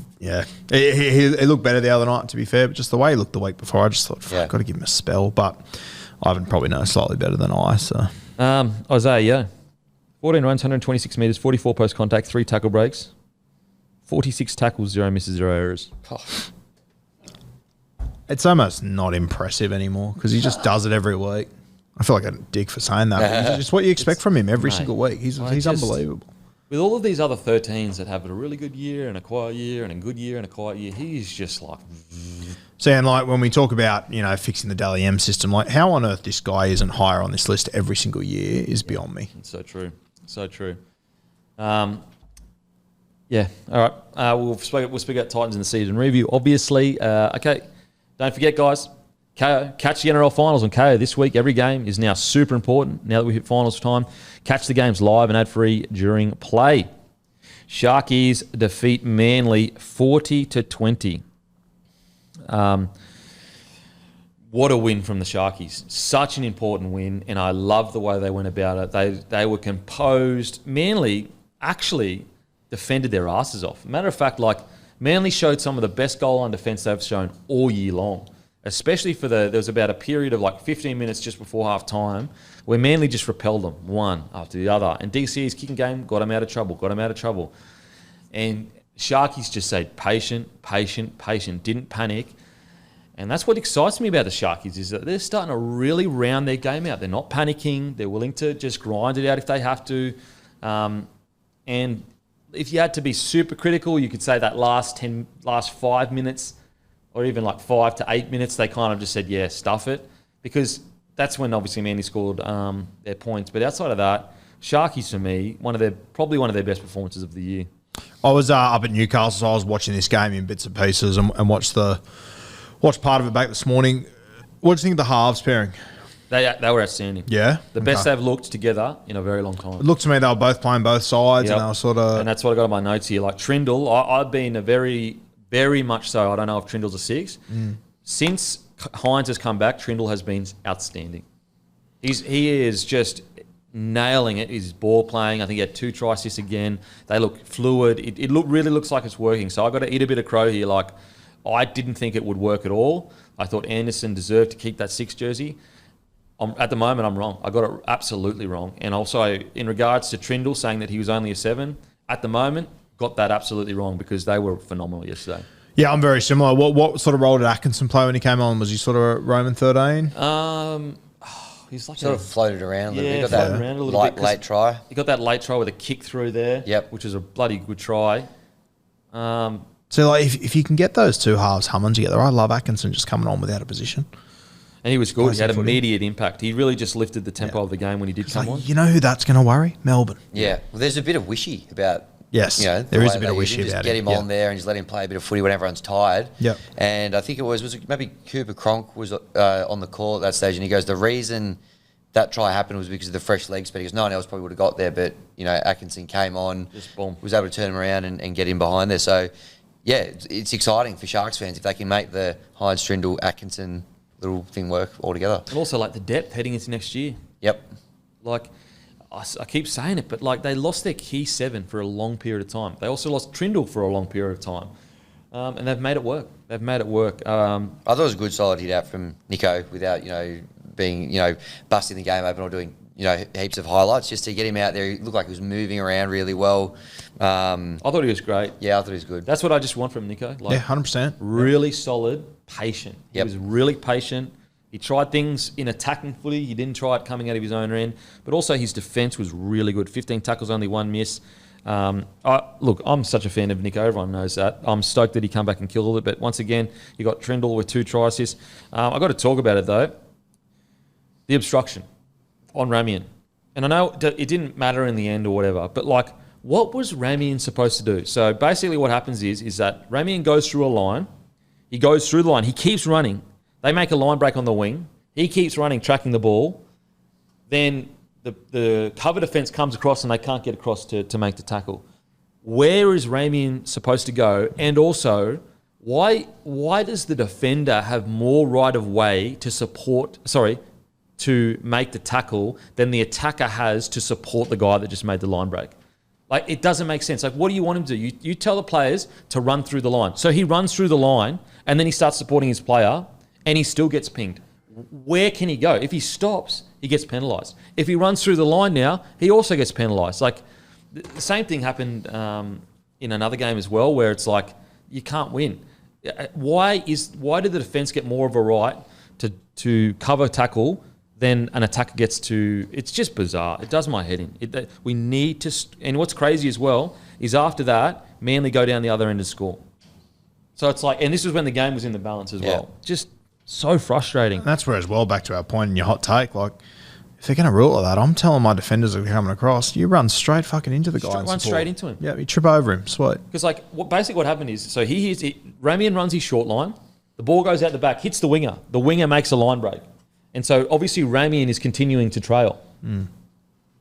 looked better the other night, to be fair, but just the way he looked the week before, I just thought, I've got to give him a spell. But Ivan probably knows slightly better than I. So Isaiah, 14 runs, 126 metres, 44 post contact, 3 tackle breaks, 46 tackles, 0 misses, 0 errors. It's almost not impressive anymore because he just does it every week. I feel like a dick for saying that. But it's just what you expect from him every single week. He's unbelievable. With all of these other 13s that have a really good year and a quiet year and a good year and a quiet year, he's just like... So, and like when we talk about, fixing the Dally M system, like how on earth this guy isn't higher on this list every single year is beyond me. It's so true. So true. All right. We'll speak about Titans in the season review, obviously. Okay. Don't forget, guys, KO, catch the NRL finals on KO this week. Every game is now super important now that we hit finals time. Catch the games live and ad-free during play. Sharkies defeat Manly 40-20. What a win from the Sharkies. Such an important win, and I love the way they went about it. They were composed. Manly actually defended their asses off. Matter of fact, like Manly showed some of the best goal line defence they've shown all year long. Especially there was about a period of like 15 minutes just before half time where Manly just repelled them one after the other. And DCE's kicking game got them out of trouble. And Sharkies just said patient, didn't panic. And that's what excites me about the Sharkies is that they're starting to really round their game out. They're not panicking. They're willing to just grind it out if they have to. And if you had to be super critical, you could say that last 5 minutes or even like 5 to 8 minutes, they kind of just said, yeah, stuff it. Because that's when obviously Manly scored their points. But outside of that, Sharkies for me, probably one of their best performances of the year. I was up at Newcastle, so I was watching this game in bits and pieces and watched part of it back this morning. What do you think of the halves pairing? They were outstanding. Yeah? The best they've looked together in a very long time. It looked to me they were both playing both sides and they were sort of... And that's what I got on my notes here. Like Trindle, I've been a very... Very much so. I don't know if Trindle's a 6. Since Hines has come back, Trindle has been outstanding. He is just nailing it. His ball playing. I think he had 2 try assists again. They look fluid. It really looks like it's working. So I got to eat a bit of crow here. Like I didn't think it would work at all. I thought Anderson deserved to keep that 6 jersey. At the moment, I'm wrong. I got it absolutely wrong. And also in regards to Trindle saying that he was only a 7, at the moment. Got that absolutely wrong because they were phenomenal yesterday. Yeah, I'm very similar. What sort of role did Atkinson play when he came on? Was he sort of Roman 13? He's like sort of floated around a little bit. He got floated around a little bit. Late try. He got that late try with a kick through there. Yep. Which is a bloody good try. So like if you can get those two halves humming together, I love Atkinson just coming on without a position. And he was good. He had immediate impact. He really just lifted the tempo of the game when he did come on. You know who that's going to worry? Melbourne. Yeah. Well, there's a bit of wishy about... Yes, there is a bit of wishy about it. Just get him on there and just let him play a bit of footy when everyone's tired. Yep. And I think it was maybe Cooper Cronk was on the call at that stage, and he goes, the reason that try happened was because of the fresh leg speed. Because no one else probably would have got there, but Atkinson came on, just boom, was able to turn him around and get him behind there. So yeah, it's exciting for Sharks fans if they can make the Hines, Trindle, Atkinson little thing work all together. And also like the depth heading into next year. Yep. Like. I keep saying it, but like they lost their key 7 for a long period of time. They also lost Trindle for a long period of time, and they've made it work. I thought it was a good solid hit out from Nico without being busting the game open or doing heaps of highlights just to get him out there. He looked like he was moving around really well. I thought he was great. Yeah, I thought he was good. That's what I just want from Nico. Like, yeah, 100%. Really solid, patient. Yep. He was really patient. He tried things in attacking footy. He didn't try it coming out of his own end. But also his defence was really good. 15 tackles, only 1 miss. Look, I'm such a fan of Nico. Everyone knows that. I'm stoked that he come back and killed it. But once again, you got Trindle with 2 try assists. I've got to talk about it, though. The obstruction on Ramian. And I know it didn't matter in the end or whatever, but like, what was Ramian supposed to do? So basically what happens is that Ramian goes through a line. He goes through the line. He keeps running. They make a line break on the wing. He keeps running, tracking the ball. Then the cover defence comes across and they can't get across to make the tackle. Where is Ramian supposed to go? And also, why does the defender have more right of way to make the tackle than the attacker has to support the guy that just made the line break? Like, it doesn't make sense. Like, what do you want him to do? You tell the players to run through the line. So he runs through the line and then he starts supporting his player and he still gets pinged. Where can he go? If he stops, he gets penalised. If he runs through the line now, he also gets penalised. Like, the same thing happened in another game as well, where it's like, you can't win. Why did the defence get more of a right to cover tackle than an attacker gets to? It's just bizarre. It does my head in. We need to, and what's crazy as well is after that, Manly go down the other end and score. So it's like, and this was when the game was in the balance as well. Just so frustrating. And that's where, as well, back to our point in your hot take, like, if they're going to rule it that, I'm telling my defenders that are coming across, you run straight fucking into the guy. Run straight into him. Yeah, you trip over him. Sweet. Because like, basically what happened is, so Ramian runs his short line, the ball goes out the back, hits the winger makes a line break. And so obviously Ramian is continuing to trail. And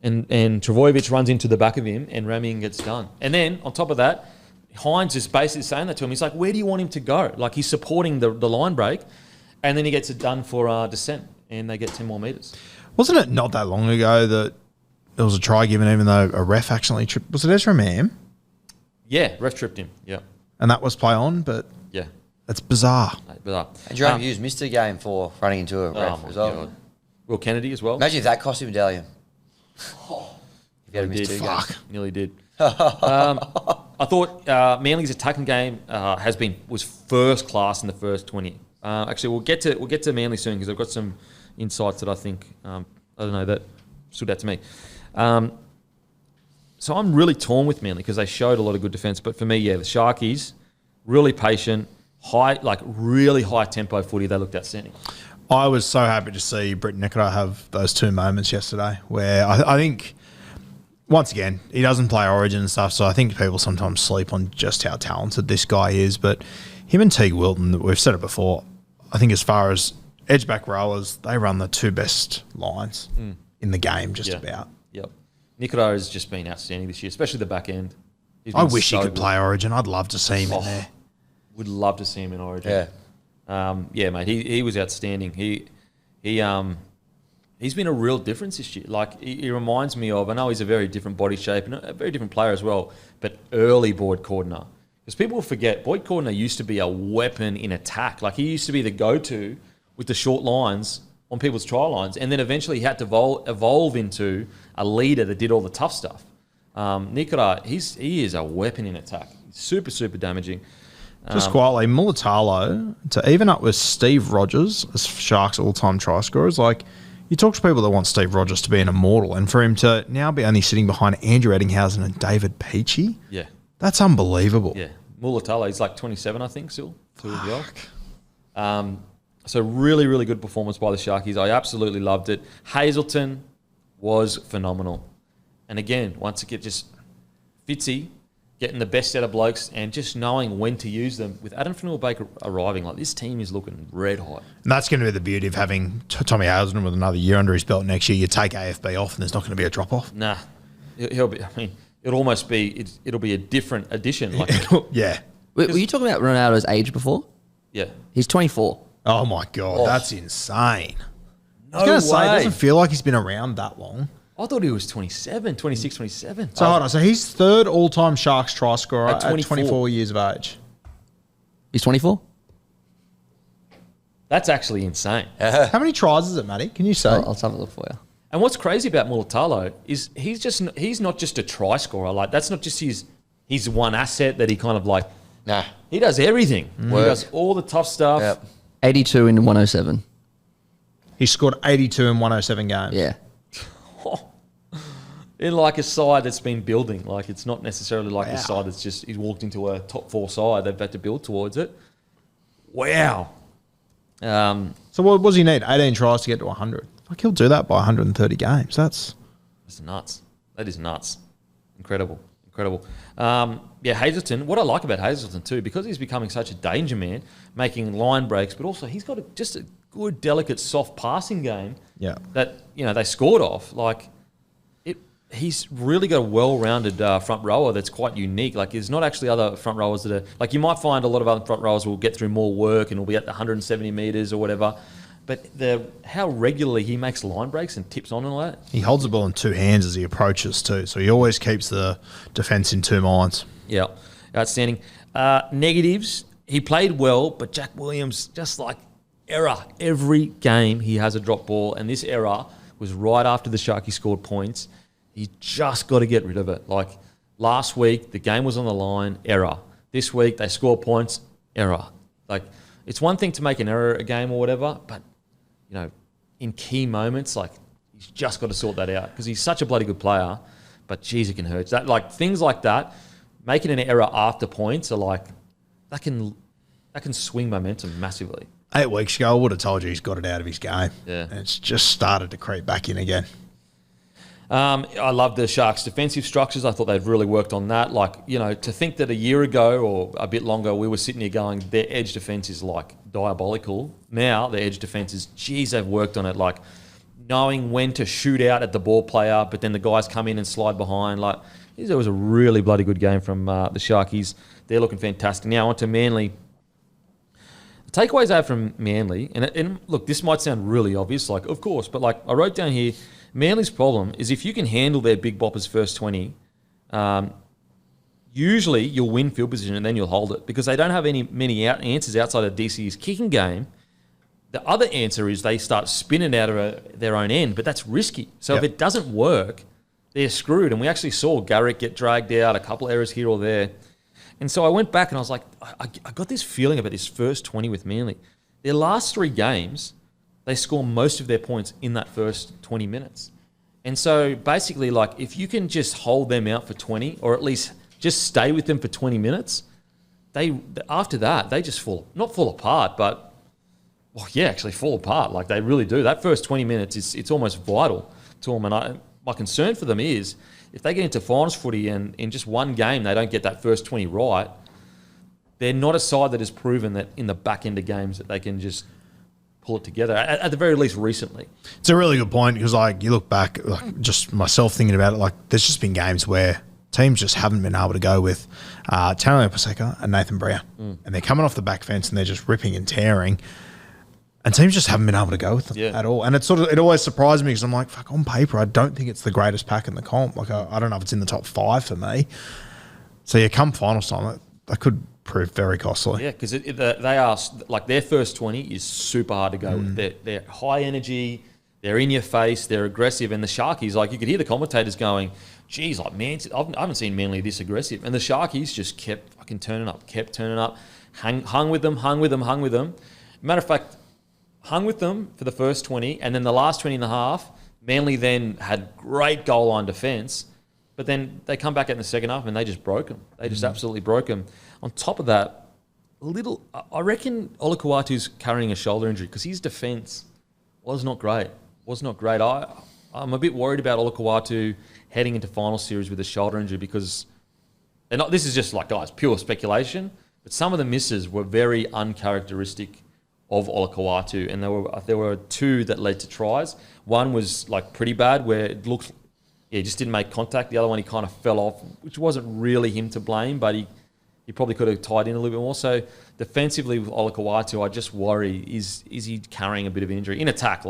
Travojevic runs into the back of him and Ramian gets done. And then on top of that, Hines is basically saying that to him. He's like, where do you want him to go? Like, he's supporting the line break and then he gets it done for descent and they get 10 more metres. Wasn't it not that long ago that there was a try given even though a ref accidentally tripped? Was it Ezra Mam? Yeah, ref tripped him. Yeah. And that was play on, but yeah, that's bizarre. Bizarre. And Jerome Hughes missed a game for running into a ref as well. God. Will Kennedy as well. Imagine if that cost him a medallion. If he had missed 2 games. Nearly did. I thought Manly's attacking game was first class in the first 20. Actually, we'll get to Manly soon because I've got some insights that I think that stood out to me. So I'm really torn with Manly because they showed a lot of good defence, but for me, the Sharkies, really patient, really high tempo footy. They looked outstanding. I was so happy to see Britt Nikora have those 2 moments yesterday where I think, once again, he doesn't play Origin and stuff, so I think people sometimes sleep on just how talented this guy is. But him and Teague Wilton, we've said it before, I think as far as edge-back rowers, they run the 2 best lines in the game, just about. Yep. Nikora has just been outstanding this year, especially the back end. I wish he could play Origin. I'd love to see him in there. Would love to see him in Origin. Yeah. Mate, he was outstanding. He's been a real difference this year. Like, he reminds me of, I know he's a very different body shape and a very different player as well, but early Boyd Cordner. Because people forget, Boyd Cordner used to be a weapon in attack. Like, he used to be the go-to with the short lines on people's try lines. And then eventually he had to evolve into a leader that did all the tough stuff. Nikora, he is a weapon in attack. Super, super damaging. Just quietly, Mulatalo, to even up with Steve Rogers as Sharks' all-time try scorers, like, you talk to people that want Steve Rogers to be an immortal, and for him to now be only sitting behind Andrew Eddinghausen and David Peachy, that's unbelievable. Yeah. Mulatalo, he's like 27, I think, still. So really, really good performance by the Sharkies. I absolutely loved it. Hazelton was phenomenal. And again, once again, just Fitzy getting the best out of blokes and just knowing when to use them. With Adam Fanua-Baker arriving, like, this team is looking red hot. And that's going to be the beauty of having Tommy Hazelton with another year under his belt next year. You take AFB off and there's not going to be a drop-off. Nah. He'll be, I mean, it'll be a different addition. Like, yeah. Were you talking about Ronaldo's age before? Yeah. He's 24. Oh, my God. That's insane. No I was going to say, it way. doesn't feel like he's been around that long. I thought he was 27, 26, 27. So hold on. So he's 3rd all-time Sharks try scorer at 24. 24 years of age. He's 24? That's actually insane. How many tries is it, Matty? Can you say? I'll have a look for you. And what's crazy about Mulatalo is he's not just a try scorer. Like, that's not just his one asset that he kind of like. Nah. He does everything. He does all the tough stuff. Yep. 82 in 107. He scored 82 in 107 games. Yeah. In like a side that's been building. Like, it's not necessarily like a side that's just, he's walked into a top 4 side. They've had to build towards it. Wow. So what does he need? 18 tries to get to 100. Like, he'll do that by 130 games. That's nuts. That is nuts. Incredible. Incredible. Hazelton, what I like about Hazelton too, because he's becoming such a danger man, making line breaks, but also he's got just a good, delicate, soft passing game that, they scored off. Like, he's really got a well-rounded front rower that's quite unique. Like, there's not actually other front rowers that are... Like, you might find a lot of other front rowers will get through more work and will be at the 170 metres or whatever. But how regularly he makes line breaks and tips on and all that. He holds the ball in two hands as he approaches too, so he always keeps the defence in two minds. Yeah, outstanding. Negatives, he played well, but Jack Williams, just like error. Every game he has a drop ball, and this error was right after the Sharkies scored points. He just got to get rid of it. Like, last week, the game was on the line, error. This week, they score points, error. Like, it's one thing to make an error a game or whatever, but in key moments, like, he's just got to sort that out because he's such a bloody good player. But geez, it can hurt. That, like, things like that, making an error after points are like that can swing momentum massively. 8 weeks ago, I would have told you he's got it out of his game. Yeah, and it's just started to creep back in again. I love the Sharks' defensive structures. I thought they've really worked on that. Like, to think that a year ago or a bit longer, we were sitting here going, their edge defense is like diabolical. Now, their edge defense is, geez, they've worked on it. Like, knowing when to shoot out at the ball player, but then the guys come in and slide behind. Like, it was a really bloody good game from the Sharkies. They're looking fantastic. Now, on to Manly. The takeaways I have from Manly, and look, this might sound really obvious, like, of course, but like I wrote down here, Manly's problem is if you can handle their big boppers first 20, usually you'll win field position and then you'll hold it because they don't have many answers outside of DC's kicking game. The other answer is they start spinning out of their own end, but that's risky. So if it doesn't work, they're screwed. And we actually saw Garrick get dragged out, a couple errors here or there. And so I went back and I was like, I got this feeling about this first 20 with Manly. Their last 3 games, they score most of their points in that first 20 minutes. And so basically, like, if you can just hold them out for 20 or at least just stay with them for 20 minutes, after that, they just not fall apart, but, actually fall apart. Like, they really do. That first 20 minutes, it's almost vital to them. And my concern for them is if they get into finals footy and in just one game they don't get that first 20 right, they're not a side that has proven that in the back end of games that they can just pull it together, at the very least recently. It's a really good point because, like, you look back, like, just myself thinking about it, like, there's just been games where teams just haven't been able to go with Taranto Paseka and Nathan Brown. And they're coming off the back fence and they're just ripping and tearing. And teams just haven't been able to go with them at all. And it always surprised me because I'm like, fuck, on paper, I don't think it's the greatest pack in the comp. Like, I don't know if it's in the top 5 for me. So, come finals time, that could prove very costly. Yeah, because they are, like, their first 20 is super hard to go with. They're high energy, they're in your face, they're aggressive. And the Sharkies, like, you could hear the commentators going, geez, like, man, I haven't seen Manly this aggressive. And the Sharkies just kept fucking turning up, hung with them. Matter of fact, hung with them for the first 20, and then the last 20 and a half, Manly then had great goal line defence, but then they come back in the second half and they just broke them. They just absolutely broke them. On top of that, I reckon Olakau'atu's carrying a shoulder injury because his defence was not great. I'm a bit worried about Olakau'atu heading into final series with a shoulder injury because, this is just like, guys, pure speculation, but some of the misses were very uncharacteristic of Olakau'atu, and there were 2 that led to tries. One was like pretty bad where it looked, he just didn't make contact. The other one he kind of fell off, which wasn't really him to blame, but he probably could have tied in a little bit more. So defensively with Olakau'atu, I just worry, is he carrying a bit of injury? In attack,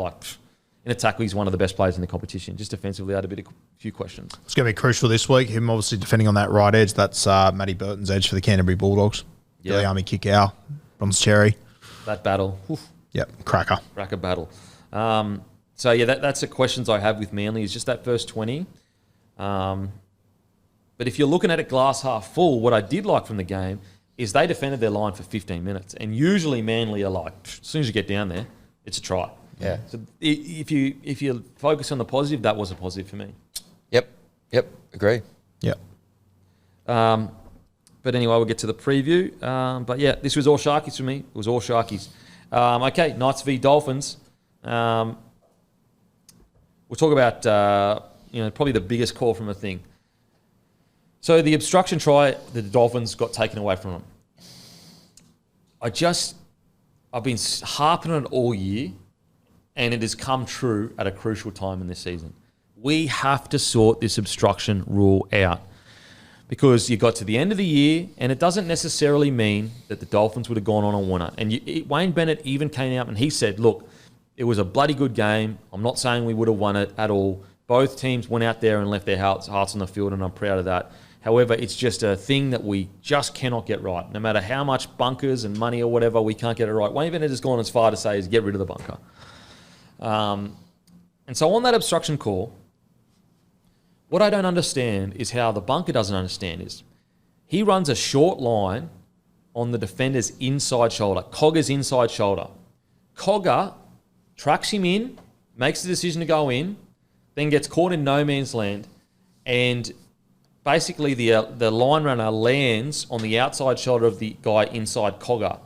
he's one of the best players in the competition. Just defensively, I had a few questions. It's going to be crucial this week. Him obviously defending on that right edge. That's Matty Burton's edge for the Canterbury Bulldogs. Billy Army kick out. Bronze Cherry. That battle. Oof. Yep, cracker battle. That's the questions I have with Manly is just that first 20. But if you're looking at it glass half full, what I did like from the game is they defended their line for 15 minutes. And usually Manly are like, as soon as you get down there, it's a try. Yeah. So if you focus on the positive, that was a positive for me. Yep. Agree. Yep. But anyway, we'll get to the preview. But yeah, this was all Sharkies for me. It was all Sharkies. Okay, Knights v Dolphins. We'll talk about probably the biggest call from the thing. So the obstruction try, the Dolphins got taken away from them. I've been harping on it all year, and it has come true at a crucial time in this season. We have to sort this obstruction rule out because you got to the end of the year, and it doesn't necessarily mean that the Dolphins would have gone on and won it. And Wayne Bennett even came out and he said, look, it was a bloody good game. I'm not saying we would have won it at all. Both teams went out there and left their hearts on the field, and I'm proud of that. However, it's just a thing that we just cannot get right. No matter how much bunkers and money or whatever, we can't get it right. Wayne Bennett has gone as far to say is get rid of the bunker. And so on that obstruction call, what I don't understand is how the bunker doesn't understand is he runs a short line on the defender's inside shoulder, Cogger's inside shoulder. Cogger tracks him in, makes the decision to go in, then gets caught in no man's land, and basically the line runner lands on the outside shoulder of the guy inside Cogger.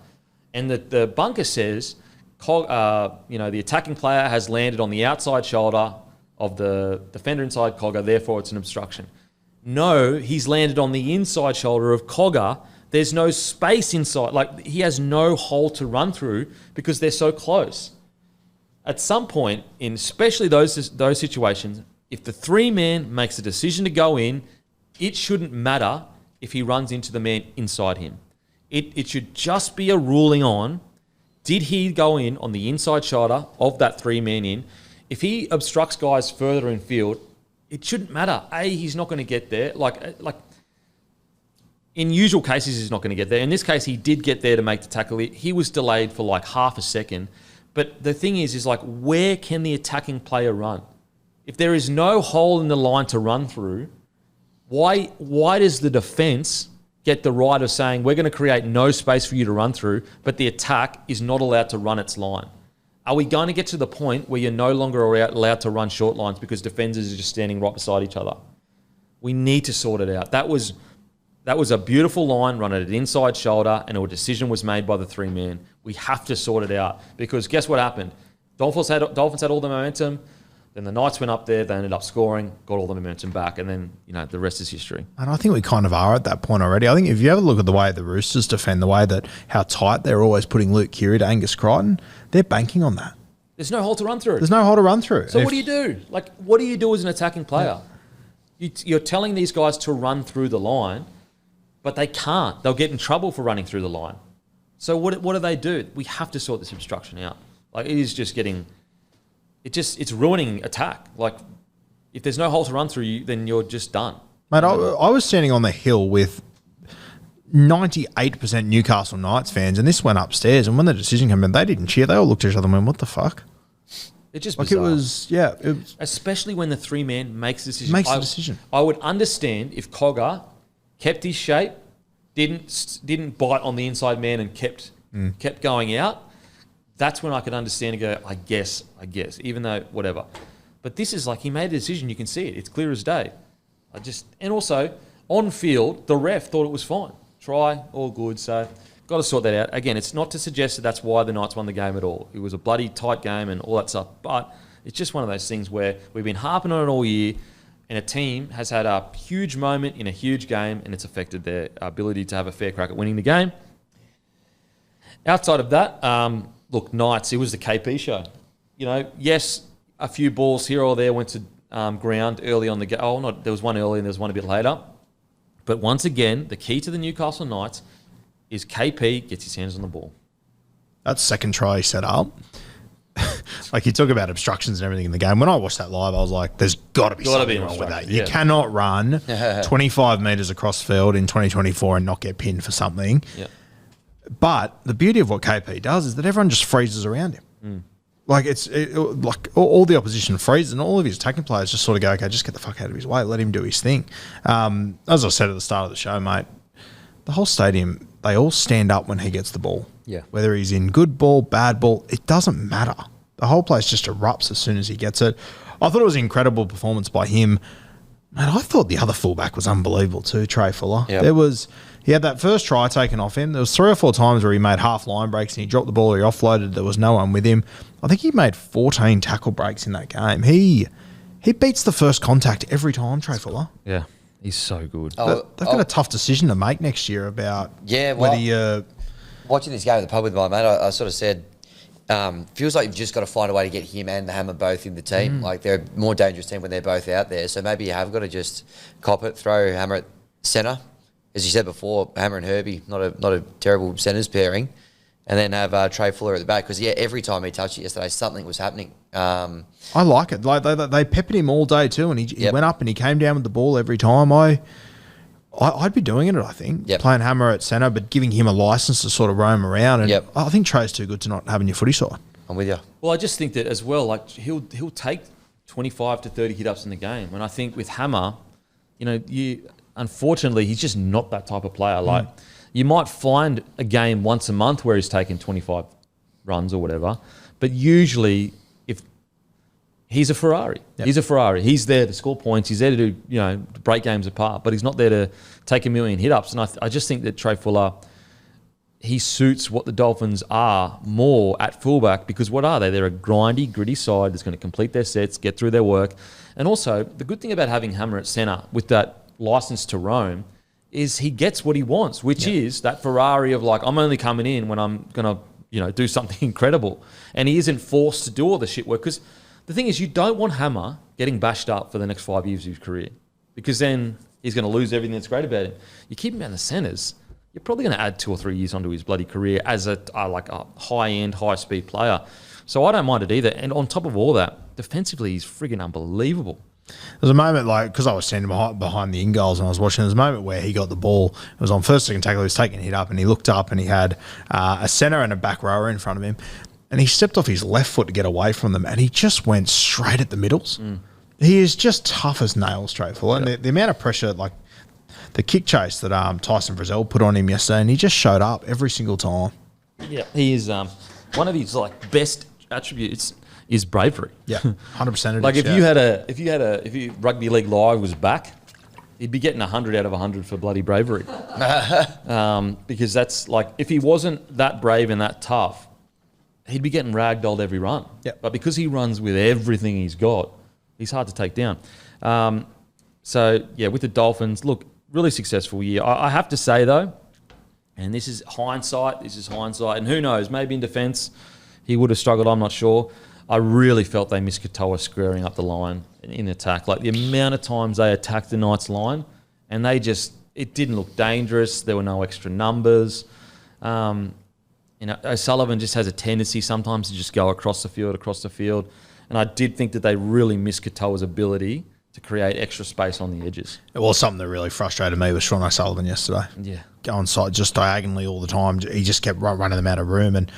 And the bunker says, the attacking player has landed on the outside shoulder of the defender inside Cogger, therefore it's an obstruction. No, he's landed on the inside shoulder of Cogger. There's no space inside. Like, he has no hole to run through because they're so close. At some point, in especially those situations, if the three-man makes a decision to go in, it shouldn't matter if he runs into the man inside him. It should just be a ruling on, did he go in on the inside shoulder of that three-man in? If he obstructs guys further in field, it shouldn't matter. He's not going to get there. Like in usual cases, he's not going to get there. In this case, he did get there to make the tackle. He was delayed for like half a second. But the thing is like, where can the attacking player run? If there is no hole in the line to run through, why does the defense get the right of saying we're going to create no space for you to run through, but the attack is not allowed to run its line? Are we going to get to the point where you're no longer allowed to run short lines because defenders are just standing right beside each other? We need to sort it out. That was a beautiful line run at an inside shoulder, and a decision was made by the three-man. We have to sort it out because guess what happened? Dolphins had all the momentum. Then the Knights went up there. They ended up scoring, got all the momentum back, and then the rest is history. And I think we kind of are at that point already. I think if you ever look at the way the Roosters defend, the way that how tight they're always putting Luke Keary to Angus Crichton, they're banking on that. There's no hole to run through. There's no hole to run through. So what do you do? Like, what do you do as an attacking player? Yeah. You're telling these guys to run through the line, but they can't. They'll get in trouble for running through the line. So what do they do? We have to sort this obstruction out. Like, it is just getting... It's ruining attack. Like, if there's no hole to run through you, then you're just done. Mate, I was standing on the hill with 98% Newcastle Knights fans, and this went upstairs, and when the decision came in, they didn't cheer. They all looked at each other and went, what the fuck? It's just like bizarre. It was, especially when the three-man makes a decision. Makes a decision. I would understand if Cogger kept his shape, didn't bite on the inside man and kept going out. That's when I could understand and go, I guess, even though whatever. But this is like he made a decision. You can see it. It's clear as day. And also on field, the ref thought it was fine. Try, all good. So got to sort that out. Again, it's not to suggest that that's why the Knights won the game at all. It was a bloody tight game and all that stuff. But it's just one of those things where we've been harping on it all year, and a team has had a huge moment in a huge game, and it's affected their ability to have a fair crack at winning the game. Outside of that, look, Knights, it was the KP show. Yes, a few balls here or there went to ground early on the game. Oh, there was one early and there was one a bit later. But once again, the key to the Newcastle Knights is KP gets his hands on the ball. That second try he set up. Like, you talk about obstructions and everything in the game. When I watched that live, I was like, there's got to be something wrong with that. You cannot run 25 metres across field in 2024 and not get pinned for something. Yeah. But the beauty of what KP does is that everyone just freezes around him. Like, like all the opposition freezes, and all of his attacking players just sort of go, okay, just get the fuck out of his way, let him do his thing. As I said at the start of the show, mate, the whole stadium, they all stand up when he gets the ball. Yeah. Whether he's in good ball, bad ball, it doesn't matter. The whole place just erupts as soon as he gets it. I thought it was an incredible performance by him. Man, I thought the other fullback was unbelievable too, Trey Fuller. Yep. He had that first try taken off him. There was 3 or 4 times where he made half line breaks and he dropped the ball or he offloaded. There was no one with him. I think he made 14 tackle breaks in that game. He beats the first contact every time, Trey Fuller. Yeah. He's so good. They've got a tough decision to make next year about whether you... Watching this game at the pub with my mate, I sort of said, feels like you've just got to find a way to get him and the Hammer both in the team. Like, they're a more dangerous team when they're both out there. So maybe you have got to just cop it, throw Hammer at centre. As you said before, Hammer and Herbie, not a terrible centres pairing. And then have Trey Fuller at the back. Because, every time he touched it yesterday, something was happening. I like it. Like they peppered him all day too, and he went up and he came down with the ball every time. I'd be doing it, I think, playing Hammer at centre, but giving him a licence to sort of roam around. And I think Trey's too good to not have in your footy side. I'm with you. Well, I just think that as well, like he'll take 25 to 30 hit-ups in the game. And I think with Hammer, unfortunately, he's just not that type of player. Like, you might find a game once a month where he's taking 25 runs or whatever, but usually if he's a Ferrari. He's a Ferrari. He's there to score points. He's there to do, to break games apart, but he's not there to take a million hit-ups. And I just think that Trey Fuller, he suits what the Dolphins are more at fullback, because what are they? They're a grindy, gritty side that's going to complete their sets, get through their work. And also, the good thing about having Hammer at centre with that license to roam is he gets what he wants, which is that Ferrari of like, I'm only coming in when I'm going to, do something incredible. And he isn't forced to do all the shit work, because the thing is, you don't want Hammer getting bashed up for the next 5 years of his career, because then he's going to lose everything that's great about him. You keep him out in the centres, you're probably going to add 2 or 3 years onto his bloody career as a high-end, high-speed player. So I don't mind it either. And on top of all that, defensively, he's friggin' unbelievable. There's a moment, because I was standing behind the in goals and I was watching, there's a moment where he got the ball. It was on first, second tackle. He was taking a hit up and he looked up and he had a centre and a back rower in front of him. And he stepped off his left foot to get away from them and he just went straight at the middles. He is just tough as nails, Trey Fuller. And the amount of pressure, like the kick chase that Tyson Frizzell put on him yesterday, and he just showed up every single time. Yeah, he is one of his best attributes is bravery. Yeah, 100%. Like if Rugby League Live was back, he'd be getting 100 out of 100 for bloody bravery. Because that's like, if he wasn't that brave and that tough, he'd be getting ragdolled every run. Yep. But because he runs with everything he's got, he's hard to take down. So with the Dolphins, look, really successful year. I have to say though, and this is hindsight, and who knows, maybe in defence he would have struggled, I'm not sure. I really felt they missed Katoa squaring up the line in attack. Like the amount of times they attacked the Knights line and it didn't look dangerous. There were no extra numbers. O'Sullivan just has a tendency sometimes to just go across the field. And I did think that they really missed Katoa's ability to create extra space on the edges. It was something that really frustrated me with Sean O'Sullivan yesterday. Yeah. Going side just diagonally all the time. He just kept running them out of room. And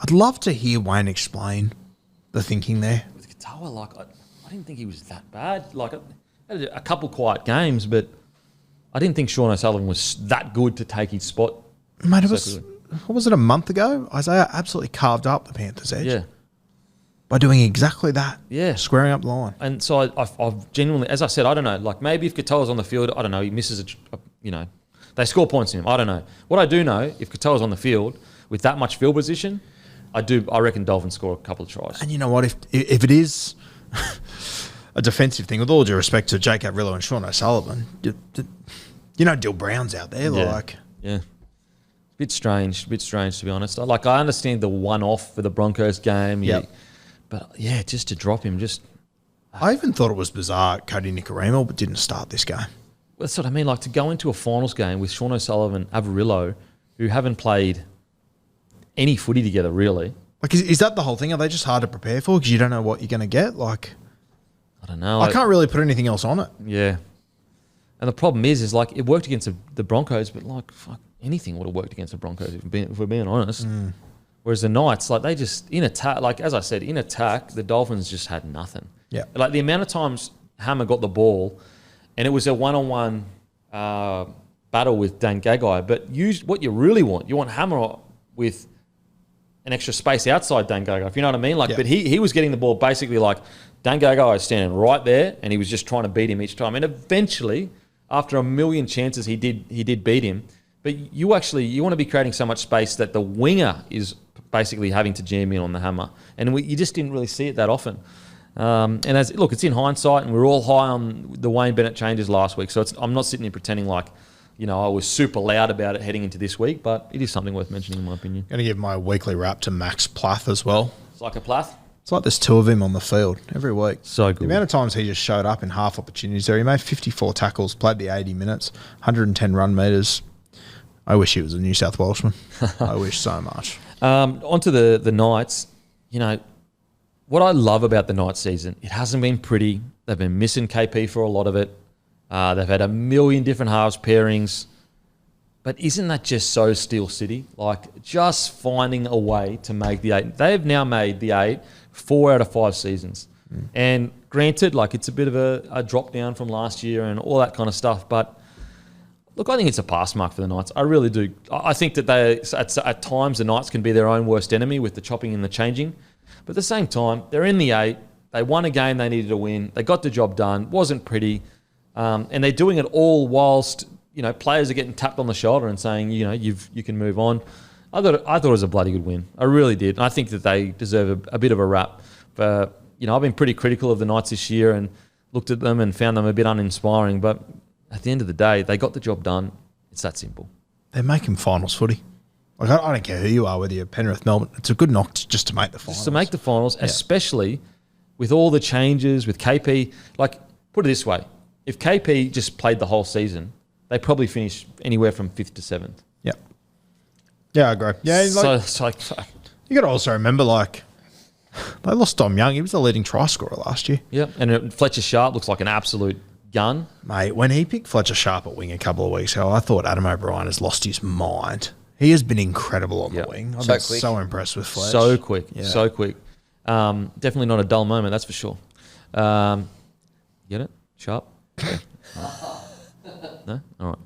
I'd love to hear Wayne explain the thinking there. With Katoa, I didn't think he was that bad. Like, had a couple quiet games, but I didn't think Sean O'Sullivan was that good to take his spot. Mate, what was it, a month ago? Isaiah absolutely carved up the Panthers' edge. Yeah. By doing exactly that. Yeah. Squaring up the line. And so I've genuinely, as I said, I don't know, like maybe if Katoa's on the field, I don't know, he misses they score points in him. I don't know. What I do know, if Katoa's on the field with that much field position, I reckon Dolphins score a couple of tries. And you know what? If it is a defensive thing, with all due respect to Jake Avrillo and Sean O'Sullivan, Dill Brown's out there. Yeah. Bit strange to be honest. I understand the one-off for the Broncos game. Yep. But just to drop him, I even thought it was bizarre Cody Nicarimo, but didn't start this game. That's what I mean. Like to go into a finals game with Sean O'Sullivan, Averillo, who haven't played any footy together really. Like, is that the whole thing? Are they just hard to prepare for because you don't know what you're going to get? Like, I don't know. I can't really put anything else on it. Yeah. And the problem is like it worked against the Broncos, but like fuck, anything would have worked against the Broncos if we're being honest. Whereas the Knights, like they just in attack, like as I said, in attack, the Dolphins just had nothing. Yeah. Like the amount of times Hammer got the ball, and it was a one-on-one battle with Dan Gagai. But what you really want, you want Hammer with an extra space outside Dan Gagai, if you know what I mean. Like, but he was getting the ball basically like Dan Gagai was standing right there, and he was just trying to beat him each time. And eventually, after a million chances, he did beat him. But you want to be creating so much space that the winger is basically having to jam in on the Hammer, and you just didn't really see it that often. And it's in hindsight, and we're all high on the Wayne Bennett changes last week. So I'm not sitting here pretending like, I was super loud about it heading into this week, but it is something worth mentioning in my opinion. Going to give my weekly wrap to Max Plath as well. It's like a Plath. It's like there's two of him on the field every week. So good. The amount of times he just showed up in half opportunities there. He made 54 tackles, played the 80 minutes, 110 run meters. I wish he was a New South Welshman. I wish so much. Onto the Knights. What I love about the Knights season, it hasn't been pretty. They've been missing KP for a lot of it. They've had a million different halves pairings. But isn't that just so Steel City? Like, just finding a way to make the 8. They've now made the 8 4 out of 5 seasons. And granted, it's a bit of a drop down from last year and all that kind of stuff. But, look, I think it's a pass mark for the Knights. I really do. I think that at times the Knights can be their own worst enemy with the chopping and the changing. But at the same time, they're in the 8. They won a game they needed to win. They got the job done. Wasn't pretty. And they're doing it all whilst, players are getting tapped on the shoulder and saying, you can move on. I thought it was a bloody good win. I really did. And I think that they deserve a bit of a rap. I've been pretty critical of the Knights this year and looked at them and found them a bit uninspiring. But at the end of the day, they got the job done. It's that simple. They're making finals footy. I don't care who you are, whether you're Penrith, Melbourne. It's a good knock just to make the finals. Just to make the finals, especially with all the changes, with KP. Put it this way. If KP just played the whole season, they probably finish anywhere from 5th to 7th. Yeah. Yeah, I agree. Yeah, you got to also remember, they lost Dom Young. He was the leading try scorer last year. Yeah, and Fletcher Sharp looks like an absolute gun. Mate, when he picked Fletcher Sharp at wing a couple of weeks ago, I thought Adam O'Brien has lost his mind. He has been incredible on the wing. I've been so impressed with Fletch. So quick. Definitely not a dull moment, that's for sure. Get it? Sharp? Okay. No? All right.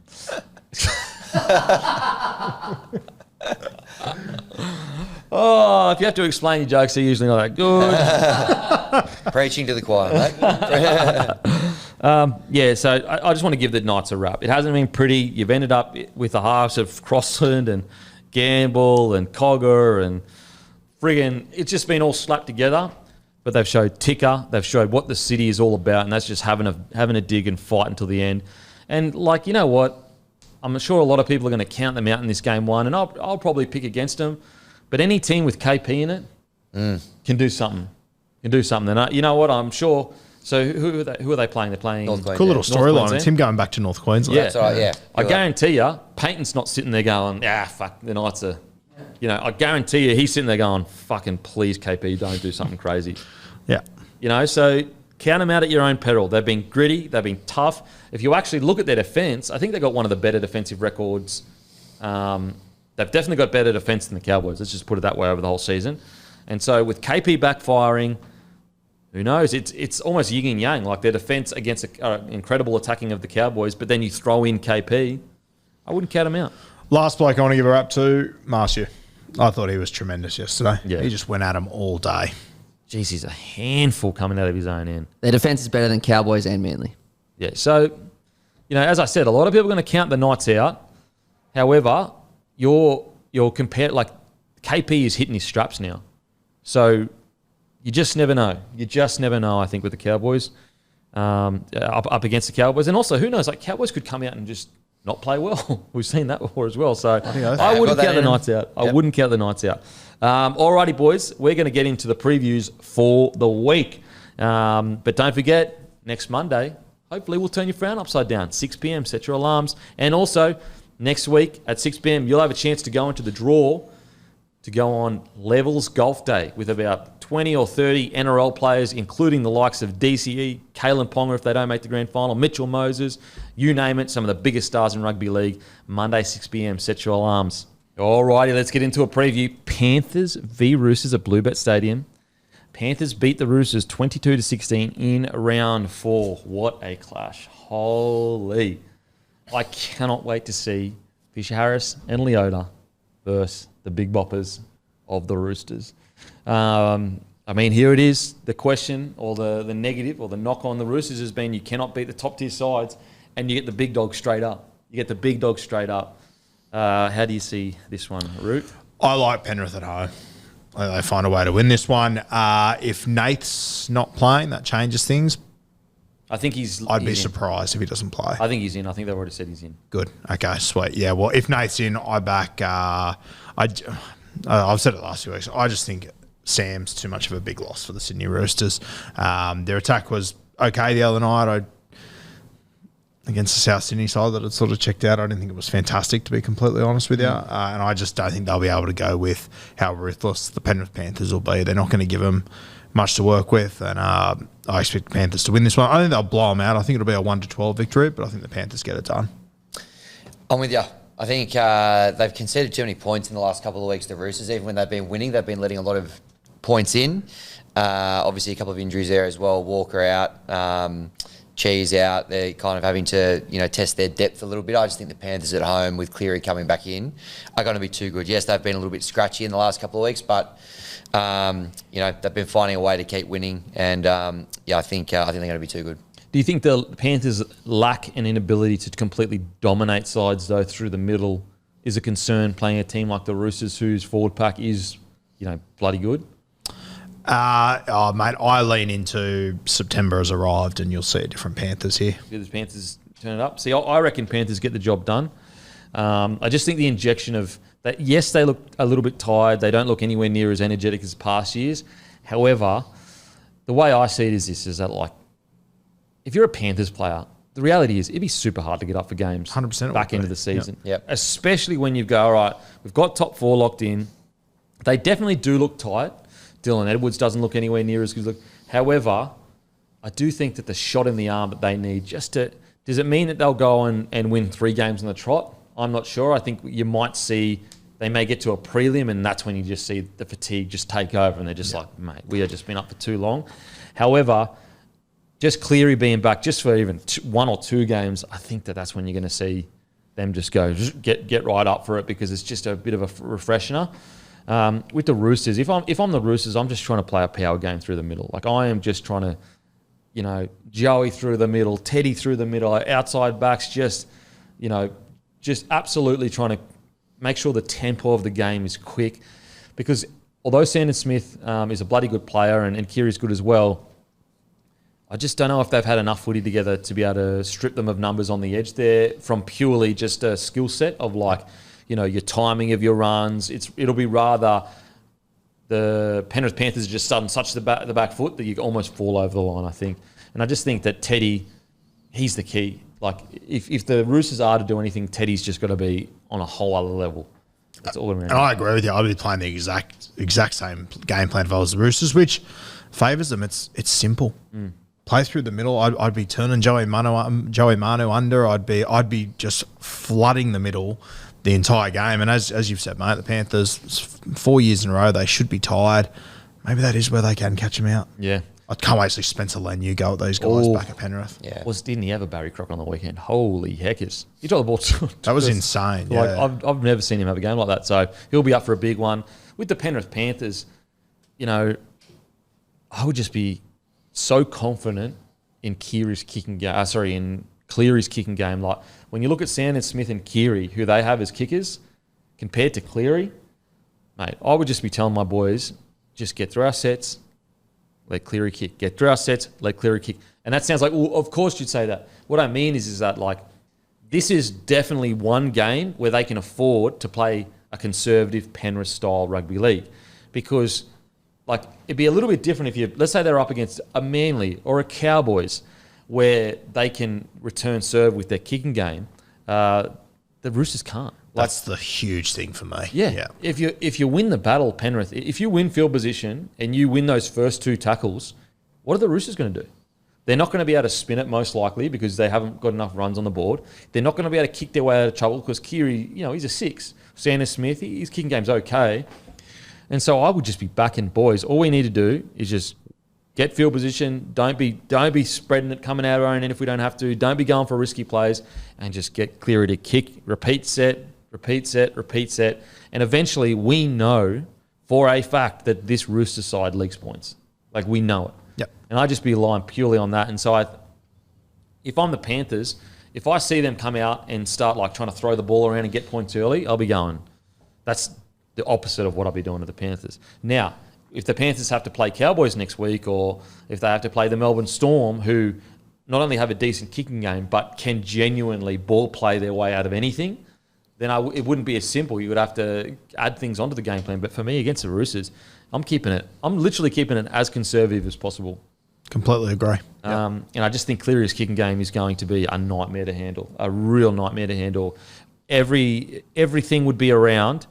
If you have to explain your jokes, they're usually not that good. Preaching to the choir, mate. So I just want to give the Knights a rap. It hasn't been pretty. You've ended up with the halves of Crossland and Gamble and Cogger and friggin', it's just been all slapped together. But they've showed ticker. They've showed what the city is all about, and that's just having a dig and fight until the end. And you know what? I'm sure a lot of people are going to count them out in this game 1, and I'll probably pick against them. But any team with KP in it can do something. And you know what? I'm sure. So who are they playing? They're playing cool little storyline. It's him going back to North Queensland. Yeah, that's right. Yeah, I guarantee you, Payton's not sitting there going, fuck, the Knights are. I guarantee you, he's sitting there going, fucking please, KP, don't do something crazy. Yeah. So count them out at your own peril. They've been gritty. They've been tough. If you actually look at their defence, I think they've got one of the better defensive records. They've definitely got better defence than the Cowboys. Let's just put it that way over the whole season. And so with KP backfiring, who knows? It's almost yin and yang, like their defence against incredible attacking of the Cowboys, but then you throw in KP. I wouldn't count them out. Last bloke I want to give a rap to, Marcia. I thought he was tremendous yesterday. Yeah. He just went at him all day. Jeez, he's a handful coming out of his own end. Their defence is better than Cowboys and Manly. Yeah, so, as I said, a lot of people are going to count the Knights out. However, you're compared, KP is hitting his straps now. So you just never know. I think, with the Cowboys up against the Cowboys. And also, who knows, Cowboys could come out and just not play well. We've seen that before as well. So I wouldn't count the Knights out. I wouldn't count the Knights out. Alrighty, boys, we're going to get into the previews for the week. But don't forget, next Monday, hopefully we'll turn your frown upside down. 6 p.m, set your alarms. And also, next week at 6 p.m, you'll have a chance to go into the draw to go on Levels Golf Day with about 20 or 30 NRL players, including the likes of DCE, Kalen Ponga if they don't make the grand final, Mitchell Moses, you name it, some of the biggest stars in rugby league. Monday, 6 p.m, set your alarms. Alrighty, let's get into a preview. Panthers v Roosters at Bluebet Stadium. Panthers beat the Roosters 22-16 in round 4. What a clash. Holy. I cannot wait to see Fisher Harris and Leota versus the big boppers of the Roosters. Here it is. The question or the negative or the knock on the Roosters has been you cannot beat the top tier sides and you get the big dog straight up. How do you see this one, Root? I like Penrith at home. They find a way to win this one. If Nath's not playing, that changes things. I think he's. I'd be in. surprised if he doesn't play. I think he's in. I think they've already said he's in. Good. Okay, sweet. Yeah, well, if Nath's in, I back. I've said it last few weeks. I just think Sam's too much of a big loss for the Sydney Roosters. Their attack was okay the other night. Against the South Sydney side that had sort of checked out. I didn't think it was fantastic, to be completely honest with you. And I just don't think they'll be able to go with how ruthless the Penrith Panthers will be. They're not going to give them much to work with. And I expect the Panthers to win this one. I think they'll blow them out. I think it'll be a 1-12 victory, but I think the Panthers get it done. I'm with you. I think they've conceded too many points in the last couple of weeks, the Roosters. Even when they've been winning, they've been letting a lot of points in. Obviously, a couple of injuries there as well. Walker out. Cheese out. They're kind of having to, test their depth a little bit. I just think the Panthers at home with Cleary coming back in are going to be too good. Yes, they've been a little bit scratchy in the last couple of weeks, but they've been finding a way to keep winning, and I think they're going to be too good. Do you think the Panthers lack an inability to completely dominate sides though through the middle is a concern playing a team like the Roosters whose forward pack is, bloody good? Mate, I lean into September has arrived and you'll see a different Panthers here. The Panthers turn it up. See, I reckon Panthers get the job done. I just think the injection of that, yes, they look a little bit tired. They don't look anywhere near as energetic as past years. However, the way I see it is that, like, if you're a Panthers player, the reality is it'd be super hard to get up for games 100% back into the season. Yep. Especially when you go, all right, we've got top 4 locked in. They definitely do look tight. Dylan Edwards doesn't look anywhere near as good. However, I do think that the shot in the arm that they need does it mean that they'll go and win 3 games on the trot? I'm not sure. I think you might see they may get to a prelim and that's when you just see the fatigue just take over and they're just like, mate, we have just been up for too long. However, just Cleary being back just for even 1 or 2 games, I think that's when you're going to see them just get right up for it because it's just a bit of a refreshener. With the Roosters, if I'm the Roosters, I'm just trying to play a power game through the middle. Like I am just trying to, Joey through the middle, Teddy through the middle, outside backs, just absolutely trying to make sure the tempo of the game is quick. Because although Sandon Smith is a bloody good player and Kiri's good as well, I just don't know if they've had enough footy together to be able to strip them of numbers on the edge there from purely just a skill set of your timing of your runs. It'll be rather the Penrith Panthers are just sudden such the back foot that you almost fall over the line, I think. And I just think that Teddy, he's the key. Like if the Roosters are to do anything, Teddy's just got to be on a whole other level. That's all around. And I agree with you. I'd be playing the exact same game plan for the Roosters, which favours them. It's simple. Play through the middle. I'd be turning Joey Manu under. I'd be just flooding the middle the entire game. And as you've said, mate, the Panthers, 4 years in a row, they should be tired. Maybe that is where they can catch them out. Yeah. I can't wait to see Spencer Leniu go at these guys back at Penrith. Yeah. Didn't he have a Barry Crocker on the weekend? Holy heckers. He dropped the ball too. That was insane. Like, Yeah. I've never seen him have a game like that. So he'll be up for a big one. With the Penrith Panthers, I would just be so confident in Cleary's kicking game. Like when you look at Sandon Smith and Keary, who they have as kickers, compared to Cleary, mate, I would just be telling my boys, just get through our sets, let Cleary kick. Get through our sets, let Cleary kick. And that sounds like, well, of course you'd say that. What I mean is that, like, this is definitely one game where they can afford to play a conservative Penrith-style rugby league. Because, like, it'd be a little bit different if let's say they're up against a Manly or a Cowboys where they can return serve with their kicking game. The Roosters can't. That's the huge thing for me. Yeah. If you win the battle, Penrith, if you win field position and you win those first 2 tackles, what are the Roosters going to do? They're not going to be able to spin it most likely because they haven't got enough runs on the board. They're not going to be able to kick their way out of trouble because Keary, he's a 6. Sandon Smith, his kicking game's okay. And so I would just be backing boys. All we need to do is just get field position. Don't be spreading it coming out of our own end if we don't have to. Don't be going for risky plays and just get Cleary to kick, repeat set. And eventually we know for a fact that this Rooster side leaks points. Like we know it. Yep. And I just be relying purely on that. And so if I'm the Panthers, if I see them come out and start like trying to throw the ball around and get points early, I'll be going, that's the opposite of what I'll be doing to the Panthers. Now, if the Panthers have to play Cowboys next week, or if they have to play the Melbourne Storm, who not only have a decent kicking game, but can genuinely ball play their way out of anything, then it wouldn't be as simple. You would have to add things onto the game plan. But for me, against the Roosters, I'm literally keeping it as conservative as possible. Completely agree. And I just think Cleary's kicking game is going to be a nightmare to handle, a real nightmare to handle. Everything would be around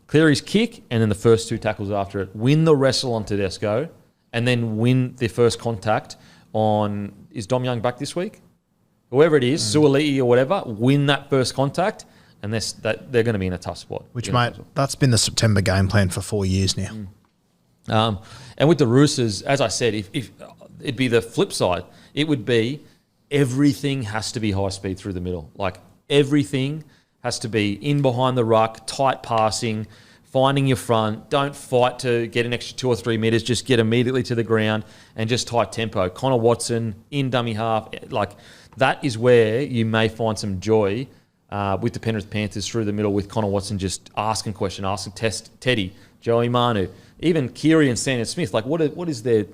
Cleary's kick and then the first 2 tackles after it. Win the wrestle on Tedesco and then win the first contact on, is Dom Young back this week? Whoever it is, Suoliti or whatever, win that first contact and they're going to be in a tough spot. Which, mate, that's been the September game plan for 4 years now. And with the Roosters, as I said, if it'd be the flip side, it would be everything has to be high speed through the middle. Like everything has to be in behind the ruck, tight passing, finding your front. Don't fight to get an extra 2 or 3 metres. Just get immediately to the ground and just tight tempo. Connor Watson in dummy half. Like that is where you may find some joy with the Penrith Panthers through the middle with Connor Watson just asking questions, asking Teddy, Joey Manu, even Keary and Sanders Smith. Like what is their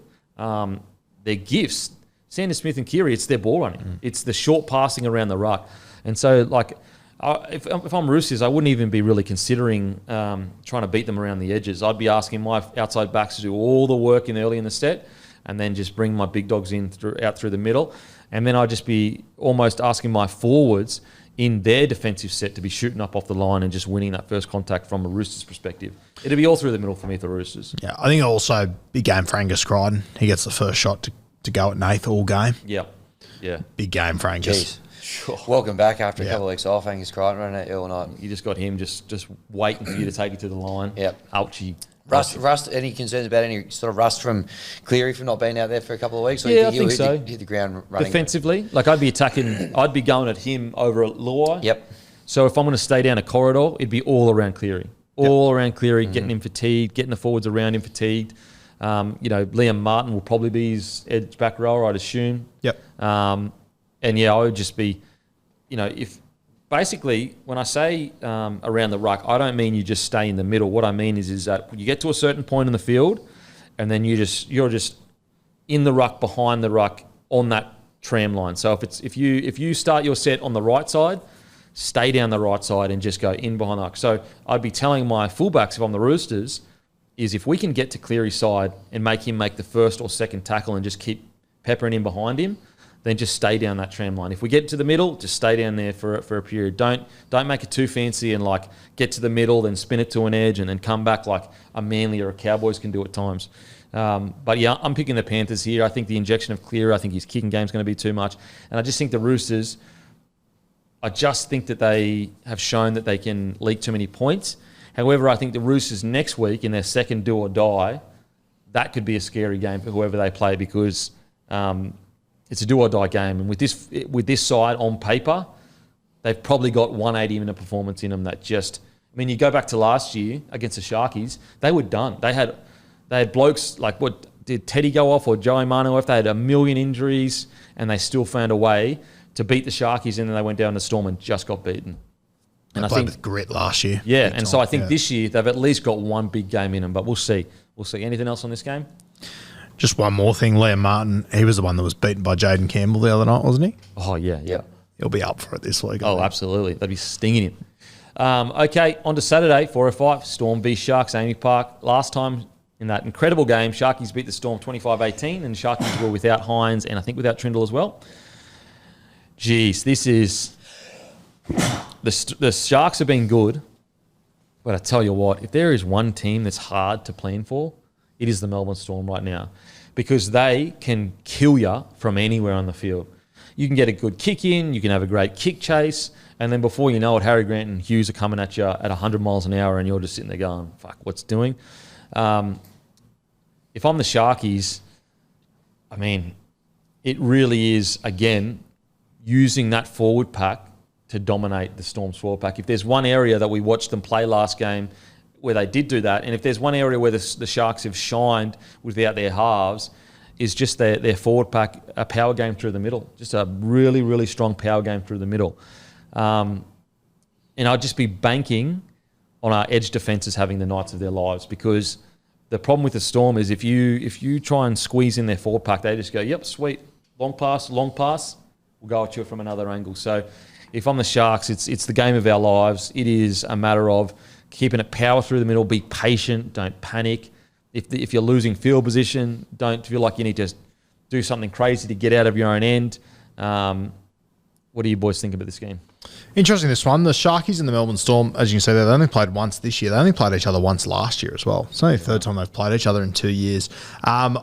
gifts? Sanders Smith and Keary, it's their ball running. It's the short passing around the ruck. And so like if I'm Roosters, I wouldn't even be really considering trying to beat them around the edges. I'd be asking my outside backs to do all the work early in the set and then just bring my big dogs in out through the middle. And then I'd just be almost asking my forwards in their defensive set to be shooting up off the line and just winning that first contact from a Roosters perspective. It'd be all through the middle for me for the Roosters. Yeah, I think also big game for Angus Crichton. He gets the first shot to go at Nath all game. Yeah. Big game for Angus. Jeez. Welcome back after a couple of weeks off. Angus Crichton running at all night. You just got him just waiting for you to take it to the line. Yep. Ouchie. Rust, any concerns about any sort of rust from Cleary from not being out there for a couple of weeks? Or Yeah, I you think so. Hit the ground running? Defensively, like I'd be going at him over at Luai. Yep. So if I'm going to stay down a corridor, it'd be all around Cleary. Around Cleary, getting him fatigued, getting the forwards around him fatigued. Liam Martin will probably be his edge back rower, I'd assume. Yep. I would just be, if basically when I say around the ruck, I don't mean you just stay in the middle. What I mean is that you get to a certain point in the field, and then you're just in the ruck, behind the ruck, on that tram line. So if you start your set on the right side, stay down the right side and just go in behind the ruck. So I'd be telling my fullbacks, if I'm the Roosters, is if we can get to Cleary's side and make him make the first or second tackle and just keep peppering him behind him, then just stay down that tram line. If we get to the middle, just stay down there for a period. Don't make it too fancy and like get to the middle, then spin it to an edge and then come back like a Manly or a Cowboys can do at times. But yeah, I'm picking the Panthers here. I think the injection of Cleary, I think his kicking game's going to be too much. And I just think the Roosters, I just think that they have shown that they can leak too many points. However, I think the Roosters next week in their second do or die, that could be a scary game for whoever they play because it's a do or die game. And with this side on paper, they've probably got 180-minute performance in them that just... I mean, you go back to last year against the Sharkies, they were done. They had blokes like, what, did Teddy go off or Joey Manu off? They had a million injuries and they still found a way to beat the Sharkies, and then they went down the Storm and just got beaten. And I played with grit last year. Yeah, and so I think this year they've at least got one big game in them, but we'll see. Anything else on this game? Just one more thing. Liam Martin, he was the one that was beaten by Jaden Campbell the other night, wasn't he? Oh, yeah. He'll be up for it this week. Oh, absolutely. They'd be stinging him. Okay, on to Saturday, 4:05, Storm v Sharks, Amy Park. Last time in that incredible game, Sharkies beat the Storm 25-18, and Sharkies were without Hines and I think without Trindle as well. Jeez, this is... The Sharks have been good, but I tell you what, if there is one team that's hard to plan for, it is the Melbourne Storm right now because they can kill you from anywhere on the field. You can get a good kick in, you can have a great kick chase, and then before you know it, Harry Grant and Hughes are coming at you at 100 miles an hour and you're just sitting there going, fuck, what's doing? If I'm the Sharkies, I mean, it really is, again, using that forward pack to dominate the Storm's forward pack. If there's one area that we watched them play last game where they did do that, and if there's one area where the Sharks have shined without their halves, is just their forward pack, a power game through the middle. Just a really, really strong power game through the middle. And I'd just be banking on our edge defences having the nights of their lives, because the problem with the Storm is if you try and squeeze in their forward pack, they just go, yep, sweet, long pass, we'll go at you from another angle. So if I'm the Sharks, it's the game of our lives. It is a matter of keeping it power through the middle, be patient, don't panic. If you're losing field position, don't feel like you need to do something crazy to get out of your own end. What do you boys think about this game? Interesting, this one. The Sharkies and the Melbourne Storm, as you can see, they've only played once this year. They only played each other once last year as well. It's only the third time they've played each other in 2 years. I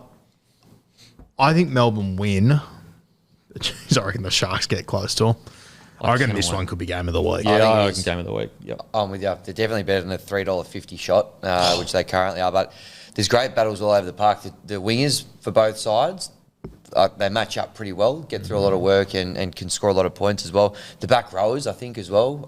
think Melbourne win. Jeez, I reckon the Sharks get close to them. I reckon this one could be game of the week. Yeah, I reckon game of the week. Yep. I'm with you. They're definitely better than a $3.50 shot, which they currently are. But there's great battles all over the park. The wingers for both sides, they match up pretty well, get through a lot of work and can score a lot of points as well. The back rowers, I think, as well.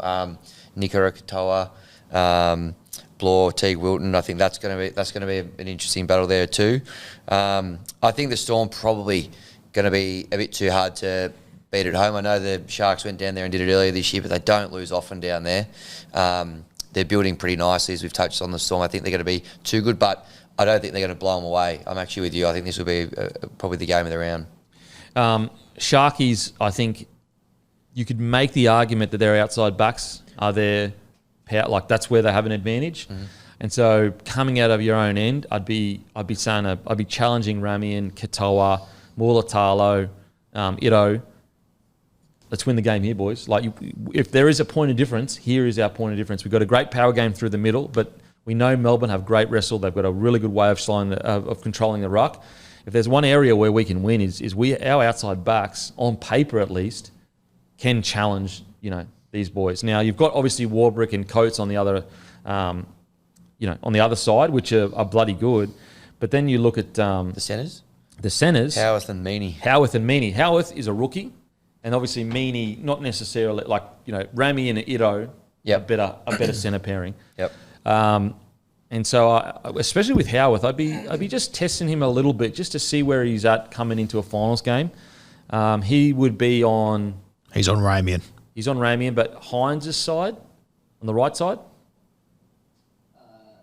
Nikora Katoa, Blore, Teague Wilton. I think that's going to be an interesting battle there too. I think the Storm probably going to be a bit too hard to beat at home. I know the Sharks went down there and did it earlier this year, but they don't lose often down there. They're building pretty nicely, as we've touched on the Storm. I think they're going to be too good, but I don't think they're going to blow them away. I'm actually with you. I think this will be probably the game of the round. Sharkies, I think you could make the argument that their outside backs are their like that's where they have an advantage. Mm-hmm. And so coming out of your own end, I'd be challenging Ramian, Katoa, Mulatalo, Ito. Let's win the game here, boys. Like, if there is a point of difference, here is our point of difference. We've got a great power game through the middle, but we know Melbourne have great wrestle. They've got a really good way of controlling the ruck. If there's one area where we can win is our outside backs, on paper at least, can challenge these boys. Now you've got obviously Warbrick and Coates on the other, on the other side, which are bloody good. But then you look at the centres. The centres. Howarth and Meaney. Howarth is a rookie. And obviously Meaney, not necessarily Rami and Ito, a better centre pairing. Yep. And so, especially with Howarth, I'd be just testing him a little bit just to see where he's at coming into a finals game. He would be on. He's on Ramian. He's on Ramian, but Hines' side, on the right side.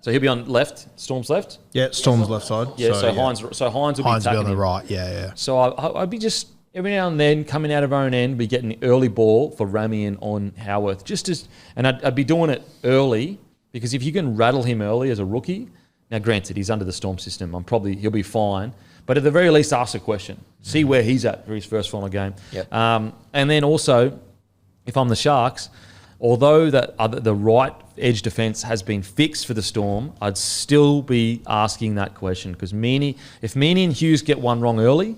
So he'll be on left, Storm's left. Yeah, Storm's left side. Yeah, so Hines will be attacking on the him. right. Yeah. So I'd be just every now and then coming out of our own end, be getting the early ball for Ramian on Howarth, and I'd be doing it early because if you can rattle him early as a rookie, now granted he's under the Storm system, he'll be fine, but at the very least ask a question, see where he's at for his first final game. Yep. And then also, if I'm the Sharks, although the right edge defence has been fixed for the Storm, I'd still be asking that question because if Meaney and Hughes get one wrong early,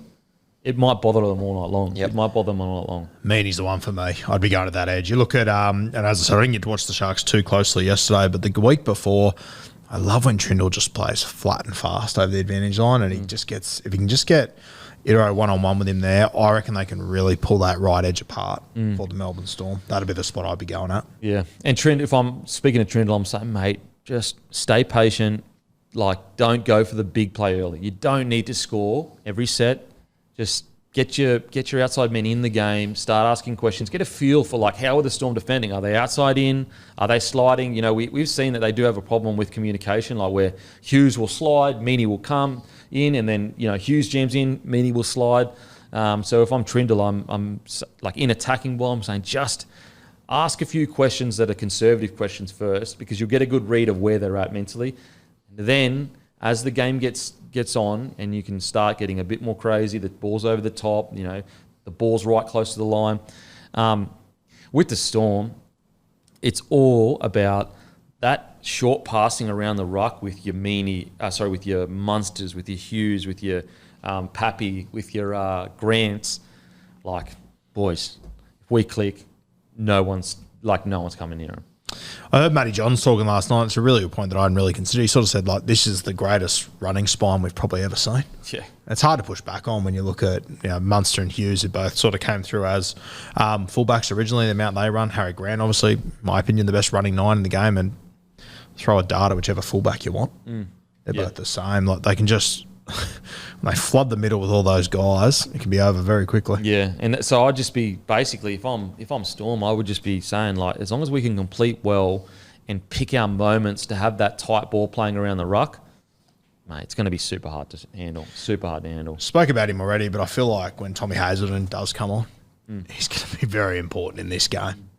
it might bother them all night long. Yep. It might bother them all night long. Meaney's the one for me. I'd be going to that edge. You look at, and as I said, I didn't get to watch the Sharks too closely yesterday, but the week before, I love when Trindle just plays flat and fast over the advantage line, and if he can just get Ito one-on-one with him there, I reckon they can really pull that right edge apart for the Melbourne Storm. That'd be the spot I'd be going at. Yeah. And Trindle, if I'm speaking of Trindle, I'm saying, mate, just stay patient. Don't go for the big play early. You don't need to score every set. Just get your outside men in the game, start asking questions, get a feel for how are the Storm defending? Are they outside in? Are they sliding? We've seen that they do have a problem with communication, where Hughes will slide, Meaney will come in, and then Hughes jams in, Meaney will slide. So if I'm Trindle, I'm in attacking ball, I'm saying just ask a few questions that are conservative questions first because you'll get a good read of where they're at mentally. And then as the game gets on and you can start getting a bit more crazy, the ball's over the top, the ball's right close to the line. With the Storm, it's all about that short passing around the ruck with your with your Munsters, with your Hughes, with your Pappy, with your Grants. Boys, if we click, no one's coming near them. I heard Matty Johns talking last night. It's a really good point that I hadn't really considered. He sort of said, this is the greatest running spine we've probably ever seen. Yeah. It's hard to push back on when you look at Munster and Hughes, who both sort of came through as fullbacks originally, the amount they run. Harry Grant, obviously, in my opinion, the best running nine in the game, and throw a dart at whichever fullback you want. They're both the same. They can just... when they flood the middle with all those guys, it can be over very quickly. Yeah, and so I'd just be basically, if I'm Storm, I would just be saying as long as we can complete well and pick our moments to have that tight ball playing around the ruck, mate, it's going to be super hard to handle. Super hard to handle. Spoke about him already, but I feel like when Tommy Hazelton does come on, he's going to be very important in this game.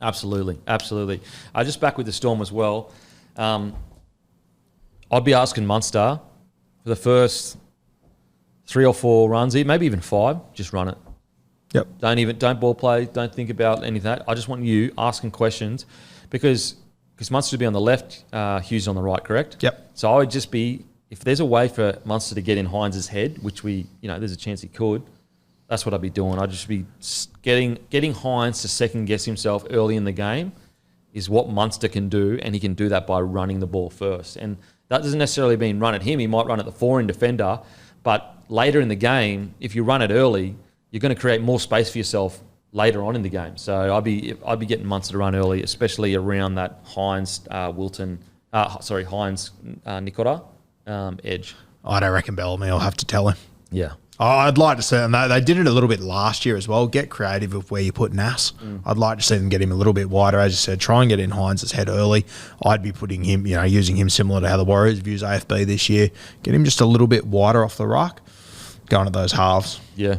Absolutely. Just back with the Storm as well. I'd be asking Munster for the first 3 or 4 runs, maybe even 5, just run it. Yep. Don't ball play. Don't think about any of that. I just want you asking questions because Munster would be on the left, Hughes on the right, correct? Yep. So I would just be, if there's a way for Munster to get in Hines' head, which there's a chance he could, that's what I'd be doing. I'd just be getting Hines to second guess himself early in the game is what Munster can do, and he can do that by running the ball first. And that doesn't necessarily mean run at him. He might run at the 4-in defender, but later in the game, if you run it early, you're going to create more space for yourself later on in the game. So I'd be getting Munster to run early, especially around that Hines Nikora edge. I don't reckon Bellamy will have to tell him. Yeah. I'd like to see them. They did it a little bit last year as well. Get creative with where you put Nass. I'd like to see them get him a little bit wider. As you said, try and get in Hines' head early. I'd be putting him, using him similar to how the Warriors views AFB this year. Get him just a little bit wider off the ruck, going to those halves. Yeah.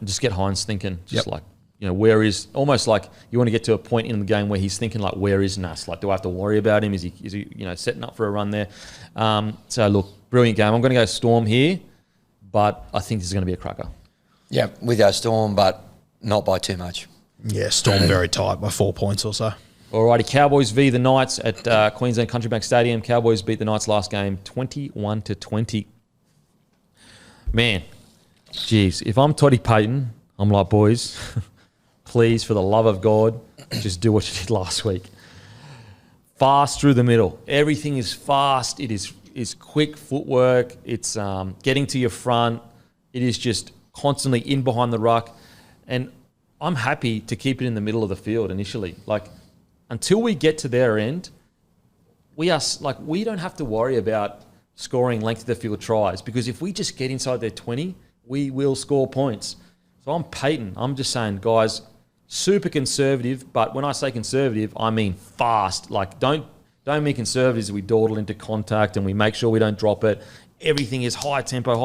Just get Hines thinking, where is, almost like you want to get to a point in the game where he's thinking like, where is Nass? Like, do I have to worry about him? Is he setting up for a run there? So look, brilliant game. I'm going to go Storm here, but I think this is going to be a cracker. Yeah, with our Storm, but not by too much. Yeah, Storm very tight by 4 points or so. Alrighty, Cowboys v the Knights at Queensland Country Bank Stadium. Cowboys beat the Knights last game 21-20. Man, geez, if I'm Toddy Payton, I'm like, boys, please, for the love of God, just do what you did last week. Fast through the middle. Everything is fast. It is quick footwork. It's getting to your front. It is just constantly in behind the ruck. And I'm happy to keep it in the middle of the field initially. Like, until we get to their end, we don't have to worry about scoring length of the field tries, because if we just get inside their 20, we will score points. So I'm Peyton. I'm just saying, guys, super conservative, but when I say conservative, I mean fast. Like, don't be conservative as we dawdle into contact and we make sure we don't drop it. Everything is high tempo,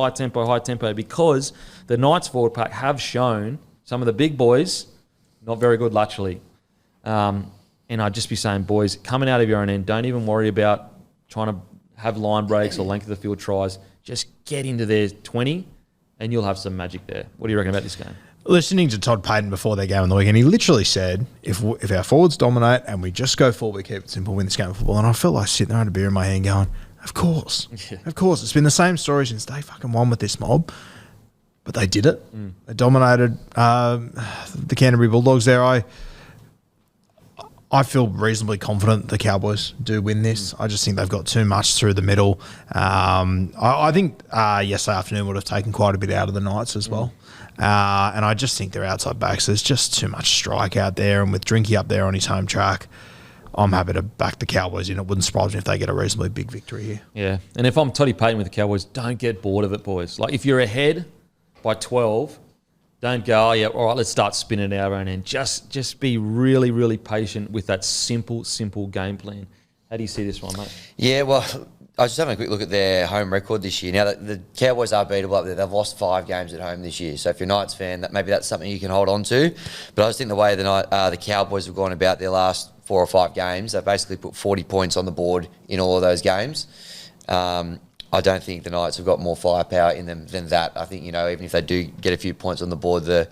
because the Knights forward pack have shown some of the big boys not very good laterally. And I'd just be saying, boys, coming out of your own end, don't even worry about trying to have line breaks or length of the field tries. Just get into their 20 and you'll have some magic there. What do you reckon about this game? Listening to Todd Payton before their game on the weekend, he literally said, if our forwards dominate and we just go forward, we keep it simple, win this game of football. And I felt like sitting there, I had a beer in my hand going, of course. Yeah. Of course. It's been the same story since day fucking one with this mob. But they did it. They dominated the Canterbury Bulldogs there. I feel reasonably confident the Cowboys do win this. I just think they've got too much through the middle. I think yesterday afternoon would have taken quite a bit out of the Knights as well. And I just think their outside backs, there's just too much strike out there. And with Drinky up there on his home track, I'm happy to back the Cowboys in. It wouldn't surprise me if they get a reasonably big victory here. Yeah. And if I'm Toddy Payton with the Cowboys, don't get bored of it, boys. Like, if you're ahead by 12, don't go, oh, yeah, all right, let's start spinning our own end. Just be really, really patient with that simple game plan. How do you see this one, mate? Yeah, well, I was just having a quick look at their home record this year. Now, the Cowboys are beatable up there. They've lost 5 games at home this year. So if you're a Knights fan, maybe that's something you can hold on to. But I just think the way the Cowboys have gone about their last 4 or 5 games, they've basically put 40 points on the board in all of those games. I don't think the Knights have got more firepower in them than that. I think, even if they do get a few points on the board, the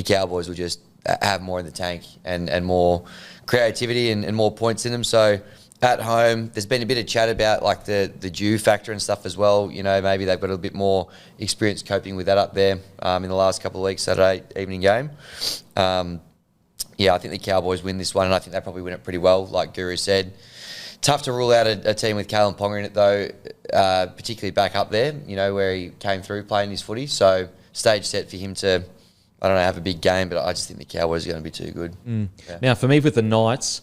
Cowboys will just have more in the tank and more creativity and more points in them. So at home, there's been a bit of chat about like the dew factor and stuff as well. Maybe they've got a bit more experience coping with that up there in the last couple of weeks, Saturday evening game. I think the Cowboys win this one, and I think they probably win it pretty well, like Guru said. Tough to rule out a team with Kalen Ponga in it, though, particularly back up there, where he came through playing his footy. So stage set for him to, have a big game, but I just think the Cowboys are going to be too good. Yeah. Now, for me with the Knights,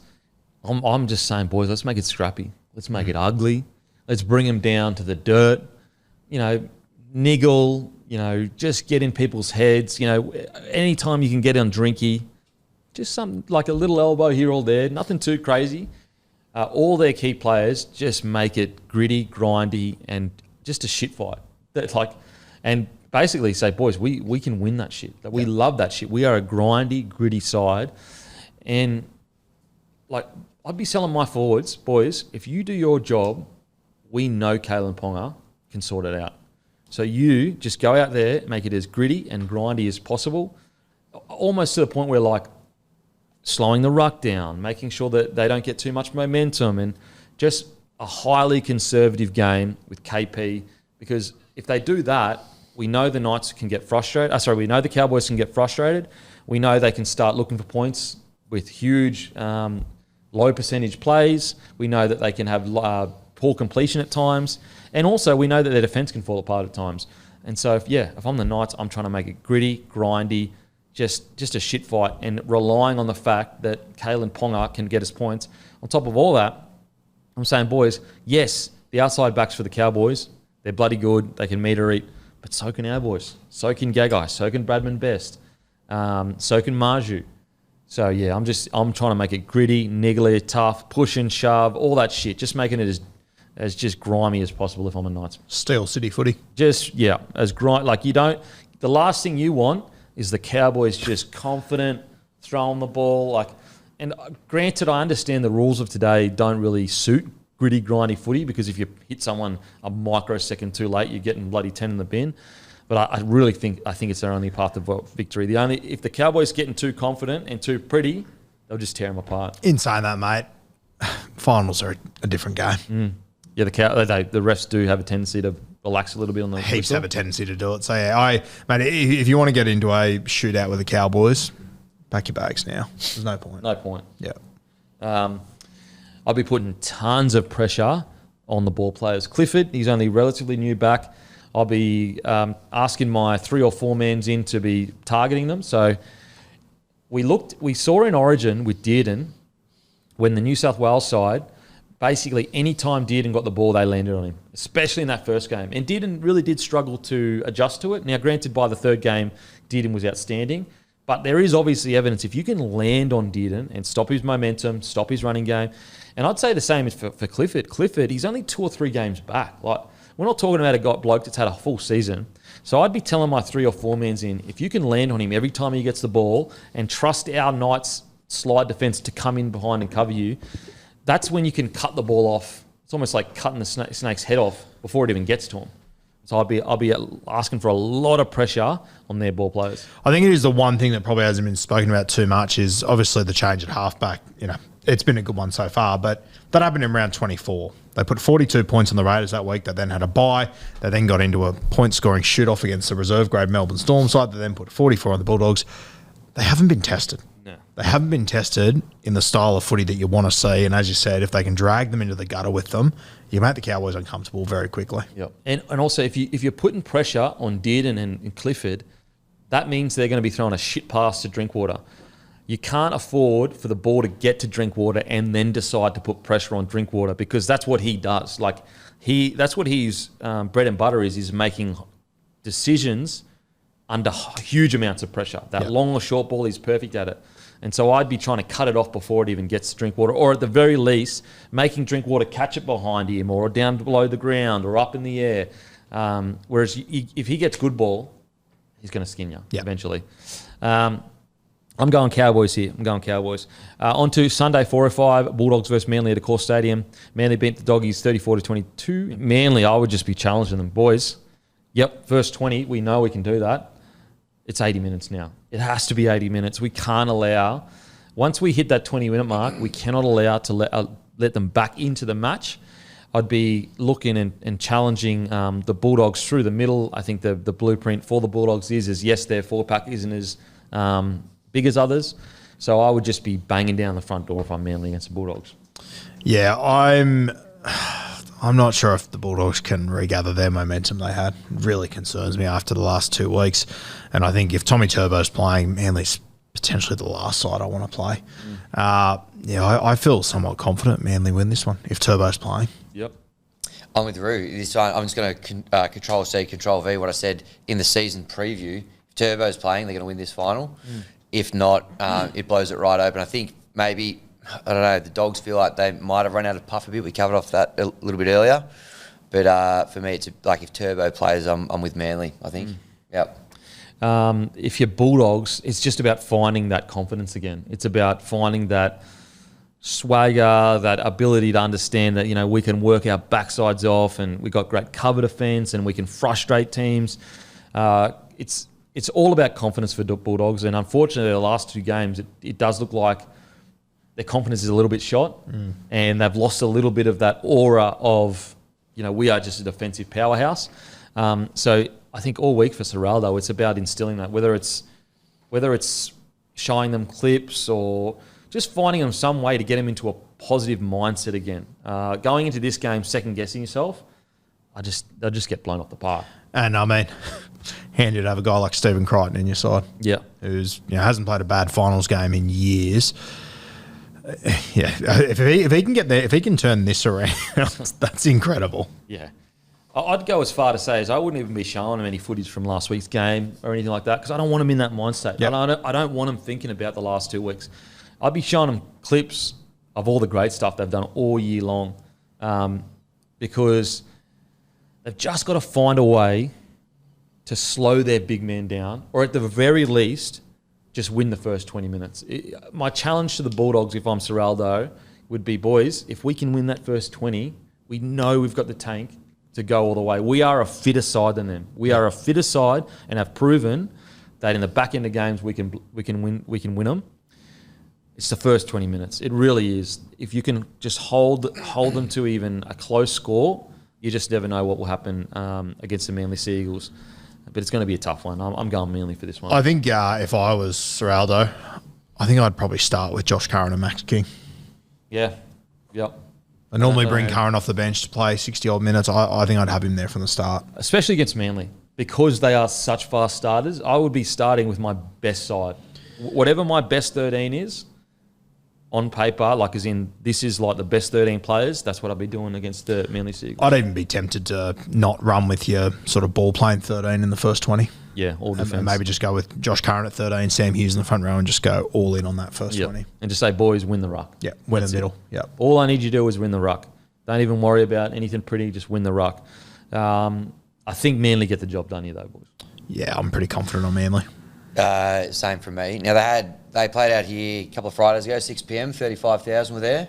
I'm just saying, boys, let's make it scrappy. Let's make it ugly. Let's bring them down to the dirt. Niggle, just get in people's heads. Anytime you can get on Drinky, just something like a little elbow here or there, nothing too crazy. all their key players just make it gritty, grindy, and just a shit fight. And basically say, boys, we can win that shit. We love that shit. We are a grindy, gritty side. And I'd be selling my forwards, boys, if you do your job, we know Kalen Ponga can sort it out. So you just go out there, make it as gritty and grindy as possible, almost to the point where slowing the ruck down, making sure that they don't get too much momentum, and just a highly conservative game with KP. Because if they do that, we know the Knights can get frustrated. We know the Cowboys can get frustrated. We know they can start looking for points with huge low percentage plays. We know that they can have poor completion at times. And also we know that their defence can fall apart at times. And so, if I'm the Knights, I'm trying to make it gritty, grindy, just a shit fight, and relying on the fact that Kalen Ponga can get us points. On top of all that, I'm saying, boys, yes, the outside backs for the Cowboys, they're bloody good. They can meter eat. But so can our boys. So can Gagai. So can Bradman Best. So can Marju. So, I'm trying to make it gritty, niggly, tough, push and shove, all that shit. Just making it as just grimy as possible if I'm a Knights. Steel City footy. As grimy. The last thing you want is the Cowboys just confident, throwing the ball. And granted, I understand the rules of today don't really suit gritty, grindy footy, because if you hit someone a microsecond too late, you're getting bloody 10 in the bin. But I really think it's their only path to victory. If the Cowboys getting too confident and too pretty, they'll just tear them apart. In saying that, mate, finals are a different game. Yeah, the refs do have a tendency to relax a little bit on the Heaps whistle. have a tendency to do it. So, mate, if you want to get into a shootout with the Cowboys, pack your bags now. There's no point. No point. Yeah. I'll be putting tons of pressure on the ball players. Clifford, he's only relatively new back. I'll be asking my 3 or 4 mans in to be targeting them. So we saw in Origin with Dearden, when the New South Wales side, basically any time Dearden got the ball, they landed on him, especially in that first game. And Dearden really did struggle to adjust to it. Now, granted, by the third game, Dearden was outstanding. But there is obviously evidence if you can land on Dearden and stop his momentum, stop his running game. And I'd say the same is for Clifford. Clifford, he's only 2 or 3 games back. We're not talking about a bloke that's had a full season. So I'd be telling my 3 or 4 mans in, if you can land on him every time he gets the ball and trust our Knights slide defence to come in behind and cover you, that's when you can cut the ball off. It's almost like cutting the snake's head off before it even gets to him. So I'll be asking for a lot of pressure on their ball players. I think it is the one thing that probably hasn't been spoken about too much is obviously the change at halfback. It's been a good one so far, but that happened in round 24. They put 42 points on the Raiders that week. They then had a bye. They then got into a point-scoring shoot-off against the reserve-grade Melbourne Storm side. They then put 44 on the Bulldogs. They haven't been tested. No. They haven't been tested in the style of footy that you want to see. And as you said, if they can drag them into the gutter with them, you make the Cowboys uncomfortable very quickly. Yep. And also, if you're putting pressure on Dearden and Clifford, that means they're going to be throwing a shit pass to Drinkwater. You can't afford for the ball to get to Drinkwater and then decide to put pressure on Drinkwater, because that's what he does. That's what his bread and butter is making decisions under huge amounts of pressure. That long or short ball, he's perfect at it. And so I'd be trying to cut it off before it even gets to Drinkwater, or at the very least, making Drinkwater catch it behind him or down below the ground or up in the air. Whereas if he gets good ball, he's going to skin you eventually. I'm going Cowboys here. On to Sunday, 4:05, Bulldogs versus Manly at the Core Stadium. Manly beat the Doggies 34-22. Manly, I would just be challenging them. Boys, first 20, we know we can do that. It's 80 minutes now. It has to be 80 minutes. We can't allow, once we hit that 20-minute mark, we cannot allow to let them back into the match. I'd be looking and challenging the Bulldogs through the middle. I think the blueprint for the Bulldogs is yes, their 4-pack isn't as big as others. So I would just be banging down the front door if I'm Manly against the Bulldogs. Yeah, I'm not sure if the Bulldogs can regather their momentum they had. It really concerns me after the last 2 weeks. And I think if Tommy Turbo's playing, Manly's potentially the last side I want to play. I feel somewhat confident Manly win this one if Turbo's playing. Yep. I'm with Roo. This one, I'm just going to Control-C, Control-V what I said in the season preview. If Turbo's playing, they're going to win this final. If not, it blows it right open. I think maybe I don't know. The Dogs feel like they might have run out of puff a bit. We covered off that a little bit earlier. But for me, it's like if Turbo plays, I'm with Manly, I think. Yep. If you're Bulldogs, it's just about finding that confidence again. It's about finding that swagger, that ability to understand that, we can work our backsides off and we've got great cover defence and we can frustrate teams. It's all about confidence for Bulldogs. And unfortunately, the last 2 games, it does look like their confidence is a little bit shot and they've lost a little bit of that aura of, we are just a defensive powerhouse. So I think all week for Serraldo, it's about instilling that, whether it's showing them clips or just finding them some way to get them into a positive mindset again. Going into this game, second-guessing yourself, they'll just get blown off the park. And I mean, handy to have a guy like Stephen Crichton in your side. Yeah. Who's hasn't played a bad finals game in years. Yeah, if he can get there, if he can turn this around, that's incredible. Yeah. I'd go as far to say as I wouldn't even be showing him any footage from last week's game or anything like that because I don't want him in that mindset. Yep. I don't want him thinking about the last 2 weeks. I'd be showing him clips of all the great stuff they've done all year long because they've just got to find a way to slow their big man down or at the very least just win the first 20 minutes. My challenge to the Bulldogs, if I'm Serraldo, would be, boys, if we can win that first 20, we know we've got the tank to go all the way. We are a fitter side than them. We are a fitter side and have proven that in the back end of games we can win them. It's the first 20 minutes. It really is. If you can just hold them to even a close score, you just never know what will happen against the Manly Sea Eagles. But it's going to be a tough one. I'm going Manly for this one. I think if I was Serraldo, I think I'd probably start with Josh Curran and Max King. Yeah. Yep. I normally bring Curran off the bench to play 60-odd minutes. I think I'd have him there from the start. Especially against Manly. Because they are such fast starters, I would be starting with my best side. Whatever my best 13 is, on paper, like as in this is like the best 13 players, that's what I'd be doing against the Manly Sea Eagles. I'd even be tempted to not run with your sort of ball-playing 13 in the first 20. Yeah, all defence. And maybe just go with Josh Curran at 13, Sam Hughes in the front row and just go all in on that first 20. And just say, boys, win the ruck. Yeah, win the middle. Yeah. All I need you to do is win the ruck. Don't even worry about anything pretty, just win the ruck. I think Manly get the job done here though, boys. Yeah, I'm pretty confident on Manly. Same for me. Now they played out here a couple of Fridays ago, 6 p.m, 35,000 were there.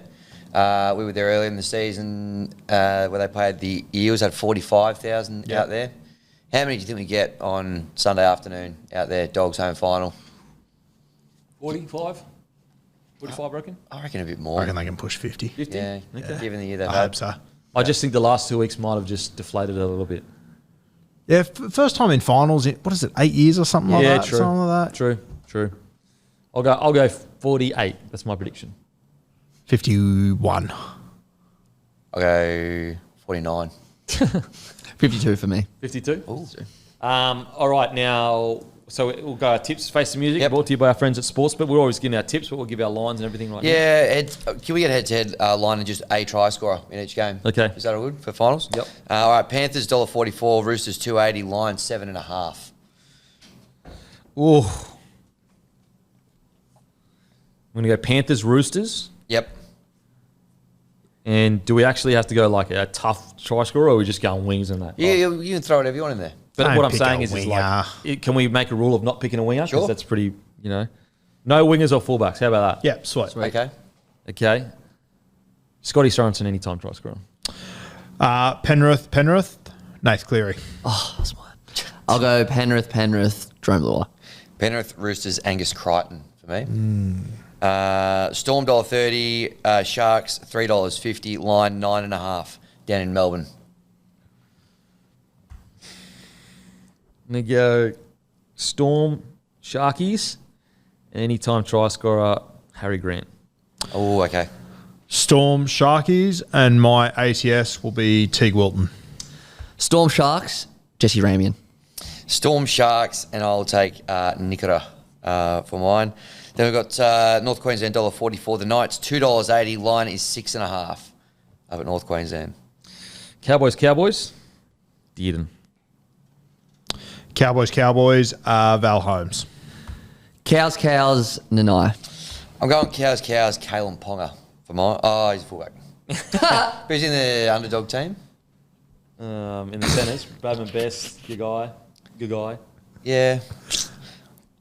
We were there early in the season where they played the Eels, had 45,000 out there. How many do you think we get on Sunday afternoon out there, Dogs home final? 45? 45, I reckon? I reckon a bit more. I reckon they can push 50. 50? Yeah, Okay. given the year they've I had. hope so. I just think the last 2 weeks might have just deflated it a little bit. Yeah, first time in finals in, what is it, 8 years or something like that? True. Something like that. True. I'll go 48. That's my prediction. 51. I'll go 49. 52 for me. 52? Ooh. All right, now, so we'll go our tips, Face the Music, Yep. brought to you by our friends at Sports, but we're always giving our tips, but we'll give our lines and everything like that. Yeah, can we get a head-to-head line and just a try scorer in each game? Okay. Is that all good for finals? Yep. All right, Panthers $1.44, Roosters $2.80, Lions 7.5. Ooh. I'm going to go Panthers, Roosters. Yep. And do we actually have to go like a tough try scorer, or are we just going wings and that? Yeah, you can throw whatever you want in there. But Don't what I'm pick saying a is winger. can we make a rule of not picking a winger? 'Cause Sure. that's pretty, no wingers or fullbacks. How about that? Yeah, sweet. Okay. Okay. Scotty Sorensen, anytime try scorer. Penrith, Nath Cleary. Oh, that's mine. I'll go Penrith, Jerome Luai. Penrith, Roosters, Angus Crichton for me. Storm $1.30, Sharks $3.50, Line 9.5 down in Melbourne. I'm going to go Storm, Sharkies, anytime try scorer, Harry Grant. Oh, okay. Storm, Sharkies, and my ATS will be Teague Wilton. Storm Sharks, Jesse Ramian. Storm, Sharks, and I'll take Nikora for mine. Then we've got North Queensland $1.44. The Knights $2.80. Line is 6.5 up at North Queensland. Cowboys, Dearden. Cowboys, Val Holmes. Cows, Nanai. I'm going Cows, Kalen Ponga for mine. Oh, he's a fullback. Who's in the underdog team? In the centres, Bradman Best, good guy. Yeah.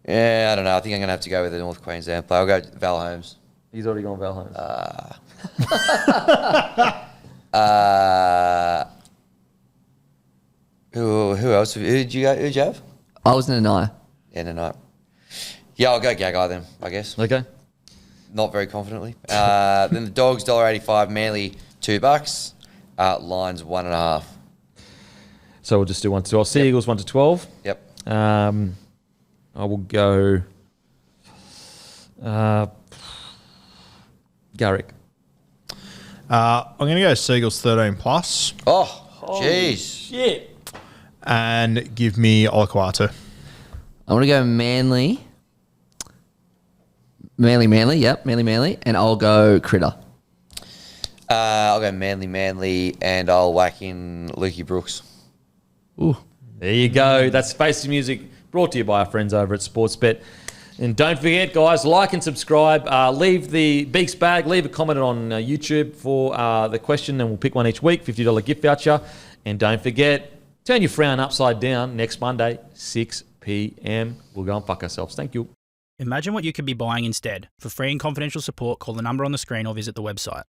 Yeah, I don't know. I think I'm going to have to go with the North Queensland player. I'll go Val Holmes. He's already gone Val Holmes. Who else? Who'd you have? I was in Nanaia. Yeah, no. Yeah, I'll go Gagai then, I guess. Okay. Not very confidently. Then the Dogs, $1.85. Manly, $2. Lions, 1.5. So we'll just do 1 to 12. Sea Eagles 1 to 12. Yep. I will go Garrick. I'm going to go Seagulls 13 plus Oh, jeez. Shit. and give me Olakwatu. I want to go Manly. Yep, Manly. And I'll go Critter. I'll go Manly, and I'll whack in Lukey Brooks. Ooh. There you go. That's Faces Music, brought to you by our friends over at Sportsbet. And don't forget, guys, like and subscribe. Leave the Beaks bag. Leave a comment on YouTube for the question, and we'll pick one each week. $50 gift voucher. And don't forget, turn your frown upside down next Monday, 6 p.m. We'll go and fuck ourselves. Thank you. Imagine what you could be buying instead. For free and confidential support, call the number on the screen or visit the website.